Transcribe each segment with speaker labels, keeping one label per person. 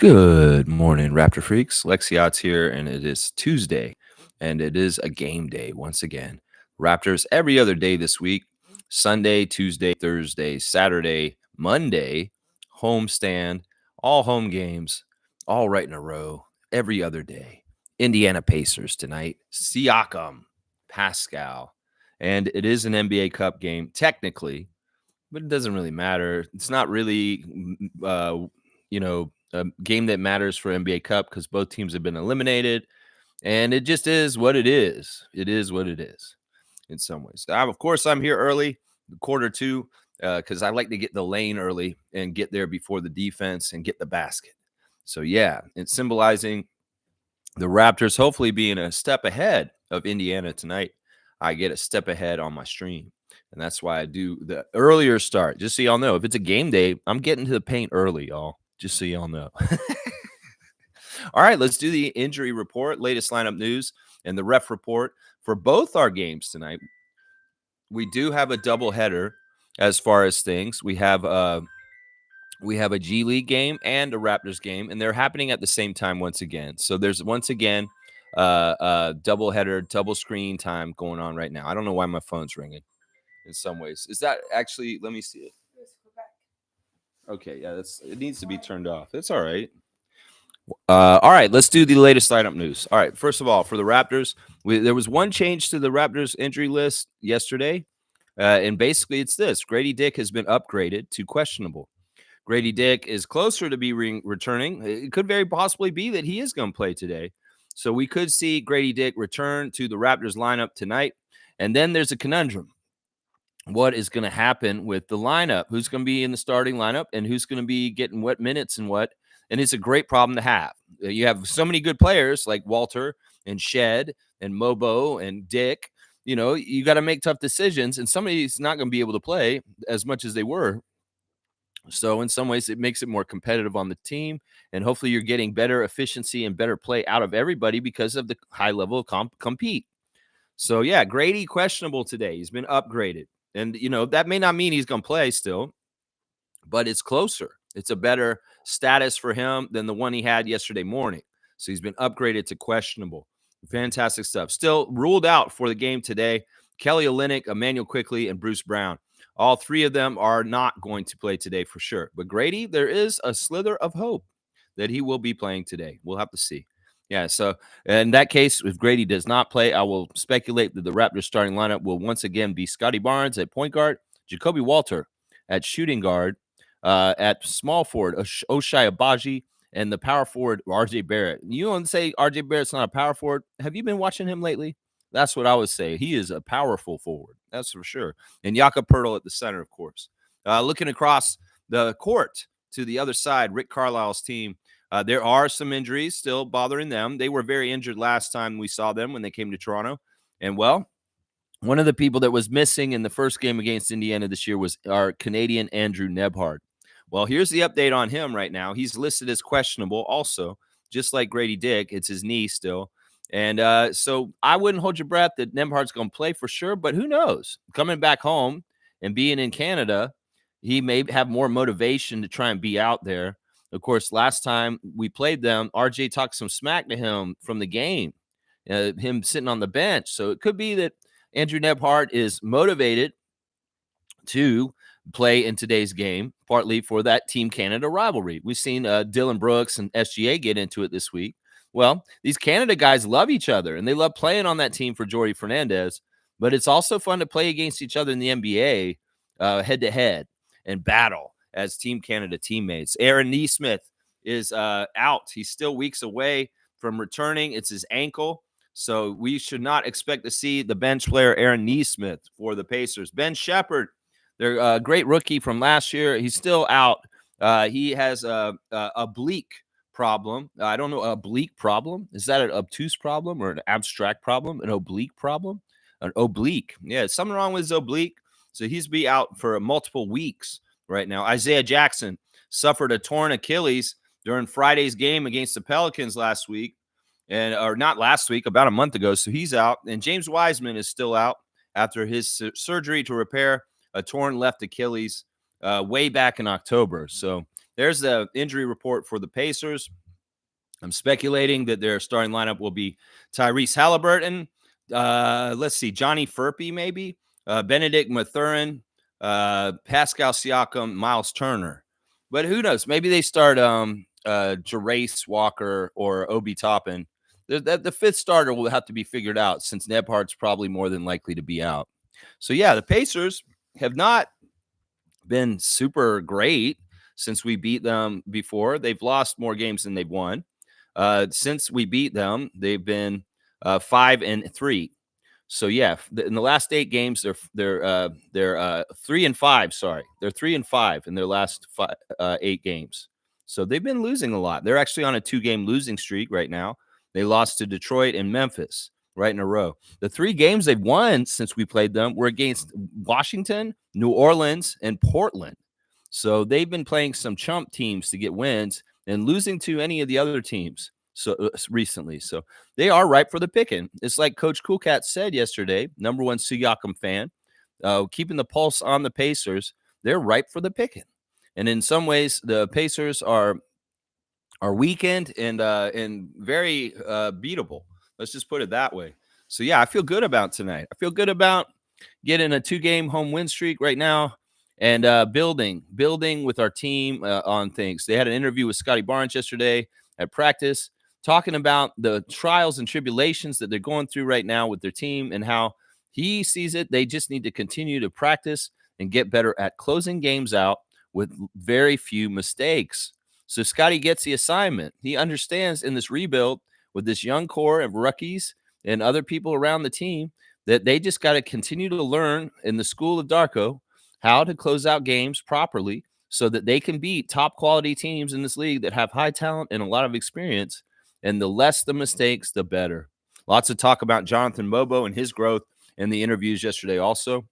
Speaker 1: Good morning, Raptor Freaks. Lexiot's here, and it is Tuesday, and it is a game day once again. Raptors every other day this week: Sunday, Tuesday, Thursday, Saturday, Monday, homestand, all home games, all right in a row, every other day. Indiana Pacers tonight, Siakam, Pascal, and it is an NBA Cup game, technically, but it doesn't really matter. It's not really, a game that matters for NBA Cup because both teams have been eliminated, and it just is what it is. It is what it is in some ways. Of course, I'm here early, quarter two, because I like to get the lane early and get there before the defense and get the basket. So, yeah, it's symbolizing the Raptors hopefully being a step ahead of Indiana tonight. I get a step ahead on my stream. And that's why I do the earlier start. Just so y'all know, if it's a game day, I'm getting to the paint early, y'all. Just so y'all know. All right, let's do the injury report, latest lineup news, and the ref report for both our games tonight. We do have a doubleheader as far as things. We have a G League game and a Raptors game, and they're happening at the same time once again. So there's once again doubleheader, double screen time going on right now. I don't know why my phone's ringing. In some ways, is that actually? Let me see it. Okay, yeah, it needs to be turned off. It's all right. All right, let's do the latest lineup news. All right, first of all, for the Raptors, there was one change to the Raptors injury list yesterday, and basically it's this: Grady Dick has been upgraded to questionable. Grady Dick is closer to be returning. It could very possibly be that he is going to play today, so we could see Grady Dick return to the Raptors lineup tonight. And then there's a conundrum. What is going to happen with the lineup? Who's going to be in the starting lineup and who's going to be getting what minutes and what? And it's a great problem to have. You have so many good players like Walter and Shed and Mobo and Dick. You know, you got to make tough decisions, and somebody's not going to be able to play as much as they were. So in some ways, it makes it more competitive on the team, and hopefully you're getting better efficiency and better play out of everybody because of the high level of compete. So, yeah, Grady questionable today. He's been upgraded. And, that may not mean he's going to play still, but it's closer. It's a better status for him than the one he had yesterday morning. So he's been upgraded to questionable. Fantastic stuff. Still ruled out for the game today. Kelly Olynyk, Emmanuel Quickley, and Bruce Brown. All three of them are not going to play today for sure. But Grady, there is a slither of hope that he will be playing today. We'll have to see. Yeah, so in that case, if Grady does not play, I will speculate that the Raptors starting lineup will once again be Scotty Barnes at point guard, Jacoby Walter at shooting guard, at small forward, Oshai Abaji, and the power forward, RJ Barrett. You don't say RJ Barrett's not a power forward. Have you been watching him lately? That's what I would say. He is a powerful forward. That's for sure. And Jakob Poeltl at the center, of course. Looking across the court to the other side, Rick Carlisle's team. There are some injuries still bothering them. They were very injured last time we saw them when they came to Toronto. And, well, one of the people that was missing in the first game against Indiana this year was our Canadian Andrew Nebhard. Well, here's the update on him right now. He's listed as questionable also, just like Grady Dick. It's his knee still. And so I wouldn't hold your breath that Nebhard's going to play for sure, but who knows? Coming back home and being in Canada, he may have more motivation to try and be out there. Of course, last time we played them, RJ talked some smack to him from the game, him sitting on the bench. So it could be that Andrew Nebhard is motivated to play in today's game, partly for that Team Canada rivalry. We've seen Dylan Brooks and SGA get into it this week. Well, these Canada guys love each other, and they love playing on that team for Jordy Fernandez, but it's also fun to play against each other in the NBA head-to-head and battle as Team Canada teammates. Aaron Nesmith is out. He's still weeks away from returning. It's his ankle. So we should not expect to see the bench player Aaron Nesmith for the Pacers. Ben Shepherd, their great rookie from last year, he's still out. He has a oblique problem. I don't know, oblique problem? Is that an obtuse problem or an abstract problem? An oblique problem? An oblique. Yeah, something wrong with his oblique. So he's be out for multiple weeks right now. Isaiah Jackson suffered a torn Achilles during Friday's game against the Pelicans last week, or not last week, about a month ago. So he's out. And James Wiseman is still out after his surgery to repair a torn left Achilles way back in October. So there's the injury report for the Pacers. I'm speculating that their starting lineup will be Tyrese Halliburton. Let's see, Johnny Furpey, maybe Benedict Mathurin, Pascal Siakam, Miles Turner. But who knows? Maybe they start Jerace Walker or Obi Toppin. The fifth starter will have to be figured out since Nebhardt's probably more than likely to be out. So yeah, the Pacers have not been super great since we beat them before. They've lost more games than they've won. Since we beat them, they've been 5-3. So yeah, in the last 8 games, they're 3-5. Sorry, they're 3-5 in their last 8 games. So they've been losing a lot. They're actually on a 2-game losing streak right now. They lost to Detroit and Memphis right in a row. The 3 games they've won since we played them were against Washington, New Orleans, and Portland. So they've been playing some chump teams to get wins and losing to any of the other teams recently. So they are ripe for the picking. It's like Coach Coolcat said yesterday, number one Siakam fan, keeping the pulse on the Pacers. They're ripe for the picking. And in some ways, the Pacers are weakened and very beatable. Let's just put it that way. So yeah, I feel good about tonight. I feel good about getting a 2-game home win streak right now and building with our team on things. They had an interview with Scotty Barnes yesterday at practice, talking about the trials and tribulations that they're going through right now with their team and how he sees it. They just need to continue to practice and get better at closing games out with very few mistakes. So Scotty gets the assignment. He understands in this rebuild with this young core of rookies and other people around the team that they just got to continue to learn in the school of Darko how to close out games properly so that they can beat top quality teams in this league that have high talent and a lot of experience. And the less the mistakes, the better. Lots of talk about Jonathan Mobo and his growth in the interviews yesterday also.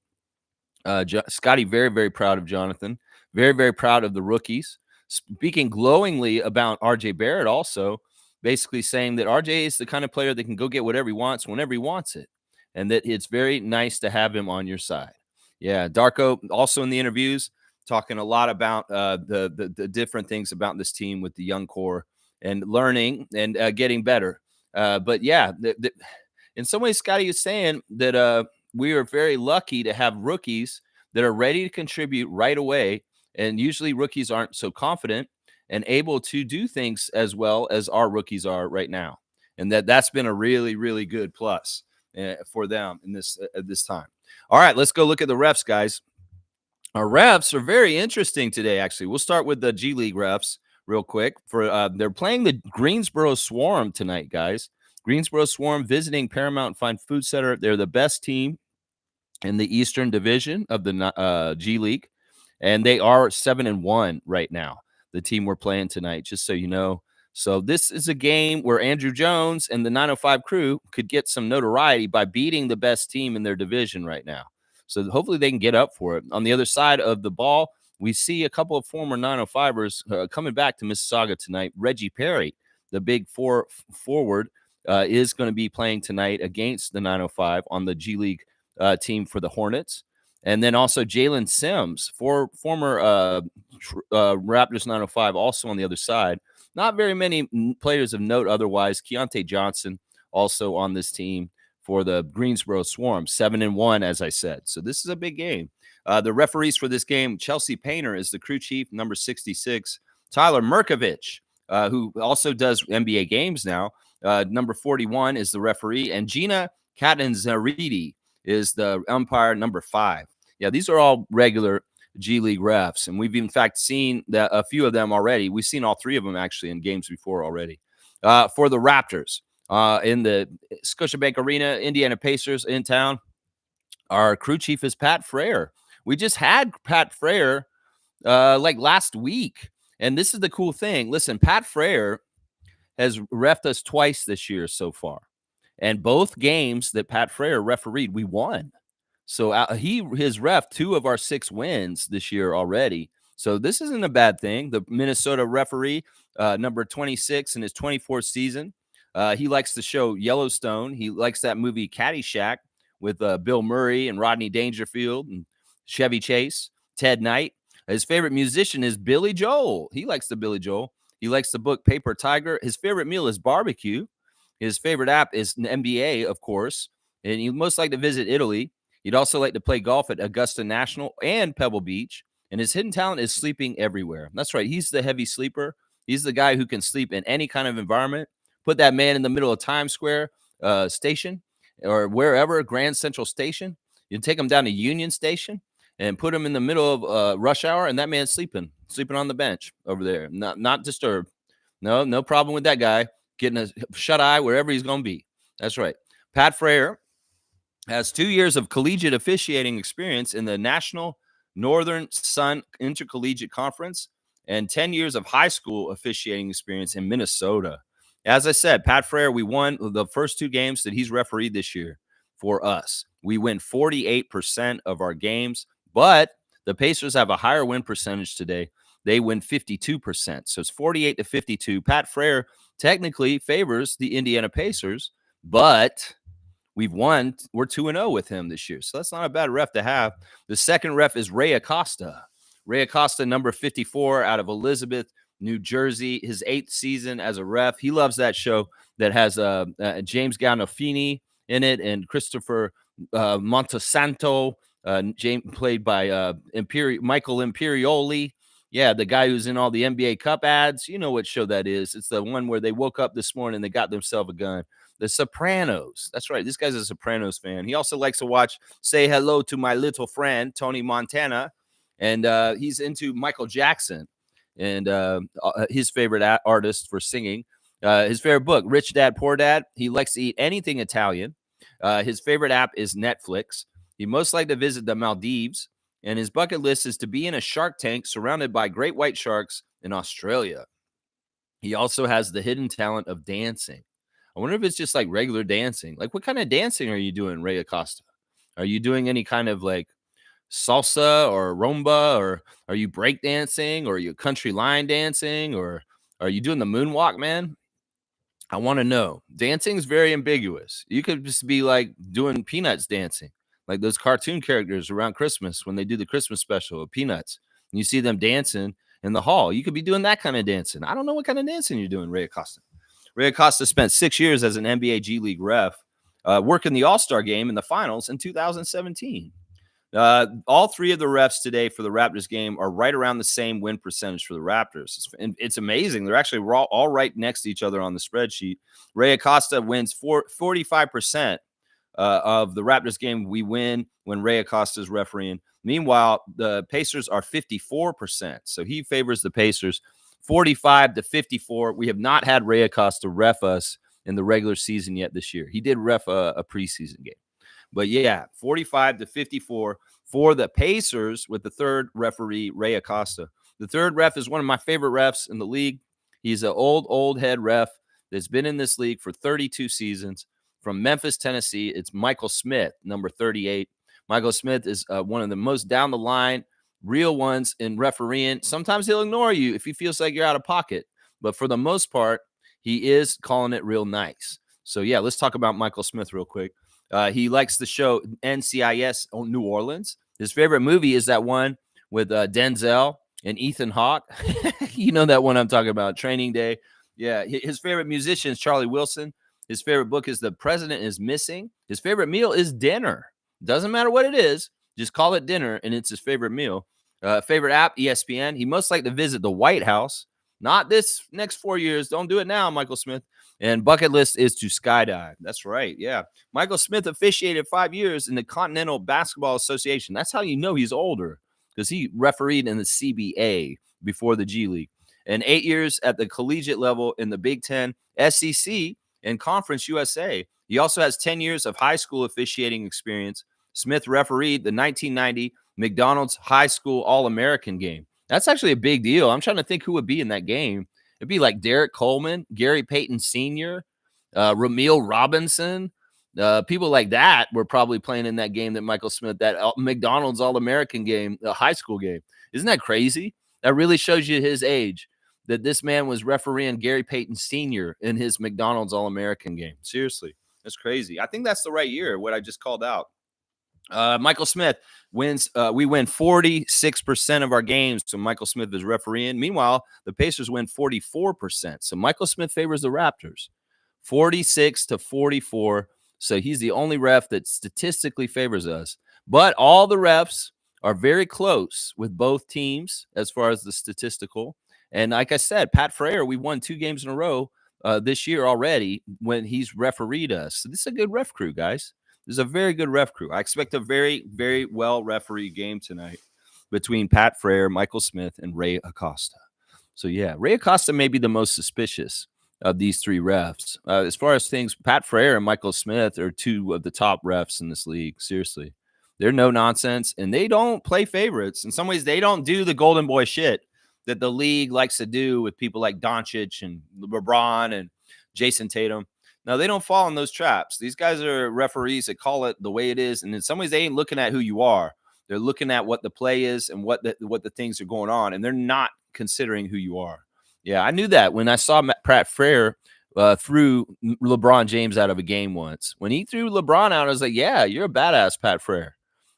Speaker 1: Scotty, very, very proud of Jonathan. Very, very proud of the rookies. Speaking glowingly about RJ Barrett also, basically saying that RJ is the kind of player that can go get whatever he wants whenever he wants it, and that it's very nice to have him on your side. Yeah, Darko also in the interviews talking a lot about the different things about this team with the young core and learning and getting better. But yeah, in some ways, Scotty is saying that we are very lucky to have rookies that are ready to contribute right away. And usually rookies aren't so confident and able to do things as well as our rookies are right now. And that's been a really, really good plus for them in this at this time. All right, let's go look at the refs, guys. Our refs are very interesting today, actually. We'll start with the G League refs real quick. They're playing the Greensboro Swarm tonight, guys. Greensboro Swarm visiting Paramount Fine Food Center. They're the best team in the Eastern Division of the G League, and they are 7-1 right now. The team we're playing tonight, just so you know. So this is a game where Andrew Jones and the 905 crew could get some notoriety by beating the best team in their division right now. So hopefully they can get up for it. On the other side of the ball, we see a couple of former 905ers coming back to Mississauga tonight. Reggie Perry, the big forward, is going to be playing tonight against the 905 on the G League team for the Hornets. And then also Jalen Sims, former Raptors 905, also on the other side. Not very many players of note otherwise. Keontae Johnson also on this team for the Greensboro Swarm, 7-1, as I said. So this is a big game. The referees for this game, Chelsea Painter is the crew chief, number 66. Tyler Merkovich, who also does NBA games now, number 41 is the referee. And Gina Catanzariti is the umpire, number 5. Yeah, these are all regular G League refs, and we've in fact seen a few of them already. We've seen all 3 of them actually in games before already. For the Raptors in the Scotiabank Arena, Indiana Pacers in town, our crew chief is Pat Frere. We just had Pat Frere like last week, and this is the cool thing. Listen, Pat Frere has reffed us twice this year so far, and both games that Pat Frere refereed, we won. So he has ref 2 of our 6 wins this year already. So this isn't a bad thing. The Minnesota referee, number 26 in his 24th season, he likes the show Yellowstone. He likes that movie Caddyshack with Bill Murray and Rodney Dangerfield and Chevy Chase, Ted Knight. His favorite musician is Billy Joel. He likes the Billy Joel. He likes the book Paper Tiger. His favorite meal is barbecue. His favorite app is an NBA, of course. And he'd most like to visit Italy. He'd also like to play golf at Augusta National and Pebble Beach. And his hidden talent is sleeping everywhere. That's right. He's the heavy sleeper. He's the guy who can sleep in any kind of environment. Put that man in the middle of Times Square station or wherever, Grand Central Station. You take him down to Union Station and put him in the middle of rush hour, and that man's sleeping on the bench over there, not disturbed. No problem with that guy getting a shut eye wherever he's going to be. That's right. Pat Frayer has 2 years of collegiate officiating experience in the National Northern Sun Intercollegiate Conference and 10 years of high school officiating experience in Minnesota. As I said, Pat Frayer, we won the first 2 games that he's refereed this year for us. We win 48% of our games, but the Pacers have a higher win percentage today. They win 52%. So it's 48 to 52. Pat Frayer technically favors the Indiana Pacers, but we've won. We're 2-0 with him this year. So that's not a bad ref to have. The second ref is Ray Acosta. Ray Acosta, number 54 out of Elizabeth, New Jersey, his 8th season as a ref. He loves that show that has James Gandolfini in it and Christopher Montesanto, James, played by Michael Imperioli. Yeah, the guy who's in all the NBA Cup ads. You know what show that is. It's the one where they woke up this morning and they got themselves a gun. The Sopranos. That's right. This guy's a Sopranos fan. He also likes to watch Say Hello to My Little Friend, Tony Montana. And he's into Michael Jackson and his favorite artist for singing. His favorite book, Rich Dad, Poor Dad. He likes to eat anything Italian. His favorite app is Netflix. He most like to visit the Maldives. And his bucket list is to be in a shark tank surrounded by great white sharks in Australia. He also has the hidden talent of dancing. I wonder if it's just like regular dancing. Like, what kind of dancing are you doing, Ray Acosta? Are you doing any kind of like salsa or rumba, or are you break dancing, or are you country line dancing, or are you doing the moonwalk, man? I want to know. Dancing is very ambiguous. You could just be like doing Peanuts dancing, like those cartoon characters around Christmas when they do the Christmas special of Peanuts, and you see them dancing in the hall. You could be doing that kind of dancing. I don't know what kind of dancing you're doing, Ray Acosta. Ray Acosta spent 6 years as an NBA G League ref, working the All-Star game in the finals in 2017. All 3 of the refs today for the Raptors game are right around the same win percentage for the Raptors. It's amazing. They're actually all right next to each other on the spreadsheet. Ray Acosta wins 45% of the Raptors game. We win when Ray Acosta is refereeing. Meanwhile, the Pacers are 54%. So he favors the Pacers 45 to 54. We have not had Ray Acosta ref us in the regular season yet this year. He did ref a preseason game. But yeah, 45 to 54 for the Pacers with the third referee, Ray Acosta. The third ref is one of my favorite refs in the league. He's an old head ref that's been in this league for 32 seasons. From Memphis, Tennessee, it's Michael Smith, number 38. Michael Smith is one of the most down the line, real ones in refereeing. Sometimes he'll ignore you if he feels like you're out of pocket. But for the most part, he is calling it real nice. So yeah, let's talk about Michael Smith real quick. He likes the show NCIS New Orleans. His favorite movie is that one with Denzel and Ethan Hawke. You know that one I'm talking about, Training Day. Yeah, his favorite musician is Charlie Wilson. His favorite book is The President is Missing. His favorite meal is dinner. Doesn't matter what it is, just call it dinner, and it's his favorite meal. Favorite app, ESPN. He most like to visit the White House. Not this next 4 years. Don't do it now, Michael Smith. And bucket list is to skydive. That's right. Yeah. Michael Smith officiated 5 years in the Continental Basketball Association. That's how you know he's older, because he refereed in the CBA before the G League. And 8 years at the collegiate level in the Big Ten, SEC, and Conference USA. He also has 10 years of high school officiating experience. Smith refereed the 1990 McDonald's High School All-American game. That's actually a big deal. I'm trying to think who would be in that game. It'd be like Derek Coleman, Gary Payton Sr., Ramil Robinson. People like that were probably playing in that game that Michael Smith, that McDonald's All-American game, the high school game. Isn't that crazy? That really shows you his age, that this man was refereeing Gary Payton Sr. in his McDonald's All-American game. Seriously, that's crazy. I think that's the right year, what I just called out. Michael Smith wins. We win 46% of our games, so Michael Smith is refereeing. Meanwhile, the Pacers win 44%. So Michael Smith favors the Raptors, 46-44. So he's the only ref that statistically favors us. But all the refs are very close with both teams as far as the statistical. And like I said, Pat Frayer, we won 2 games in a row this year already when he's refereed us. So this is a good ref crew, guys. This is a very good ref crew. I expect a very, very well referee game tonight between Pat Frayer, Michael Smith, and Ray Acosta. So, yeah, Ray Acosta may be the most suspicious of these 3 refs. As far as things, Pat Frayer and Michael Smith are 2 of the top refs in this league. Seriously. They're no nonsense, and they don't play favorites. In some ways, they don't do the golden boy shit that the league likes to do with people like Doncic and LeBron and Jason Tatum. No, they don't fall in those traps. These guys are referees that call it the way it is. And in some ways, they ain't looking at who you are. They're looking at what the play is and what the things are going on. And they're not considering who you are. Yeah, I knew that when I saw Pat Frayer threw LeBron James out of a game once. When he threw LeBron out, I was like, yeah, you're a badass, Pat Frayer.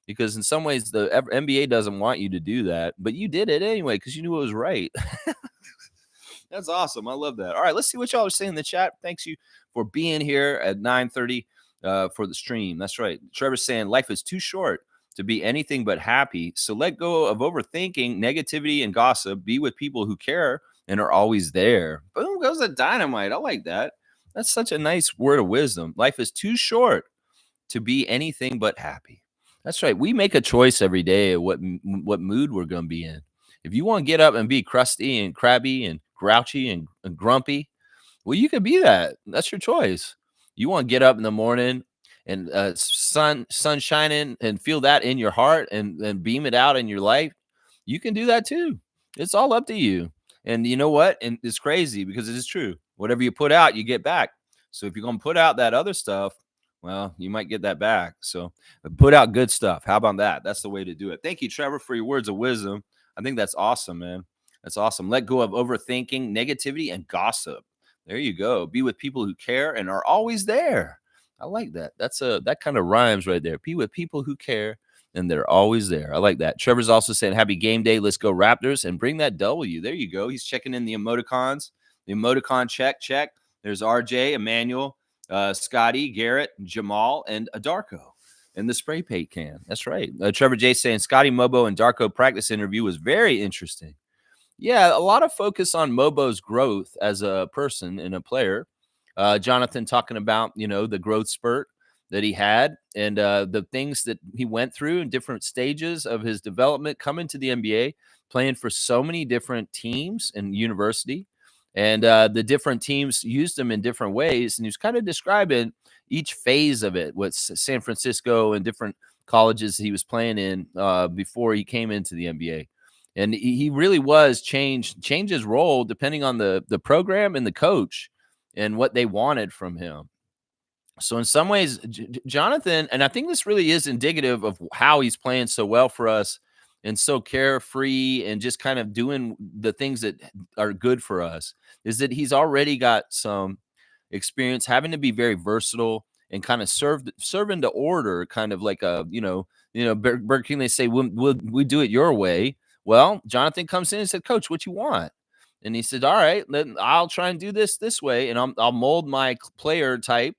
Speaker 1: Because in some ways, the NBA doesn't want you to do that. But you did it anyway because you knew it was right. That's awesome. I love that. All right, let's see what y'all are saying in the chat. Thanks you for being here at 9:30 for the stream. That's right. Trevor's saying life is too short to be anything but happy. So let go of overthinking, negativity, and gossip. Be with people who care and are always there. Boom goes the dynamite. I like that. That's such a nice word of wisdom. Life is too short to be anything but happy. That's right. We make a choice every day of what mood we're going to be in. If you want to get up and be crusty and crabby and grouchy and grumpy, well, you can be that. That's your choice. You want to get up in the morning and sun shining and feel that in your heart and beam it out in your life. You can do that too. It's all up to you. And you know what? And it's crazy because it is true. Whatever you put out, you get back. So if you're going to put out that other stuff, well, you might get that back. So put out good stuff. How about that? That's the way to do it. Thank you, Trevor, for your words of wisdom. I think that's awesome, man. That's awesome. Let go of overthinking, negativity, and gossip. There you go. Be with people who care and are always there. I like that. That kind of rhymes right there. Be with people who care and they're always there. I like that. Trevor's also saying happy game day. Let's go Raptors and bring that W. There you go. He's checking in the emoticons. The emoticon check. There's RJ, Emmanuel, Scotty, Garrett, Jamal, and Darko. And the spray paint can. That's right. Trevor J saying Scotty, Mobo, and Darko practice interview was very interesting. Yeah, a lot of focus on Mobo's growth as a person and a player. Jonathan talking about, the growth spurt that he had and the things that he went through in different stages of his development coming to the NBA, playing for so many different teams and university. And the different teams used him in different ways. And he was kind of describing each phase of it with San Francisco and different colleges he was playing in before he came into the NBA. And he really was change his role depending on the program and the coach and what they wanted from him. So in some ways, Jonathan, and I think this really is indicative of how he's playing so well for us and so carefree and just kind of doing the things that are good for us, is that he's already got some experience having to be very versatile and kind of serve into order, kind of like Burger King, they say, we do it your way. Well, Jonathan comes in and said, Coach, what you want? And he said, all right, then I'll try and do this way. And I'll mold my player type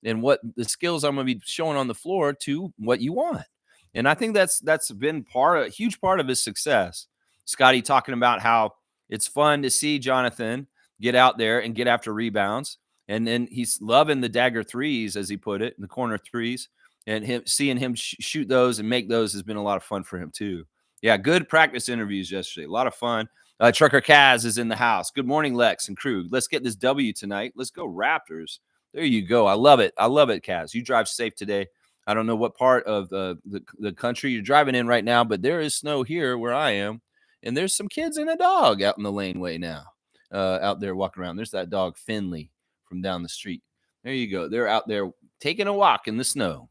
Speaker 1: and what the skills I'm going to be showing on the floor to what you want. And I think that's been a huge part of his success. Scotty talking about how it's fun to see Jonathan get out there and get after rebounds. And then he's loving the dagger threes, as he put it, the corner threes. And seeing him shoot those and make those has been a lot of fun for him too. Yeah, good practice interviews yesterday. A lot of fun. Trucker Kaz is in the house. Good morning, Lex and crew. Let's get this W tonight. Let's go Raptors. There you go. I love it. I love it, Kaz. You drive safe today. I don't know what part of the country you're driving in right now, but there is snow here where I am. And there's some kids and a dog out in the laneway now, out there walking around. There's that dog, Finley, from down the street. There you go. They're out there taking a walk in the snow.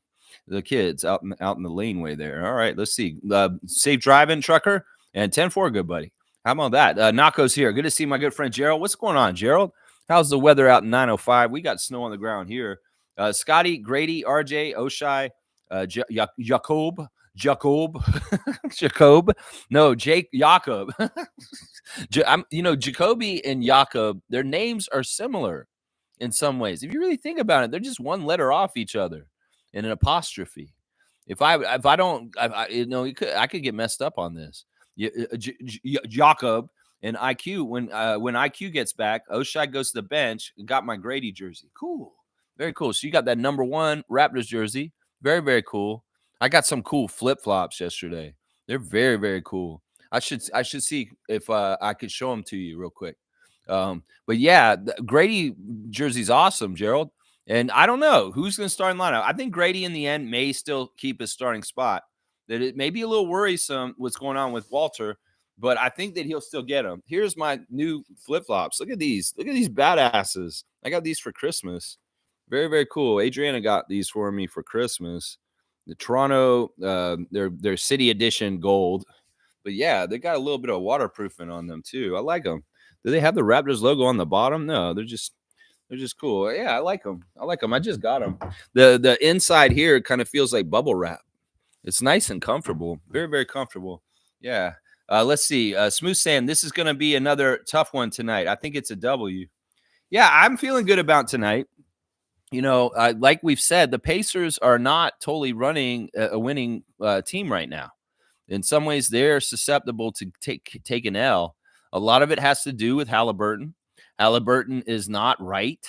Speaker 1: The kids out in the laneway there. All right, let's see. Safe driving, trucker, and 10-4, good buddy. How about that? Nako's here. Good to see my good friend Gerald. What's going on, Gerald? How's the weather out in 905? We got snow on the ground here. Scotty, Grady, RJ, Oshai, Jacob, Jacob. No, Jake Jakob. Jacoby and Jakob. Their names are similar in some ways. If you really think about it, they're just one letter off each other in an apostrophe. If I don't, I could get messed up on this. Jakob and IQ when IQ gets back, Oshai goes to the bench. Got my Grady jersey. Cool, very cool. So you got that number 1 Raptors jersey. Very, very cool. I got some cool flip flops yesterday. They're very, very cool. I should see if I could show them to you real quick. But yeah, Grady jersey's awesome, Gerald. And I don't know who's going to start in lineup. I think Grady in the end may still keep his starting spot. That it may be a little worrisome what's going on with Walter, but I think that he'll still get them. Here's my new flip flops. Look at these. Look at these badasses. I got these for Christmas. Very, very cool. Adriana got these for me for Christmas. The Toronto, their city edition gold. But yeah, they got a little bit of waterproofing on them too. I like them. Do they have the Raptors logo on the bottom? No, they're just cool. Yeah, I like them. I just got them. The inside here kind of feels like bubble wrap. It's nice and comfortable. Very, very comfortable. Yeah. Let's see. Smooth saying this is going to be another tough one tonight. I think it's a W. Yeah, I'm feeling good about tonight. Like we've said, the Pacers are not totally running a winning team right now. In some ways, they're susceptible to take an L. A lot of it has to do with Halliburton. Halliburton is not right.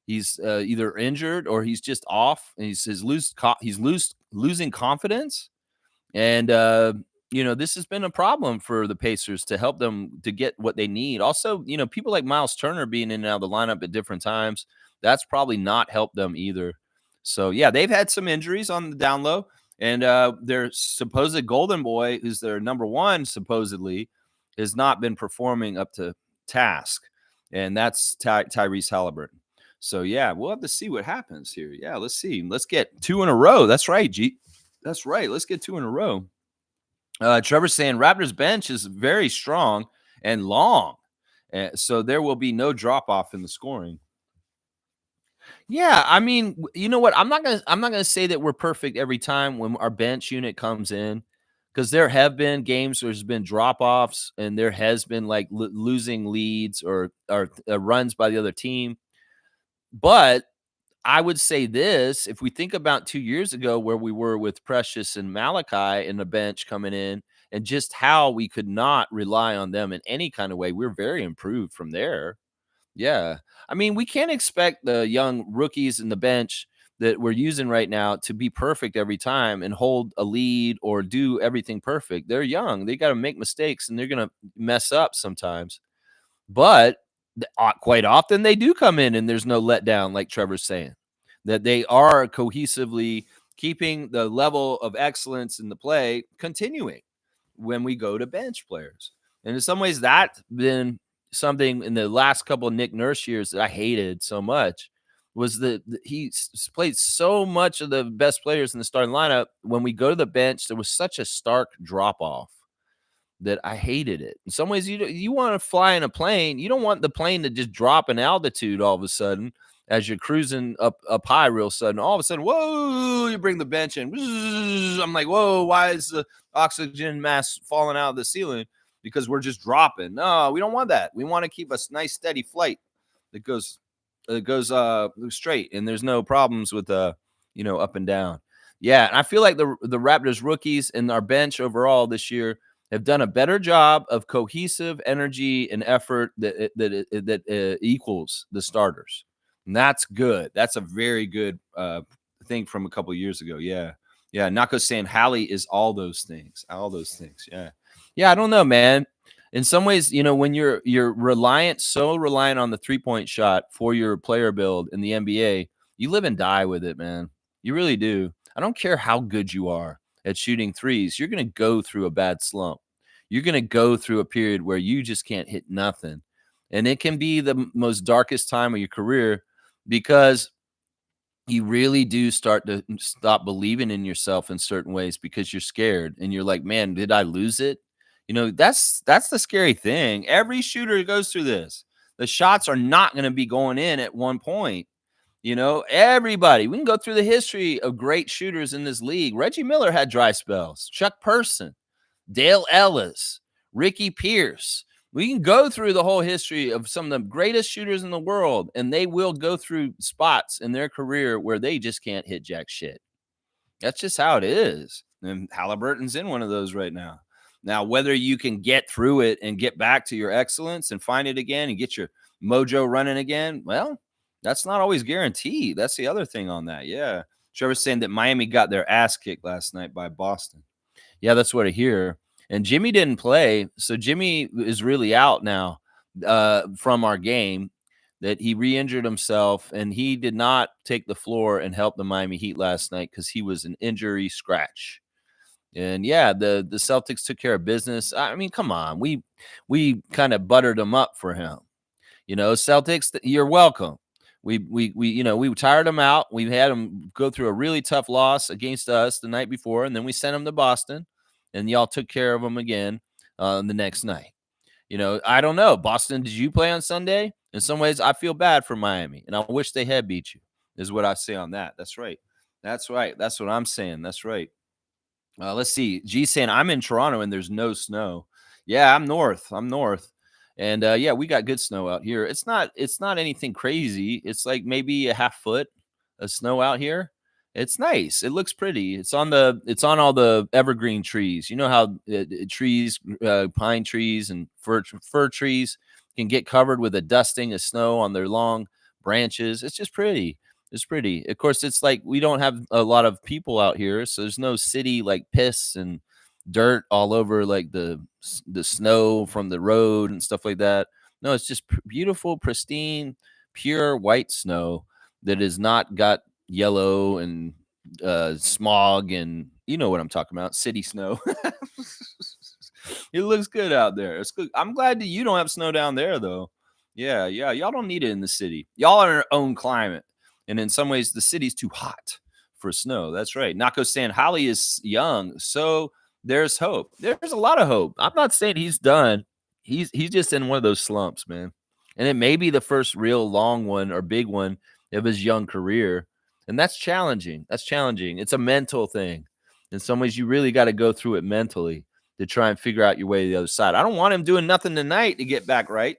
Speaker 1: He's either injured or he's just off. And he's losing confidence. And this has been a problem for the Pacers to help them to get what they need. Also, people like Miles Turner being in and out of the lineup at different times, that's probably not helped them either. So yeah, they've had some injuries on the down low. And their supposed golden boy, who's their number 1, supposedly, has not been performing up to task. And that's Tyrese Halliburton. So, yeah, we'll have to see what happens here. Yeah, let's see. Let's get 2 in a row. That's right, G. That's right. Let's get 2 in a row. Trevor's saying Raptors bench is very strong and long. So there will be no drop-off in the scoring. Yeah, I mean, you know what? I'm not gonna say that we're perfect every time when our bench unit comes in, because there have been games where there's been drop offs and there has been like losing leads or runs by the other team. But I would say this: if we think about 2 years ago where we were with Precious and Malachi in the bench coming in, and just how we could not rely on them in any kind of way, we're very improved from there. Yeah. I mean, we can't expect the young rookies in the bench that we're using right now to be perfect every time and hold a lead or do everything perfect. They're young. They got to make mistakes and they're going to mess up sometimes. But quite often they do come in and there's no letdown, like Trevor's saying, that they are cohesively keeping the level of excellence in the play continuing when we go to bench players. And in some ways, that's been something in the last couple of Nick Nurse years that I hated so much, was that he played so much of the best players in the starting lineup. When we go to the bench, there was such a stark drop off that I hated it. In some ways, you want to fly in a plane. You don't want the plane to just drop in altitude all of a sudden as you're cruising up high real sudden. All of a sudden, whoa, you bring the bench in. I'm like, whoa, why is the oxygen mask falling out of the ceiling? Because we're just dropping. No, we don't want that. We want to keep a nice steady flight that goes straight, and there's no problems with up and down. Yeah, and I feel like the Raptors rookies and our bench overall this year have done a better job of cohesive energy and effort that equals the starters. And that's good. That's a very good thing from a couple of years ago. Yeah. Yeah. Nako's saying Hallie is all those things. All those things. Yeah. Yeah. I don't know, man. In some ways, when you're so reliant on the 3-point shot for your player build in the NBA, you live and die with it, man. You really do. I don't care how good you are at shooting threes. You're going to go through a bad slump. You're going to go through a period where you just can't hit nothing. And it can be the most darkest time of your career, because you really do start to stop believing in yourself in certain ways because you're scared and you're like, man, did I lose it? That's the scary thing. Every shooter goes through this. The shots are not going to be going in at one point. Everybody. We can go through the history of great shooters in this league. Reggie Miller had dry spells. Chuck Person, Dale Ellis, Ricky Pierce. We can go through the whole history of some of the greatest shooters in the world, and they will go through spots in their career where they just can't hit jack shit. That's just how it is. And Halliburton's in one of those right now. Now, whether you can get through it and get back to your excellence and find it again and get your mojo running again, well, that's not always guaranteed. That's the other thing on that. Yeah. Trevor's saying that Miami got their ass kicked last night by Boston. Yeah, that's what I hear. And Jimmy didn't play. So Jimmy is really out now from our game. That he re-injured himself, and he did not take the floor and help the Miami Heat last night because he was an injury scratch. And yeah, the Celtics took care of business. I mean, come on, we kind of buttered them up for him. Celtics, you're welcome. We tired them out. We had them go through a really tough loss against us the night before, and then we sent them to Boston, and y'all took care of them again the next night. I don't know. Boston, did you play on Sunday? In some ways, I feel bad for Miami, and I wish they had beat you, is what I say on that. That's right. That's right. That's what I'm saying. That's right. Let's see. G saying, I'm in Toronto and there's no snow. Yeah, I'm north. And yeah, we got good snow out here. It's not anything crazy. It's like maybe a half foot of snow out here. It's nice. It looks pretty. It's on all the evergreen trees. You know how trees, pine trees and fir trees can get covered with a dusting of snow on their long branches. It's just pretty. It's pretty. Of course, it's like we don't have a lot of people out here, so there's no city like piss and dirt all over like the snow from the road and stuff like that. No, it's just beautiful, pristine, pure white snow that has not got yellow and smog and you know what I'm talking about, city snow. It looks good out there. It's good. I'm glad that you don't have snow down there though. Yeah, y'all don't need it in the city. Y'all are in your own climate, and in some ways the city's too hot for snow. That's right. Nako saying Holly is young, so there's hope. There's a lot of hope. I'm not saying he's done. He's just in one of those slumps, man. And it may be the first real long one or big one of his young career. And that's challenging. That's challenging. It's a mental thing. In some ways, you really got to go through it mentally to try and figure out your way to the other side. I don't want him doing nothing tonight to get back right.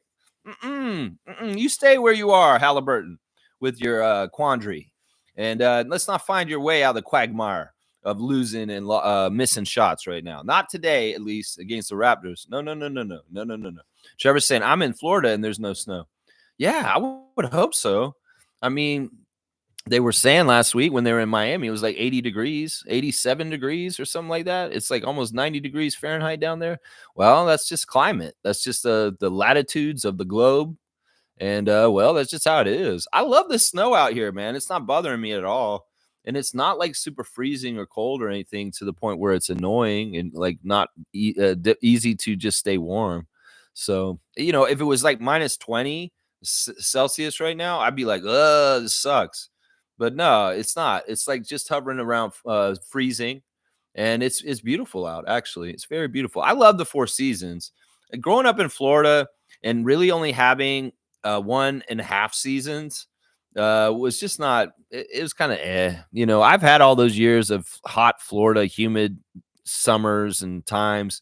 Speaker 1: You stay where you are, Halliburton, with your quandary. And let's not find your way out of the quagmire of losing and missing shots right now. Not today, at least, against the Raptors. No. Trevor's saying, I'm in Florida and there's no snow. Yeah, I would hope so. I mean, they were saying last week when they were in Miami, it was like 80 degrees, 87 degrees or something like that. It's like almost 90 degrees Fahrenheit down there. Well, that's just climate. That's just the latitudes of the globe. And, well, that's just how it is. I love the snow out here, man. It's not bothering me at all. And it's not like super freezing or cold or anything to the point where it's annoying and like not easy to just stay warm. So, if it was like minus 20 Celsius right now, I'd be like, this sucks. But no, it's not. It's like just hovering around freezing. And it's beautiful out, actually. It's very beautiful. I love the Four Seasons. Growing up in Florida and really only having 1.5 seasons was just not, it was kind of I've had all those years of hot Florida, humid summers and times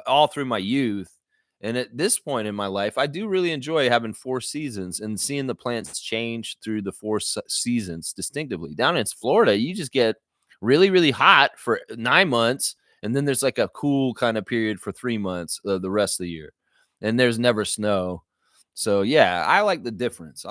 Speaker 1: all through my youth. And at this point in my life, I do really enjoy having 4 seasons and seeing the plants change through the 4 seasons distinctively. Down in Florida, you just get really, really hot for 9 months. And then there's like a cool kind of period for 3 months the rest of the year. And there's never snow. So, yeah, I like the difference.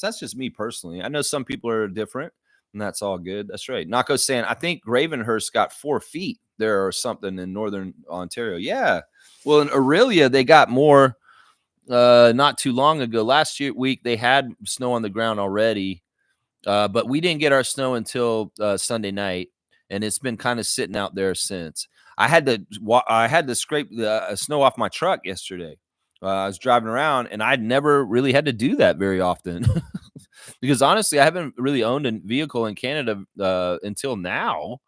Speaker 1: That's just me personally. I know some people are different, and that's all good. That's right. Nako's saying, I think Gravenhurst got 4 feet there or something in northern Ontario. Yeah. Well, in Aurelia, they got more not too long ago. Last week, they had snow on the ground already, but we didn't get our snow until Sunday night, and it's been kind of sitting out there since. I had to scrape the snow off my truck yesterday. I was driving around, and I'd never really had to do that very often because honestly, I haven't really owned a vehicle in Canada until now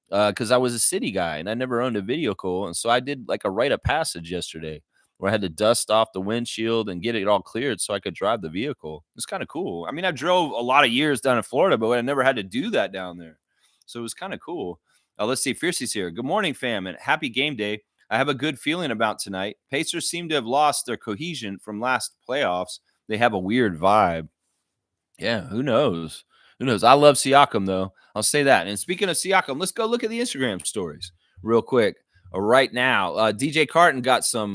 Speaker 1: because I was a city guy and I never owned a vehicle. And so I did like a rite of passage yesterday. where I had to dust off the windshield and get it all cleared so I could drive the vehicle. It's kind of cool. I mean, I drove a lot of years down in Florida, but I never had to do that down there. So it was kind of cool. Let's see. Fiercey's here. Good morning, fam, and happy game day. I have a good feeling about tonight. Pacers seem to have lost their cohesion from last playoffs. They have a weird vibe. Yeah, who knows? Who knows? I love Siakam, though. I'll say that. And speaking of Siakam, let's go look at the Instagram stories real quick. Right now, DJ Carton got some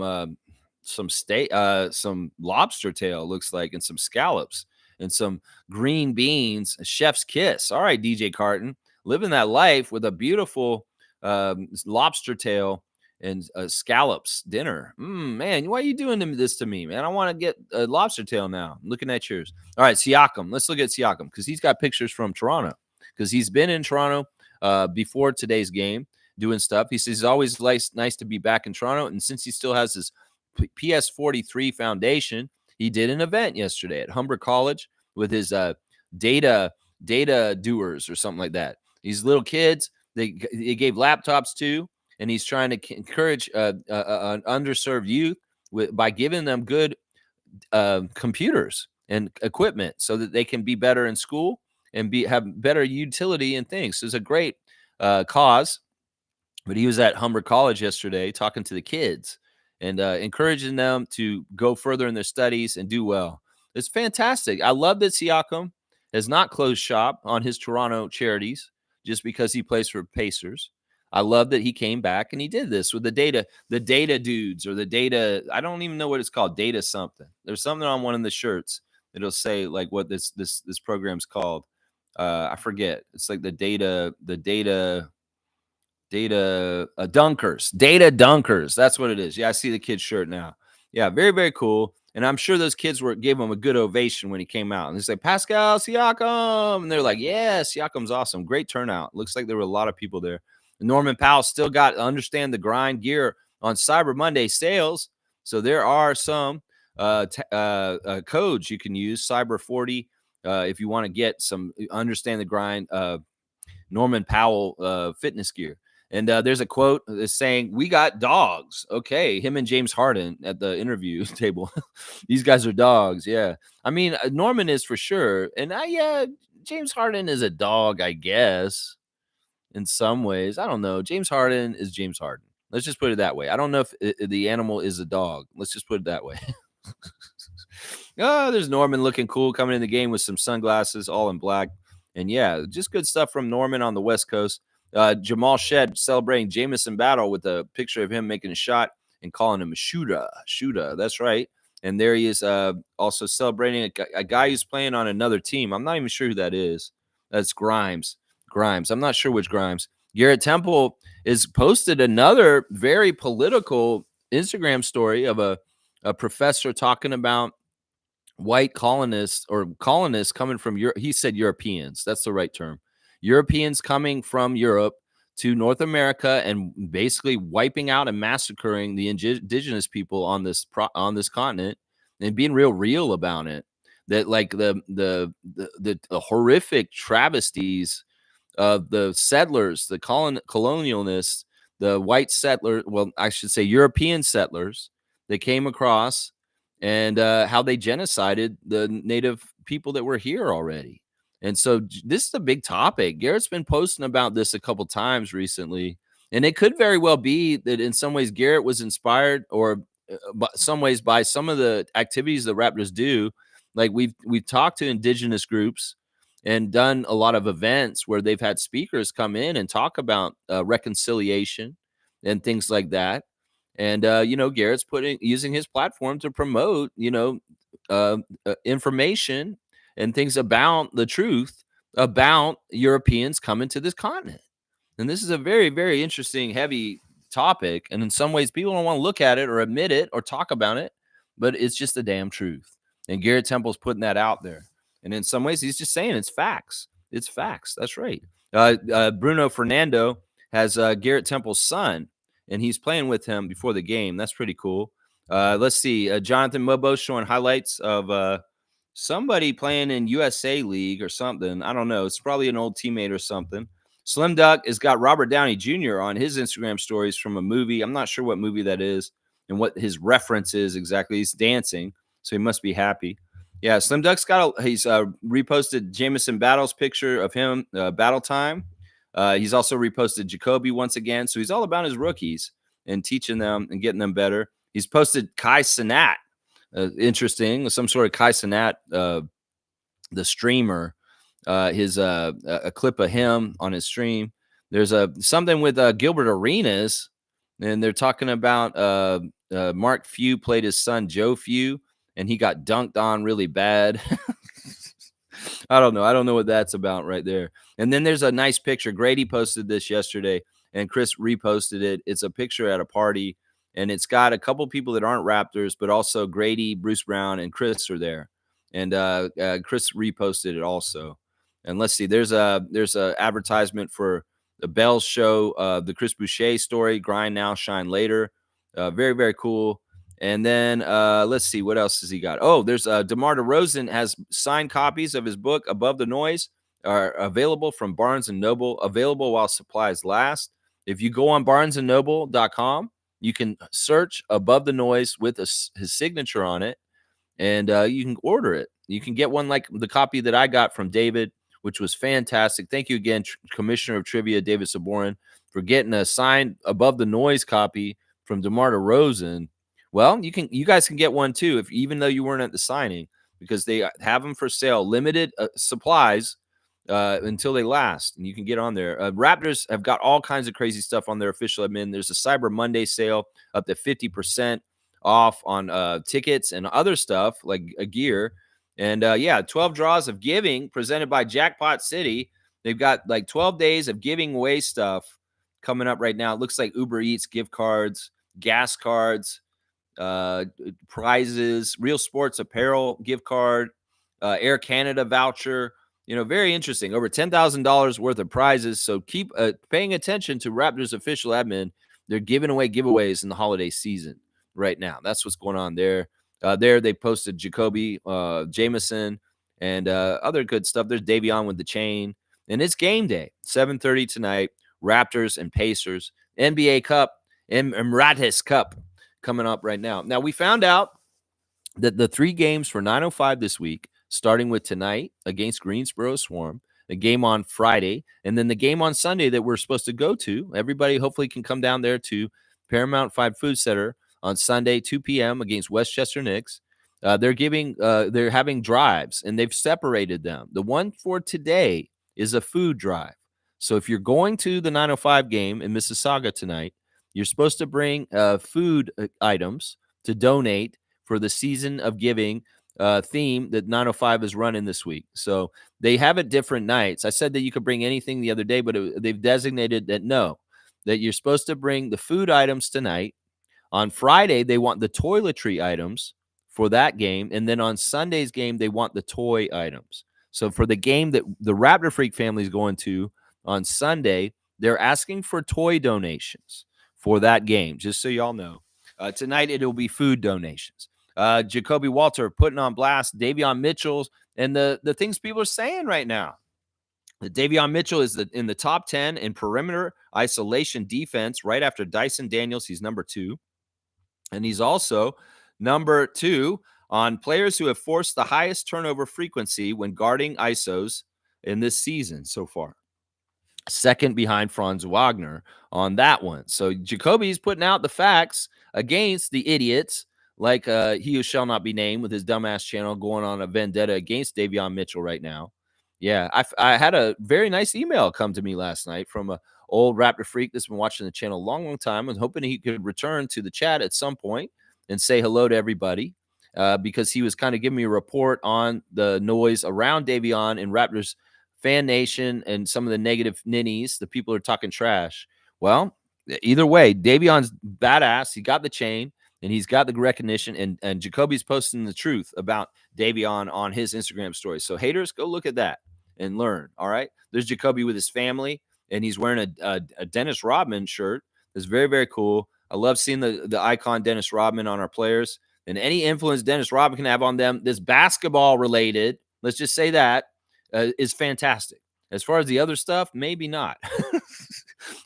Speaker 1: lobster tail, looks like, and some scallops and some green beans, a chef's kiss. All right, DJ Carton, living that life with a beautiful lobster tail and scallops dinner. Man, why are you doing this to me, man? I want to get a lobster tail now. I'm looking at yours. All right, Siakam. Let's look at Siakam because he's got pictures from Toronto because he's been in Toronto before today's game doing stuff. He says it's always nice to be back in Toronto. And since he still has his PS43 foundation, he did an event yesterday at Humber College with his data doers or something like that. These little kids, they gave laptops to, and he's trying to encourage underserved youth by giving them good computers and equipment so that they can be better in school and have better utility and things. So it's a great cause. But he was at Humber College yesterday talking to the kids and encouraging them to go further in their studies and do well. It's fantastic. I love that Siakam has not closed shop on his Toronto charities just because he plays for Pacers. I love that he came back and he did this with the data dudes or the data. I don't even know what it's called. Data something. There's something on one of the shirts that'll say like what this program's called. I forget. It's like the data dunkers. That's what it is. Yeah, I see the kid's shirt now. Yeah, very, very cool. And I'm sure those kids gave him a good ovation when he came out. And they say, Pascal Siakam. And they're like, yeah, Siakam's awesome. Great turnout. Looks like there were a lot of people there. And Norman Powell still got Understand the Grind gear on Cyber Monday sales. So there are some codes you can use, Cyber 40, if you want to get some Understand the Grind Norman Powell fitness gear. And there's a quote that's saying, we got dogs. Okay. Him and James Harden at the interview table. These guys are dogs. Yeah. I mean, Norman is for sure. And James Harden is a dog, I guess, in some ways. I don't know. James Harden is James Harden. Let's just put it that way. I don't know if the animal is a dog. Let's just put it that way. Oh, there's Norman looking cool coming in the game with some sunglasses, all in black. And yeah, just good stuff from Norman on the West Coast. Jamal Shed celebrating Jamison Battle with a picture of him making a shot and calling him a shooter. That's right. And there he is also celebrating a guy who's playing on another team. I'm not even sure who that is. That's Grimes. I'm not sure which Grimes. Garrett Temple is posted another very political Instagram story of a professor talking about white colonists coming from Europe. He said Europeans. That's the right term. Europeans coming from Europe to North America and basically wiping out and massacring the indigenous people on this continent and being real about it. That like the horrific travesties of the settlers, the colonialists, the white settlers. Well, I should say European settlers that came across and how they genocided the native people that were here already. And so this is a big topic. Garrett's been posting about this a couple times recently, and it could very well be that in some ways Garrett was inspired or some ways by some of the activities the Raptors do. Like we've talked to indigenous groups and done a lot of events where they've had speakers come in and talk about reconciliation and things like that. And Garrett's using his platform to promote information and things about the truth about Europeans coming to this continent. And this is a very, very interesting, heavy topic. And in some ways, people don't want to look at it or admit it or talk about it, but it's just the damn truth. And Garrett Temple's putting that out there. And in some ways, he's just saying it's facts. It's facts. That's right. Bruno Fernando has Garrett Temple's son, and he's playing with him before the game. That's pretty cool. Let's see. Jonathan Mobo showing highlights of somebody playing in USA League or something. I don't know. It's probably an old teammate or something. Slim Duck has got Robert Downey Jr. on his Instagram stories from a movie. I'm not sure what movie that is. and what his reference is exactly. He's dancing, so he must be happy. Yeah, Slim Duck's he's reposted Jamison Battle's picture of him battle time. He's also reposted Jacoby once again. So he's all about his rookies and teaching them and getting them better. He's posted Kai Cenat. Interesting, some sort of Kai Cenat, the streamer, his a clip of him on his stream. There's something with Gilbert Arenas, and they're talking about Mark Few played his son Joe Few, and he got dunked on really bad. I don't know what that's about right there. And then there's a nice picture. Grady posted this yesterday, and Chris reposted it. It's a picture at a party, and it's got a couple people that aren't Raptors, but also Grady, Bruce Brown, and Chris are there. And Chris reposted it also. And let's see, there's a advertisement for the Bell's show, the Chris Boucher story, Grind Now, Shine Later. Very, very cool. And then let's see, what else has he got? Oh, there's DeMar DeRozan has signed copies of his book, Above the Noise, are available from Barnes & Noble, available while supplies last. If you go on barnesandnoble.com, you can search Above the Noise with his signature on it, and you can order it. You can get one like the copy that I got from David, which was fantastic. Thank you again, Commissioner of Trivia David Saborin, for getting a signed Above the Noise copy from DeMar DeRozan. Well, you guys can get one too, even though you weren't at the signing, because they have them for sale, limited supplies until they last, and you can get on there. Raptors have got all kinds of crazy stuff on their official admin. There's a Cyber Monday sale up to 50% off on tickets and other stuff like gear. And 12 draws of giving presented by Jackpot City. They've got like 12 days of giving away stuff coming up right now. It looks like Uber Eats gift cards, gas cards, prizes, Real Sports apparel gift card, Air Canada voucher. Very interesting. Over $10,000 worth of prizes. So keep paying attention to Raptors official admin. They're giving away giveaways in the holiday season right now. That's what's going on there. There they posted Jacoby, Jameson, and other good stuff. There's Davion with the chain, and it's game day, 7:30 tonight. Raptors and Pacers, NBA Cup, Emirates Cup coming up right now. Now we found out that the 3 games for 9:05 this week, starting with tonight against Greensboro Swarm, the game on Friday, and then the game on Sunday that we're supposed to go to. Everybody hopefully can come down there to Paramount 5 Food Center on Sunday, 2 p.m. against Westchester Knicks. They're having drives, and they've separated them. The one for today is a food drive. So if you're going to the 9:05 game in Mississauga tonight, you're supposed to bring food items to donate for the Season of Giving theme that 9:05 is running this week. So they have it different nights. I said that you could bring anything the other day, but they've designated that you're supposed to bring the food items tonight. On Friday, they want the toiletry items for that game. And then on Sunday's game, they want the toy items. So for the game that the Raptor Freak family is going to on Sunday, they're asking for toy donations for that game, just so y'all know. Tonight, it'll be food donations. Jacoby Walter putting on blast Davion Mitchell's and the things people are saying right now. That Davion Mitchell is in the top 10 in perimeter isolation defense right after Dyson Daniels. He's number 2. And he's also number 2 on players who have forced the highest turnover frequency when guarding ISOs in this season so far. Second behind Franz Wagner on that one. So Jacoby's putting out the facts against the idiots like he who shall not be named with his dumbass channel going on a vendetta against Davion Mitchell right now. Yeah, I had a very nice email come to me last night from a old Raptor Freak that's been watching the channel a long, long time and hoping he could return to the chat at some point and say hello to everybody because he was kind of giving me a report on the noise around Davion and Raptors fan nation and some of the negative ninnies, the people are talking trash. Well, either way, Davion's badass. He got the chain and he's got the recognition, and Jacoby's posting the truth about Davion on his Instagram story. So haters, go look at that and learn. All right. There's Jacoby with his family, and he's wearing a Dennis Rodman shirt. It's very, very cool. I love seeing the icon Dennis Rodman on our players, and any influence Dennis Rodman can have on them. This basketball related, let's just say that, is fantastic. As far as the other stuff, maybe not.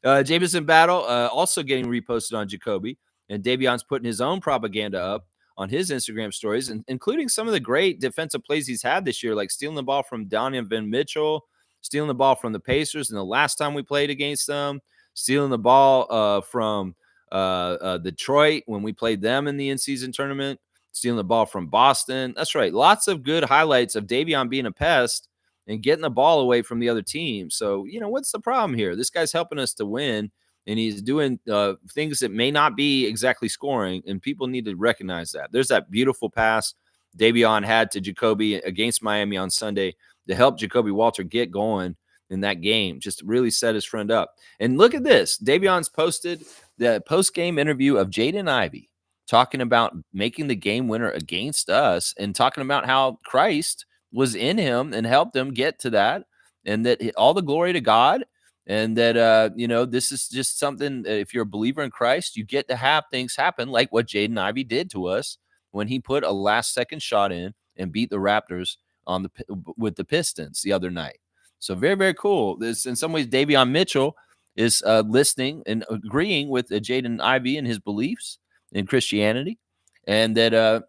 Speaker 1: Jameson Battle also getting reposted on Jacoby. And Davion's putting his own propaganda up on his Instagram stories, and including some of the great defensive plays he's had this year, like stealing the ball from Donovan Mitchell, stealing the ball from the Pacers, and the last time we played against them, stealing the ball from Detroit when we played them in the in-season tournament, stealing the ball from Boston. That's right. Lots of good highlights of Davion being a pest and getting the ball away from the other team. So, what's the problem here? This guy's helping us to win, and he's doing things that may not be exactly scoring, and people need to recognize that. There's that beautiful pass Davion had to Jacoby against Miami on Sunday to help Jacoby Walter get going in that game, just really set his friend up. And look at this. Davion's posted the post-game interview of Jaden Ivey talking about making the game winner against us and talking about how Christ was in him and helped him get to that, and that all the glory to God, and that this is just something that if you're a believer in Christ, you get to have things happen like what Jaden Ivey did to us when he put a last-second shot in and beat the Raptors with the Pistons the other night. So very, very cool. This, in some ways, Davion Mitchell is listening and agreeing with Jaden Ivey and his beliefs in Christianity, and that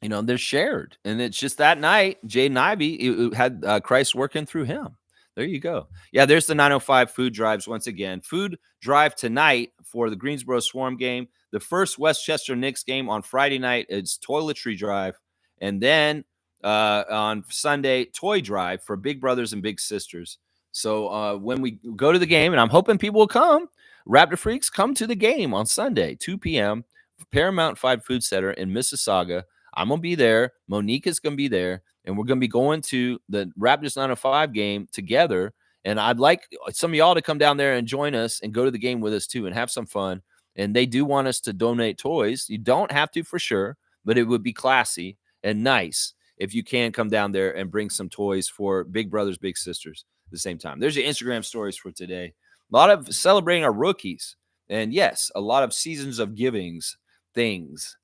Speaker 1: they're shared. And it's just that night, Jaden Ivey had Christ working through him. There you go. Yeah, there's the 905 food drives once again. Food drive tonight for the Greensboro Swarm game. The first Westchester Knicks game on Friday night, it's toiletry drive. And then on Sunday, toy drive for big brothers and big sisters. So when we go to the game, and I'm hoping people will come, Raptor Freaks, come to the game on Sunday, 2 p.m., Paramount 5 Food Center in Mississauga. I'm going to be there. Monique is going to be there. And we're going to be going to the Raptors 905 game together. And I'd like some of y'all to come down there and join us and go to the game with us too and have some fun. And they do want us to donate toys. You don't have to for sure, but it would be classy and nice if you can come down there and bring some toys for big brothers, big sisters at the same time. There's your Instagram stories for today. A lot of celebrating our rookies. And yes, a lot of seasons of giving things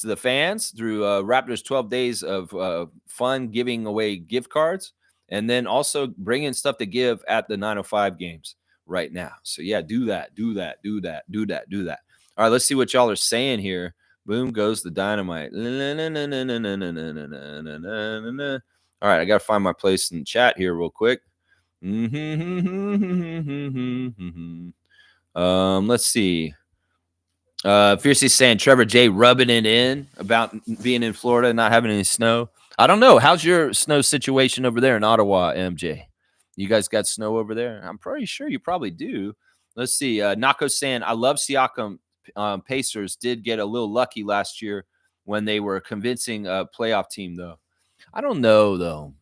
Speaker 1: to the fans through Raptors 12 days of fun giving away gift cards, and then also bringing stuff to give at the 905 games right now. So yeah, do that. All right, let's see what y'all are saying here. Boom goes the dynamite. All right, I got to find my place in the chat here real quick. Let's see. Fiercely saying Trevor J rubbing it in about being in Florida and not having any snow. I don't know. How's your snow situation over there in Ottawa, MJ? You guys got snow over there? I'm pretty sure you probably do. Let's see. Nako saying, I love Siakam. Pacers did get a little lucky last year when they were a convincing playoff team, though. I don't know, though.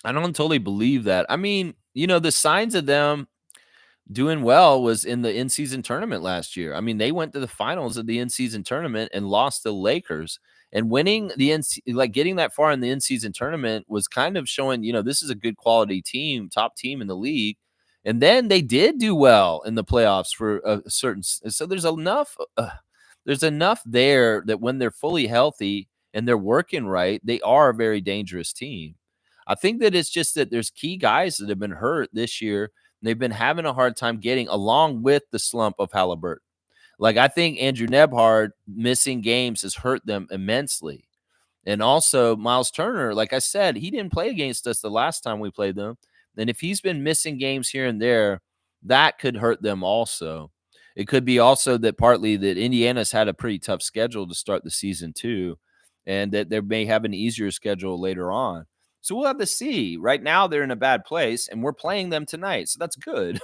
Speaker 1: I don't totally believe that. I mean, the signs of them doing well was in the in-season tournament last year. I mean, they went to the finals of the in-season tournament and lost to the Lakers. And winning getting that far in the in-season tournament was kind of showing, this is a good quality team, top team in the league. And then they did do well in the playoffs for a certain. So there's enough there that when they're fully healthy and they're working right, they are a very dangerous team. I think that it's just that there's key guys that have been hurt this year. They've been having a hard time getting along with the slump of Halliburton. Like, I think Andrew Nebhard missing games has hurt them immensely. And also Miles Turner, like I said, he didn't play against us the last time we played them. And if he's been missing games here and there, that could hurt them also. It could be also that partly that Indiana's had a pretty tough schedule to start the season too, and that they may have an easier schedule later on. So we'll have to see. Right now, they're in a bad place, and we're playing them tonight. So that's good.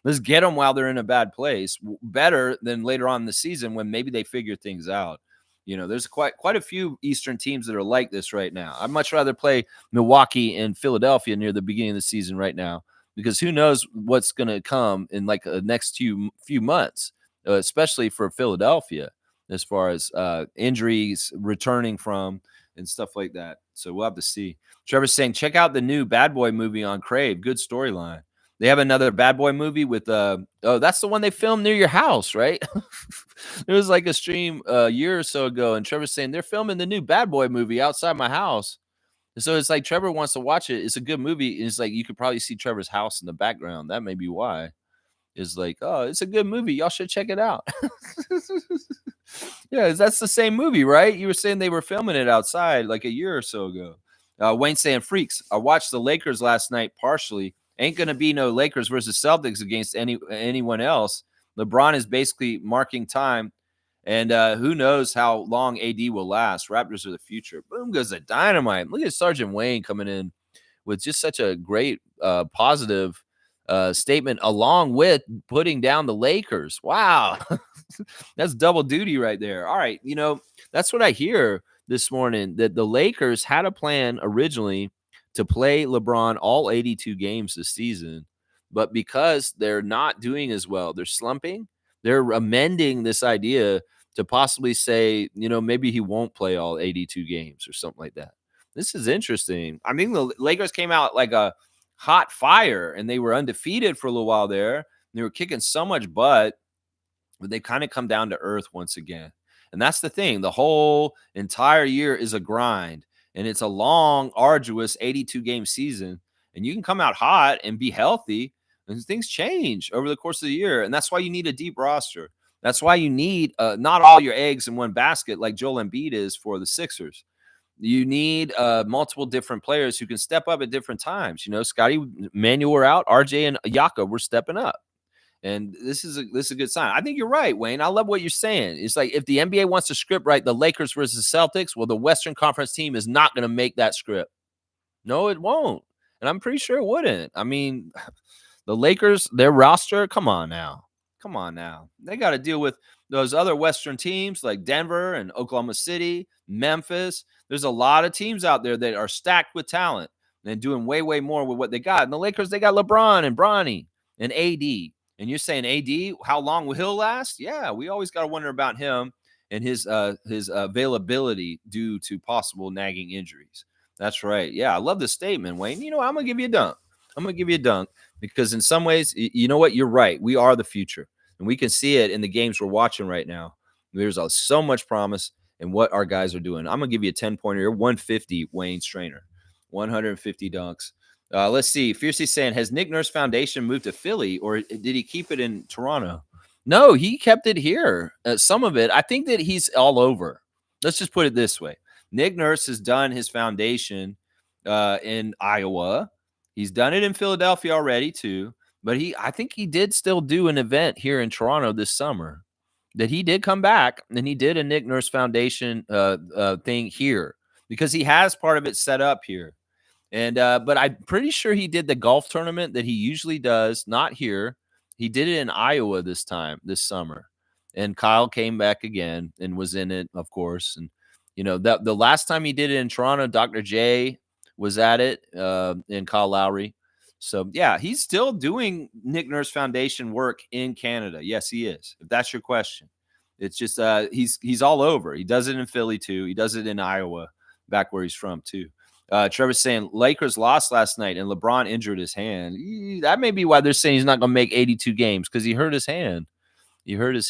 Speaker 1: Let's get them while they're in a bad place. Better than later on in the season when maybe they figure things out. There's quite a few Eastern teams that are like this right now. I'd much rather play Milwaukee and Philadelphia near the beginning of the season right now, because who knows what's going to come in like the next few months, especially for Philadelphia, as far as injuries returning from and stuff like that. So we'll have to see. Trevor's saying, check out the new Bad Boy movie on Crave. Good storyline. They have another Bad Boy movie with that's the one they filmed near your house, right? There was like a stream a year or so ago, and Trevor's saying they're filming the new Bad Boy movie outside my house. And so it's like Trevor wants to watch it. It's a good movie. And it's like you could probably see Trevor's house in the background. That may be why. is like, oh, it's a good movie. Y'all should check it out. Yeah, that's the same movie, right? You were saying they were filming it outside like a year or so ago. Wayne saying, freaks, I watched the Lakers last night partially. Ain't going to be no Lakers versus Celtics against anyone else. LeBron is basically marking time. And who knows how long AD will last. Raptors are the future. Boom goes the dynamite. Look at Sergeant Wayne coming in with just such a great positive statement, along with putting down the Lakers. Wow. That's double duty right there. All right. That's what I hear this morning, that the Lakers had a plan originally to play LeBron all 82 games this season. But because they're not doing as well, they're slumping, they're amending this idea to possibly say, maybe he won't play all 82 games or something like that. This is interesting. I mean, the Lakers came out like a hot fire and they were undefeated for a little while there. They were kicking so much butt, but they kind of come down to earth once again. And that's the thing. The whole entire year is a grind, and it's a long, arduous 82 game season. And you can come out hot and be healthy, and things change over the course of the year. And that's why you need a deep roster. That's why you need not all your eggs in one basket like Joel Embiid is for the Sixers. You need multiple different players who can step up at different times. Scotty, Manuel were out. RJ and Yaka were stepping up. And this is a good sign. I think you're right, Wayne. I love what you're saying. It's like if the NBA wants to script right the Lakers versus Celtics, well, the Western Conference team is not going to make that script. No, it won't. And I'm pretty sure it wouldn't. I mean, the Lakers, their roster, come on now. They got to deal with those other Western teams like Denver and Oklahoma City, Memphis. There's a lot of teams out there that are stacked with talent and doing way, way more with what they got. And the Lakers, they got LeBron and Bronny and AD. And you're saying AD, how long will he last? Yeah, we always got to wonder about him and his availability due to possible nagging injuries. That's right. Yeah, I love the statement, Wayne. I'm going to give you a dunk. Because in some ways, you know what? You're right. We are the future. And we can see it in the games we're watching right now. There's so much promise in what our guys are doing. I'm going to give you a 10-pointer here. 150, Wayne Strainer. 150 dunks. Let's see. Fiercely saying, has Nick Nurse Foundation moved to Philly or did he keep it in Toronto? No, he kept it here. Some of it. I think that he's all over. Let's just put it this way. Nick Nurse has done his foundation in Iowa. He's done it in Philadelphia already too. But I think he did still do an event here in Toronto this summer. That he did come back and he did a Nick Nurse Foundation thing here because he has part of it set up here. And but I'm pretty sure he did the golf tournament that he usually does, not here. He did it in Iowa this summer. And Kyle came back again and was in it, of course. And the last time he did it in Toronto, Dr. J was at it, and Kyle Lowry. So yeah, he's still doing Nick Nurse Foundation work in Canada. Yes, he is. If that's your question, it's just he's all over. He does it in Philly too. He does it in Iowa, back where he's from too. Trevor's saying Lakers lost last night and LeBron injured his hand. That may be why they're saying he's not going to make 82 games because he hurt his hand. Fiercely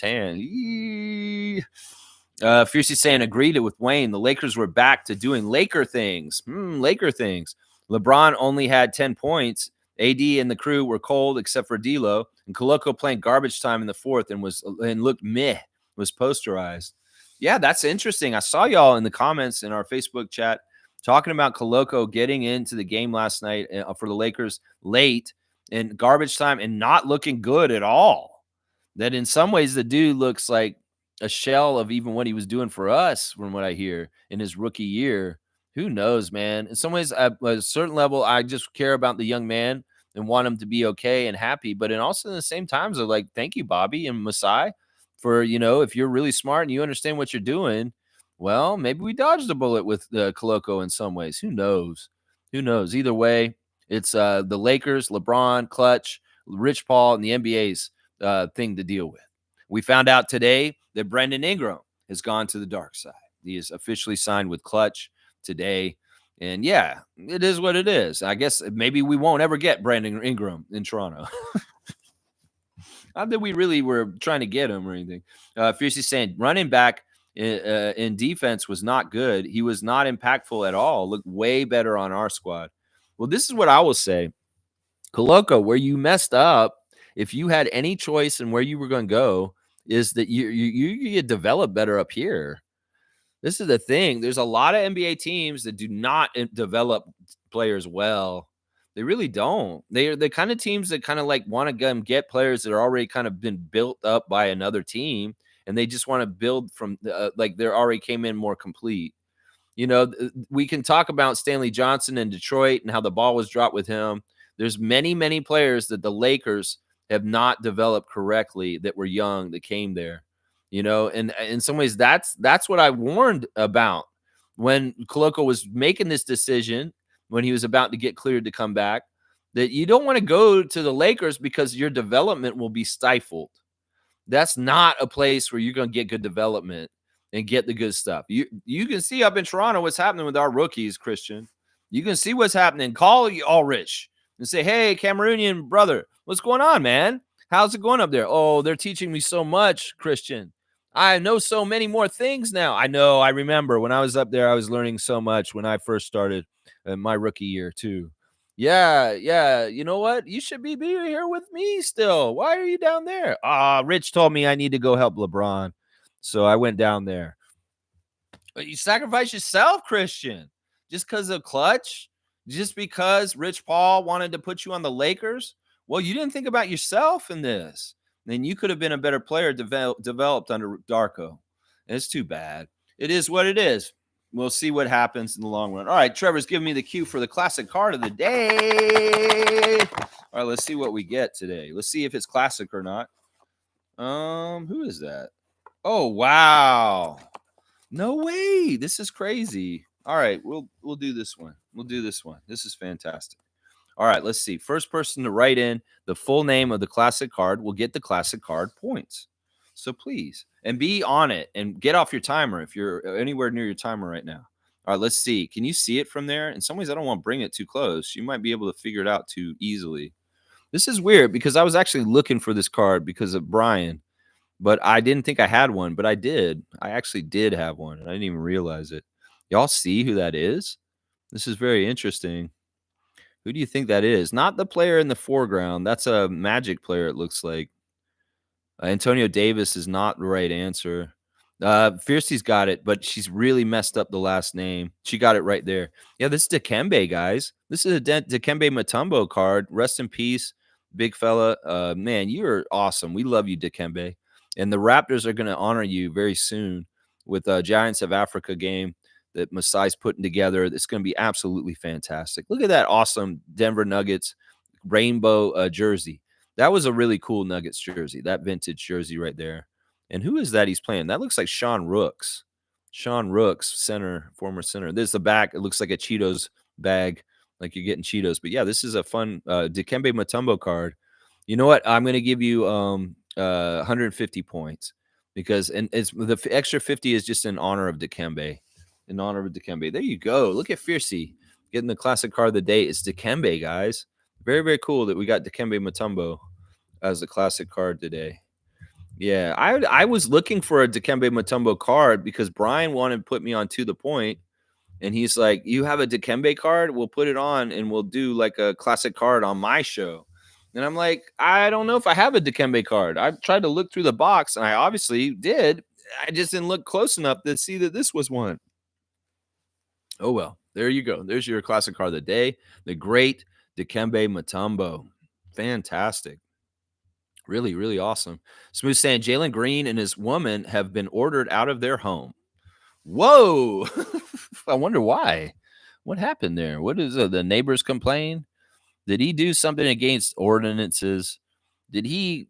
Speaker 1: saying agreed it with Wayne. The Lakers were back to doing Laker things. LeBron only had 10 points. AD and the crew were cold except for D'Lo. And Koloko playing garbage time in the fourth and looked meh, was posterized. Yeah, that's interesting. I saw y'all in the comments in our Facebook chat talking about Koloko getting into the game last night for the Lakers late in garbage time and not looking good at all. That in some ways the dude looks like a shell of even what he was doing for us from what I hear in his rookie year. Who knows, man? In some ways, at a certain level, I just care about the young man and want him to be okay and happy. But also in the same times, I'm like, thank you, Bobby and Masai, for, if you're really smart and you understand what you're doing, well, maybe we dodged a bullet with Koloko in some ways. Who knows? Either way, it's the Lakers, LeBron, Clutch, Rich Paul, and the NBA's thing to deal with. We found out today that Brandon Ingram has gone to the dark side. He is officially signed with Clutch today. And yeah, it is what it is. I guess maybe we won't ever get Brandon Ingram in Toronto. Not that we really were trying to get him or anything. Fiercely saying running back in defense was not good. He was not impactful at all. Looked way better on our squad. Well, this is what I will say. Koloko, where you messed up if you had any choice in where you were going to go, is that you get develop better up here. This is the thing. There's a lot of NBA teams that do not develop players well. They really don't. They're the kind of teams that kind of like want to get players that are already kind of been built up by another team, and they just want to build from like they're already came in more complete. We can talk about Stanley Johnson in Detroit and how the ball was dropped with him. There's many players that the Lakers have not developed correctly that were young that came there. And in some ways that's what I warned about when Koloko was making this decision when he was about to get cleared to come back, that you don't want to go to the Lakers because your development will be stifled. That's not a place where you're going to get good development and get the good stuff. You can see up in Toronto what's happening with our rookies, Christian. You can see what's happening. Call Ulrich and say, hey, Cameroonian brother, what's going on, man? How's it going up there? Oh, they're teaching me so much, Christian. I know so many more things now. I know. I remember when I was up there, I was learning so much when I first started in my rookie year too. Yeah. You know what? You should be here with me still. Why are you down there? Rich told me I need to go help LeBron. So I went down there. But you sacrifice yourself, Christian, just because of clutch, just because Rich Paul wanted to put you on the Lakers. Well, you didn't think about yourself in this. Then you could have been a better player developed under Darko. And it's too bad. It is what it is. We'll see what happens in the long run. All right, Trevor's giving me the cue for the classic card of the day. All right, let's see what we get today. Let's see if it's classic or not. Who is that? Oh, wow. No way. This is crazy. All right, we'll do this one. We'll do this one. This is fantastic. All right, let's see. First person to write in the full name of the classic card will get the classic card points. So please, and be on it and get off your timer if you're anywhere near your timer right now. All right, let's see. Can you see it from there? In some ways, I don't want to bring it too close. You might be able to figure it out too easily. This is weird because I was actually looking for this card because of Brian, but I didn't think I had one, but I did. I actually did have one, and I didn't even realize it. Y'all see who that is? This is very interesting. Who do you think that is? Not the player in the foreground. That's a Magic player, it looks like. Antonio Davis is not the right answer. Fiercey's got it, but she's really messed up the last name. She got it right there. Yeah, this is Dikembe, guys. This is a Dikembe Mutombo card. Rest in peace, big fella. Man, you are awesome. We love you, Dikembe. And the Raptors are going to honor you very soon with a Giants of Africa game that Masai's putting together. It's going to be absolutely fantastic. Look at that awesome Denver Nuggets rainbow jersey. That was a really cool Nuggets jersey, that vintage jersey right there. And who is that he's playing? That looks like Sean Rooks. Sean Rooks, center, former center. There's the back. It looks like a Cheetos bag, like you're getting Cheetos. But yeah, this is a fun Dikembe Mutombo card. You know what? I'm going to give you 150 points because it's the extra 50 is just in honor of Dikembe. In honor of Dikembe. There you go. Look at Fiercey getting the classic card of the day. It's Dikembe, guys. Very, very cool that we got Dikembe Mutombo as the classic card today. Yeah, I was looking for a Dikembe Mutombo card because Brian wanted to put me on To The Point, and he's like, you have a Dikembe card? We'll put it on, and we'll do like a classic card on my show. And I'm like, I don't know if I have a Dikembe card. I tried to look through the box, and I obviously did. I just didn't look close enough to see that this was one. Oh, well, there you go. There's your classic card of the day, the great Dikembe Mutombo. Fantastic. Really, really awesome. Smooth saying Jalen Green and his woman have been ordered out of their home. Whoa. I wonder why. What happened there? What is the neighbors complain? Did he do something against ordinances? Did he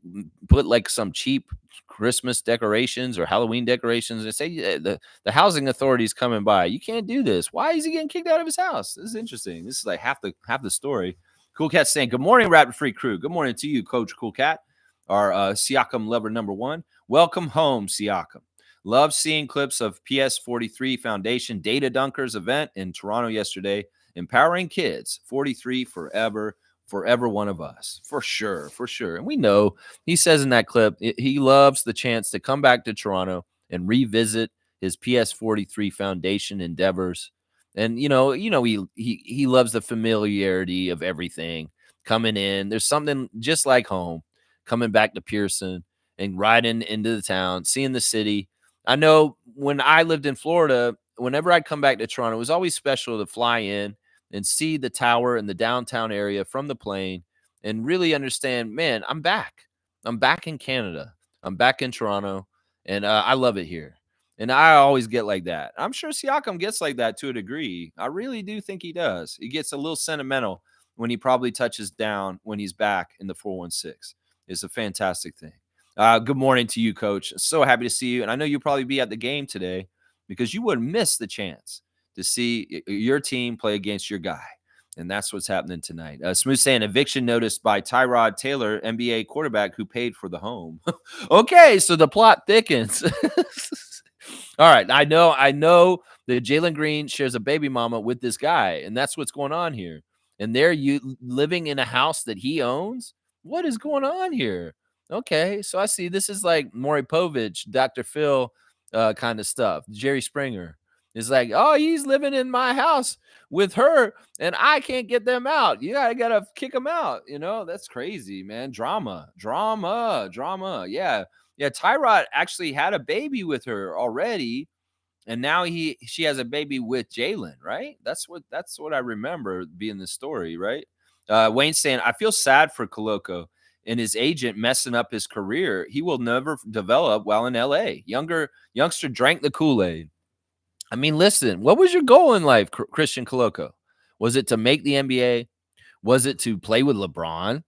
Speaker 1: put like some cheap Christmas decorations or Halloween decorations and say the housing authority's coming by? You can't do this. Why is he getting kicked out of his house? This is interesting. This is like half the story. Cool Cat saying, good morning, Rapid Free crew. Good morning to you, Coach Cool Cat, our Siakam lover number one. Welcome home, Siakam. Love seeing clips of PS43 Foundation Data Dunkers event in Toronto yesterday. Empowering kids, 43 forever one of us. For sure. And we know he says in that clip, he loves the chance to come back to Toronto and revisit his PS43 Foundation endeavors. And, he loves the familiarity of everything coming in. There's something just like home. coming back to Pearson and riding into the town, seeing the city. I know when I lived in Florida, whenever I'd come back to Toronto, it was always special to fly in and see the tower in the downtown area from the plane and really understand, man, I'm back. I'm back in Canada. I'm back in Toronto, and I love it here. And I always get like that. I'm sure Siakam gets like that to a degree. I really do think he does. He gets a little sentimental when he probably touches down when he's back in the 416. It's a fantastic thing. Good morning to you, Coach. So happy to see you. And I know you'll probably be at the game today because you would miss the chance to see your team play against your guy. And that's what's happening tonight. Smooth saying eviction notice by Tyrod Taylor, NBA quarterback who paid for the home. Okay, so the plot thickens. All right, I know that Jalen Green shares a baby mama with this guy, and that's what's going on here. And they're living in a house that he owns. What is going on here? Okay, so I see this is like Maury Povich, Dr. Phil kind of stuff. Jerry Springer is like, oh, he's living in my house with her, and I can't get them out. You gotta kick them out. That's crazy, man. Drama. Yeah. Yeah, Tyrod actually had a baby with her already, and now she has a baby with Jalen, right? That's what I remember being the story, right? Wayne saying, I feel sad for Koloko and his agent messing up his career. He will never develop while in LA. Youngster drank the Kool-Aid. I mean, listen, what was your goal in life, Christian Koloko? Was it to make the NBA? Was it to play with LeBron?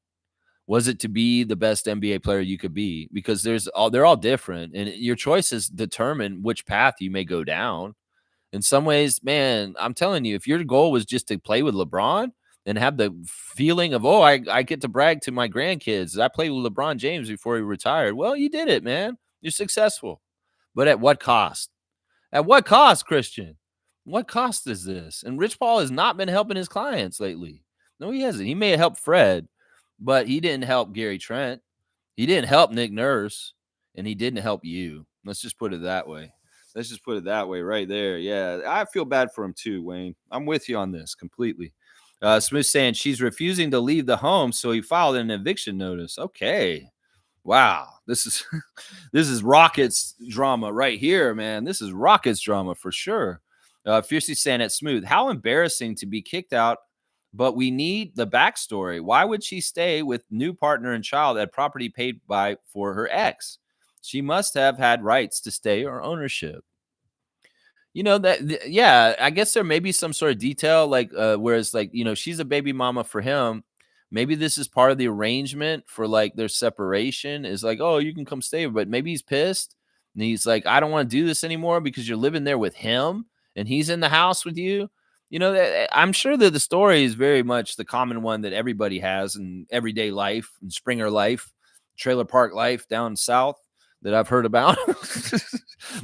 Speaker 1: Was it to be the best NBA player you could be? Because they're all different, and your choices determine which path you may go down. In some ways, man, I'm telling you, if your goal was just to play with LeBron and have the feeling of, oh, I get to brag to my grandkids that I played with LeBron James before he retired, well, you did it, man. You're successful. But at what cost? At what cost, Christian? What cost is this? And Rich Paul has not been helping his clients lately. No, he hasn't. He may have helped Fred, but he didn't help Gary Trent. He didn't help Nick Nurse, and he didn't help you. Let's just put it that way. Let's just put it that way right there. Yeah, I feel bad for him too, Wayne. I'm with you on this completely. Smith saying she's refusing to leave the home, so he filed an eviction notice. Okay. Wow. This is Rockets drama right here, man. This is Rockets drama for sure. Fiercely saying at Smooth, how embarrassing to be kicked out, but we need the backstory. Why would she stay with new partner and child at property paid by for her ex? She must have had rights to stay or ownership. Yeah, I guess there may be some sort of detail, like, whereas, like, she's a baby mama for him. Maybe this is part of the arrangement for like their separation is like, oh, you can come stay, but maybe he's pissed and he's like, I don't want to do this anymore because you're living there with him and he's in the house with you. I'm sure that the story is very much the common one that everybody has in everyday life and Springer life, trailer park life down south that I've heard about.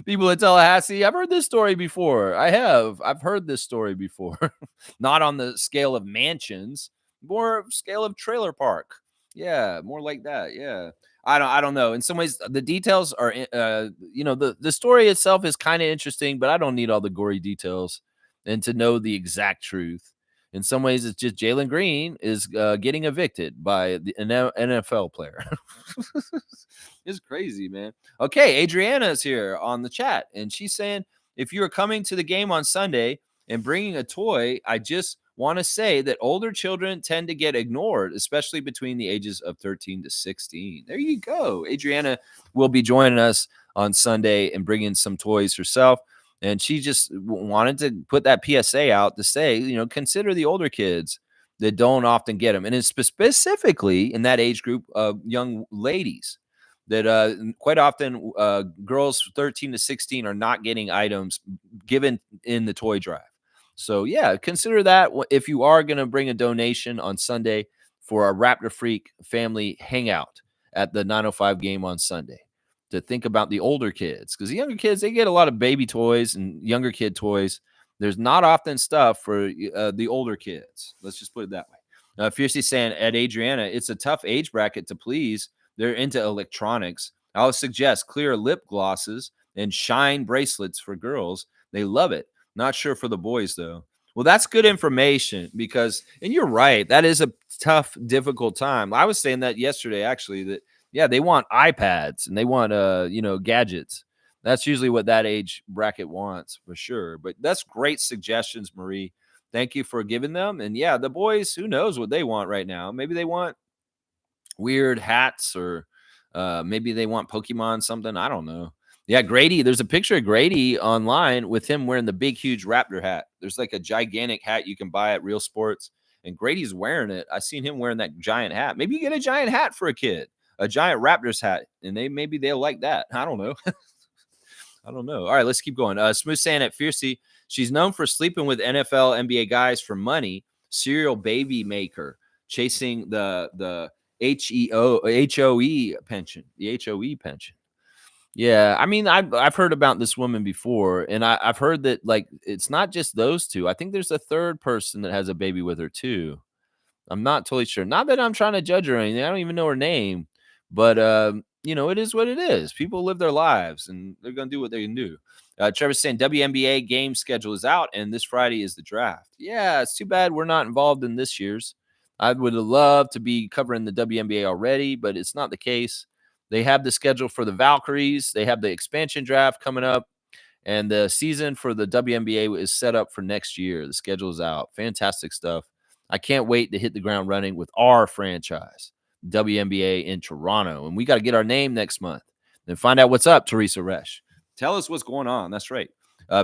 Speaker 1: People in Tallahassee, I've heard this story before. I've heard this story before. Not on the scale of mansions, more scale of trailer park. Yeah, more like that. Yeah. I don't know. In some ways, the details are, the story itself is kind of interesting, but I don't need all the gory details and to know the exact truth. In some ways, it's just Jalen Green is getting evicted by an NFL player. It's crazy, man. Okay, Adriana is here on the chat, and she's saying, if you are coming to the game on Sunday and bringing a toy, I just want to say that older children tend to get ignored, especially between the ages of 13 to 16. There you go. Adriana will be joining us on Sunday and bringing some toys herself. And she just wanted to put that PSA out to say, consider the older kids that don't often get them. And it's specifically in that age group of young ladies that quite often girls 13 to 16 are not getting items given in the toy drive. So, yeah, consider that if you are going to bring a donation on Sunday for a Raptor Freak family hangout at the 905 game on Sunday, to think about the older kids, because the younger kids, they get a lot of baby toys and younger kid toys. There's not often stuff for the older kids. Let's just put it that way. Fiercely saying at Adriana, it's a tough age bracket to please. They're into electronics. I would suggest clear lip glosses and shine bracelets for girls. They love it. Not sure for the boys, though. Well, that's good information because, and you're right, that is a tough, difficult time. I was saying that yesterday, actually, that Yeah, they want iPads and they want gadgets. That's usually what that age bracket wants for sure. But that's great suggestions, Marie. Thank you for giving them. And yeah, the boys, who knows what they want right now? Maybe they want weird hats or maybe they want Pokemon something. I don't know. Yeah, Grady, there's a picture of Grady online with him wearing the big, huge Raptor hat. There's like a gigantic hat you can buy at Real Sports, and Grady's wearing it. I seen him wearing that giant hat. Maybe you get a giant hat for a kid, a giant Raptors hat, and maybe they'll like that. I don't know. I don't know. All right, let's keep going. Smooth saying at Fiercey, she's known for sleeping with NFL, NBA guys for money. Serial baby maker, chasing the HOE pension, the HOE pension. Yeah, I mean, I've heard about this woman before, and I've heard that like it's not just those two. I think there's a third person that has a baby with her too. I'm not totally sure. Not that I'm trying to judge her or anything. I don't even know her name, but it is what it is. People live their lives, and they're gonna do what they can do. Trevor's saying WNBA game schedule is out, and this Friday is the draft. Yeah, it's too bad we're not involved in this year's. I would have loved to be covering the WNBA already, but it's not the case. They have the schedule for the Valkyries. They have the expansion draft coming up, and the season for the WNBA is set up for next year. The schedule is out. Fantastic stuff. I can't wait to hit the ground running with our franchise, WNBA in Toronto. And we got to get our name next month. Then find out what's up, Teresa Resch. Tell us what's going on. That's right.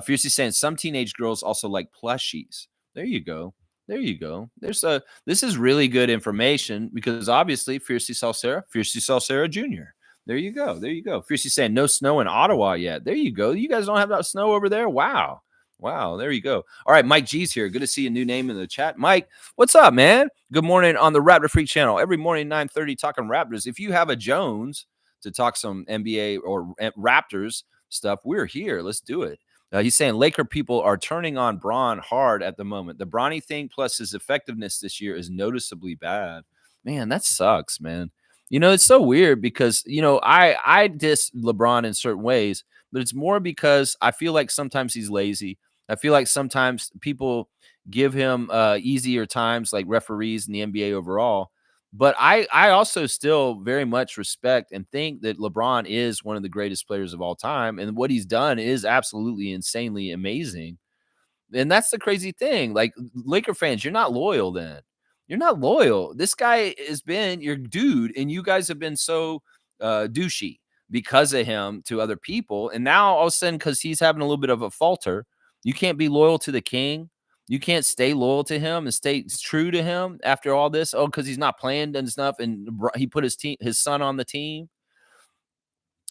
Speaker 1: Fiercely saying some teenage girls also like plushies. There you go. There you go. This is really good information because obviously Fiercely Salsera Jr. There you go. There you go. Fiercely saying no snow in Ottawa yet. There you go. You guys don't have that snow over there? Wow. Wow. There you go. All right. Mike G's here. Good to see a new name in the chat. Mike, what's up, man? Good morning on the Raptor Freak channel. Every morning, 9:30, talking Raptors. If you have a Jones to talk some NBA or Raptors stuff, we're here. Let's do it. He's saying Laker people are turning on Braun hard at the moment. The Bronny thing plus his effectiveness this year is noticeably bad. Man, that sucks, man. It's so weird because, I diss LeBron in certain ways, but it's more because I feel like sometimes he's lazy. I feel like sometimes people give him easier times, like referees in the NBA overall. But I also still very much respect and think that LeBron is one of the greatest players of all time. And what he's done is absolutely insanely amazing. And that's the crazy thing. Like Laker fans, you're not loyal then. You're not loyal. This guy has been your dude, and you guys have been so douchey because of him to other people. And now all of a sudden, because he's having a little bit of a falter, you can't be loyal to the king. You can't stay loyal to him and stay true to him after all this. Oh, because he's not playing and stuff, and he put his son on the team.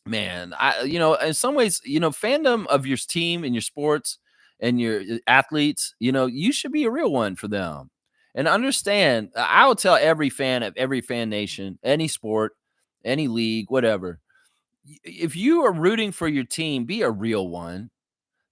Speaker 1: Man, in some ways, fandom of your team and your sports and your athletes, you should be a real one for them. And understand, I will tell every fan of every fan nation, any sport, any league, whatever. If you are rooting for your team, be a real one.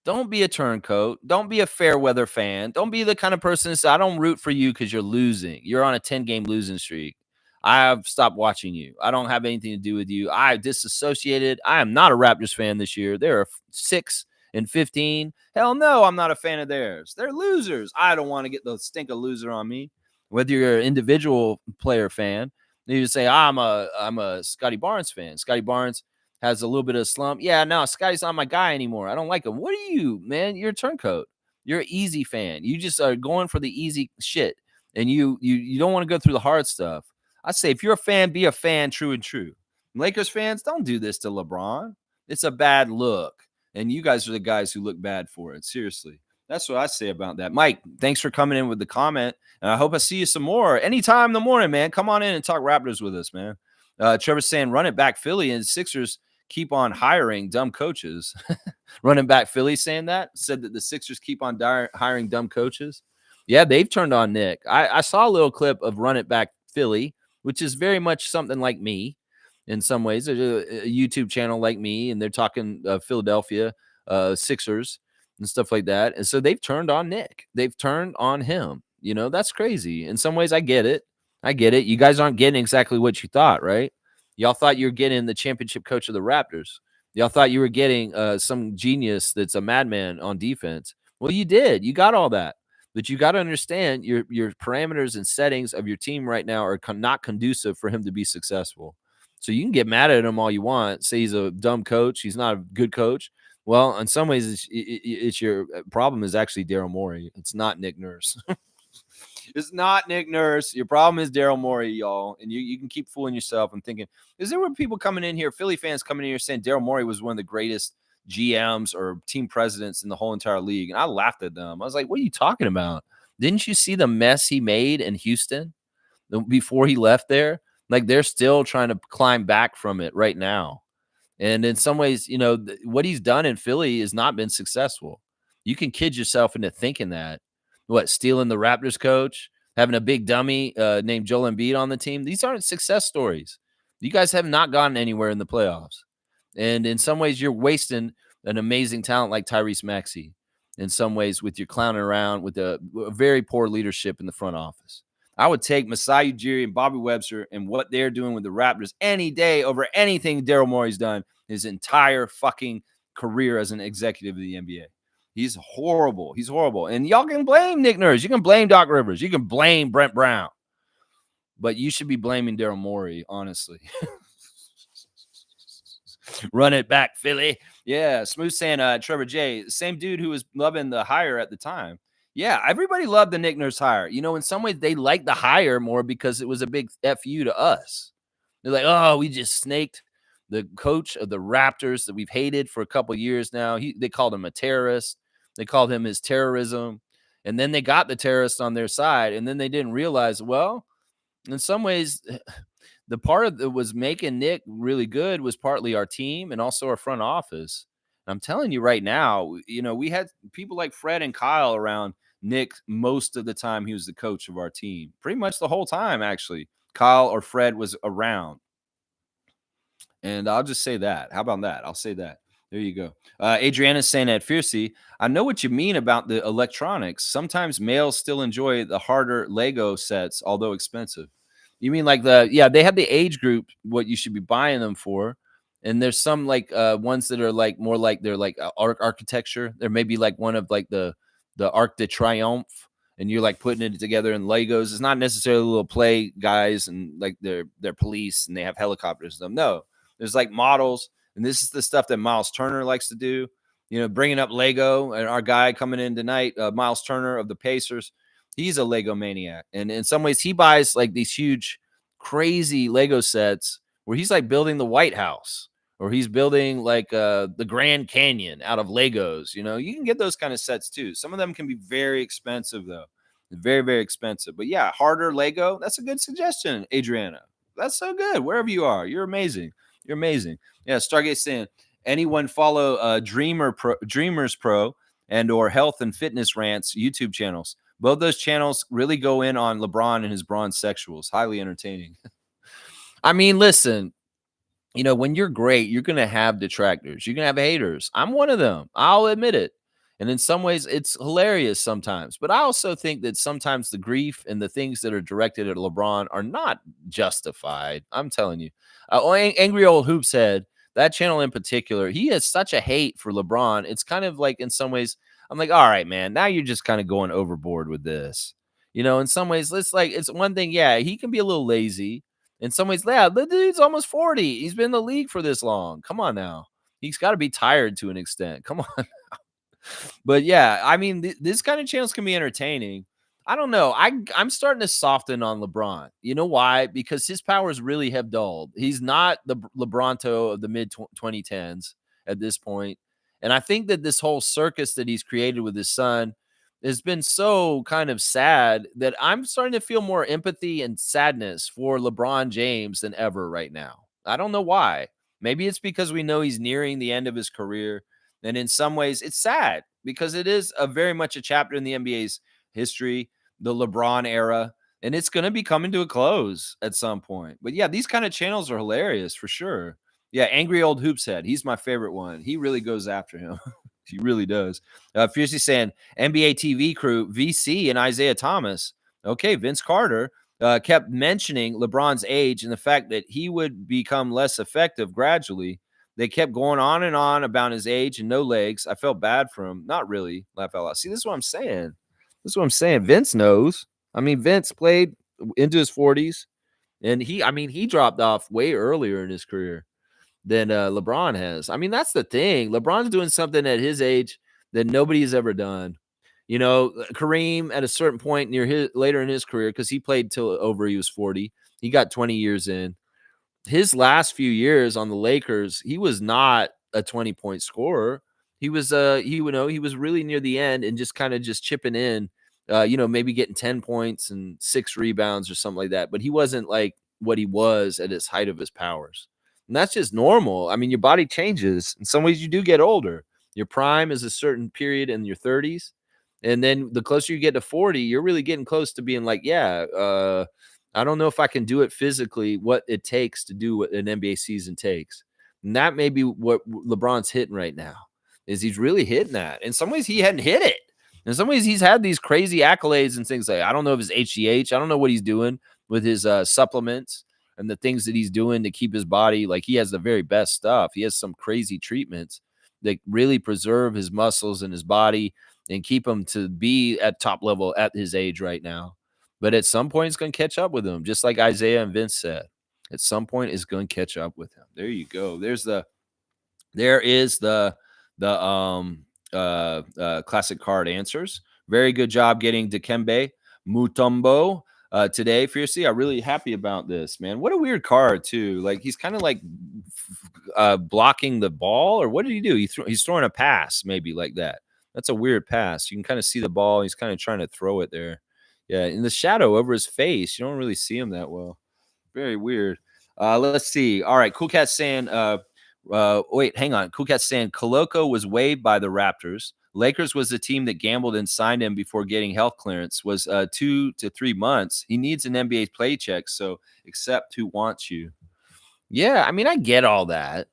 Speaker 1: Don't be a turncoat. Don't be a fair weather fan. Don't be the kind of person that says, I don't root for you because you're losing. You're on a 10-game losing streak. I've stopped watching you. I don't have anything to do with you. I've disassociated. I am not a Raptors fan this year. They're 6-15. Hell no, I'm not a fan of theirs. They're losers. I don't want to get the stink of loser on me. Whether you're an individual player fan, you say, I'm a Scotty Barnes fan. Scotty Barnes has a little bit of a slump. Yeah, no, Scotty's not my guy anymore. I don't like him. What are you, man? You're a turncoat. You're an easy fan. You just are going for the easy shit. And you don't want to go through the hard stuff. I say, if you're a fan, be a fan, true and true. Lakers fans, don't do this to LeBron. It's a bad look. And you guys are the guys who look bad for it. Seriously. That's what I say about that. Mike, thanks for coming in with the comment. And I hope I see you some more. Anytime in the morning, man. Come on in and talk Raptors with us, man. Trevor's saying, run it back Philly, and Sixers keep on hiring dumb coaches. Running back Philly saying that? Said that the Sixers keep on hiring dumb coaches. Yeah, they've turned on Nick. I saw a little clip of Run It Back Philly, which is very much something like me in some ways. There's a YouTube channel like me, and they're talking Philadelphia Sixers and stuff like that. And so they've turned on Nick. They've turned on him. That's crazy. In some ways, I get it. I get it. You guys aren't getting exactly what you thought, right? Y'all thought you were getting the championship coach of the Raptors. Y'all thought you were getting some genius that's a madman on defense. Well, you did. You got all that. But you got to understand your parameters and settings of your team right now are not conducive for him to be successful. So you can get mad at him all you want, say he's a dumb coach, he's not a good coach. Well, in some ways, it's your problem is actually Daryl Morey. It's not Nick Nurse. It's not Nick Nurse. Your problem is Daryl Morey, y'all. And you can keep fooling yourself and thinking, is there were people coming in here, Philly fans coming in here saying Daryl Morey was one of the greatest GMs or team presidents in the whole entire league? And I laughed at them. I was like, what are you talking about? Didn't you see the mess he made in Houston before he left there? Like they're still trying to climb back from it right now. And in some ways, what he's done in Philly has not been successful. You can kid yourself into thinking that. What, stealing the Raptors coach, having a big dummy named Joel Embiid on the team? These aren't success stories. You guys have not gotten anywhere in the playoffs. And in some ways, you're wasting an amazing talent like Tyrese Maxey. In some ways, with your clowning around with a very poor leadership in the front office. I would take Masai Ujiri and Bobby Webster and what they're doing with the Raptors any day over anything Daryl Morey's done his entire fucking career as an executive of the NBA. He's horrible. He's horrible. And y'all can blame Nick Nurse. You can blame Doc Rivers. You can blame Brent Brown. But you should be blaming Daryl Morey, honestly. Run it back, Philly. Yeah, Smooth saying Trevor J, same dude who was loving the hire at the time. Yeah, everybody loved the Nick Nurse hire. In some ways, they liked the hire more because it was a big FU to us. They're like, oh, we just snaked the coach of the Raptors that we've hated for a couple years now. They called him a terrorist. They called him his terrorism. And then they got the terrorists on their side. And then they didn't realize, well, in some ways, the part that was making Nick really good was partly our team and also our front office. And I'm telling you right now, we had people like Fred and Kyle around Nick most of the time he was the coach of our team. Pretty much the whole time, actually. Kyle or Fred was around. And I'll just say that. How about that? I'll say that. There you go. Adriana's saying at Fiercey, I know what you mean about the electronics. Sometimes males still enjoy the harder Lego sets, although expensive. You mean like they have the age group, what you should be buying them for. And there's some like ones that are like more like they're like architecture. There may be like one of like the Arc de Triomphe, and you're like putting it together in Legos. It's not necessarily little play guys and like they're police and they have helicopters. No, there's like models. And this is the stuff that Miles Turner likes to do, bringing up Lego. And our guy coming in tonight, Miles Turner of the Pacers, he's a Lego maniac. And in some ways, he buys like these huge, crazy Lego sets where he's like building the White House or he's building like the Grand Canyon out of Legos. You can get those kind of sets too. Some of them can be very expensive, though. Very, very expensive. But yeah, harder Lego. That's a good suggestion, Adriana. That's so good. Wherever you are, you're amazing. You're amazing. Yeah, Stargate saying, anyone follow Dreamers Pro and or Health and Fitness Rants YouTube channels. Both those channels really go in on LeBron and his bronze sexuals. Highly entertaining. I mean, listen, when you're great, you're going to have detractors. You're going to have haters. I'm one of them. I'll admit it. And in some ways, it's hilarious sometimes. But I also think that sometimes the grief and the things that are directed at LeBron are not justified. I'm telling you. Angry Old Hoops Head, that channel in particular, he has such a hate for LeBron. It's kind of like in some ways, I'm like, all right, man, now you're just kind of going overboard with this. In some ways, it's one thing. Yeah, he can be a little lazy. In some ways, yeah, the dude's almost 40. He's been in the league for this long. Come on now. He's got to be tired to an extent. Come on. But yeah, I mean, this kind of channels can be entertaining. I don't know. I'm starting to soften on LeBron. You know why? Because his powers really have dulled. He's not the LeBronto of the mid 2010s at this point. And I think that this whole circus that he's created with his son has been so kind of sad that I'm starting to feel more empathy and sadness for LeBron James than ever right now. I don't know why. Maybe it's because we know he's nearing the end of his career. And in some ways, it's sad because it is very much a chapter in the NBA's history, the LeBron era, and it's going to be coming to a close at some point. But yeah, these kind of channels are hilarious for sure. Yeah, Angry Old Hoops Head, he's my favorite one. He really goes after him. He really does. Fiercely saying NBA TV crew, VC and Isaiah Thomas. Okay, Vince Carter kept mentioning LeBron's age and the fact that he would become less effective gradually. They kept going on and on about his age and no legs. I felt bad for him. Not really. Laugh out loud. See, this is what I'm saying. This is what I'm saying. Vince knows. I mean, Vince played into his 40s. And he dropped off way earlier in his career than LeBron has. I mean, that's the thing. LeBron's doing something at his age that nobody's ever done. Kareem at a certain point near his later in his career, because he played till over he was 40. He got 20 years in. His last few years on the Lakers, he was not a 20-point scorer. He was really near the end and just kind of just chipping in, maybe getting 10 points and 6 rebounds or something like that. But he wasn't like what he was at his height of his powers. And that's just normal. I mean, your body changes. In some ways, you do get older. Your prime is a certain period in your 30s. And then the closer you get to 40, you're really getting close to being like, yeah, I don't know if I can do it physically, what it takes to do what an NBA season takes. And that may be what LeBron's hitting right now, is he's really hitting that. In some ways, he hadn't hit it. In some ways, he's had these crazy accolades and things like, I don't know if his HGH, I don't know what he's doing with his supplements and the things that he's doing to keep his body. Like, he has the very best stuff. He has some crazy treatments that really preserve his muscles and his body and keep him to be at top level at his age right now. But at some point, it's going to catch up with him, just like Isaiah and Vince said. At some point, it's going to catch up with him. There you go. There is the classic card answers. Very good job getting Dikembe Mutombo today, Fiercey. I'm really happy about this, man. What a weird card, too. Like, he's kind of like blocking the ball, or what did he do? He's throwing a pass, maybe like that. That's a weird pass. You can kind of see the ball. He's kind of trying to throw it there. Yeah, in the shadow over his face, you don't really see him that well. Very weird. Let's see. All right, Cool Cat saying, wait, hang on. Cool Cat saying Koloko was waived by the Raptors. Lakers was the team that gambled and signed him before getting health clearance. Was 2 to 3 months. He needs an NBA play check, so accept who wants you. Yeah, I mean, I get all that.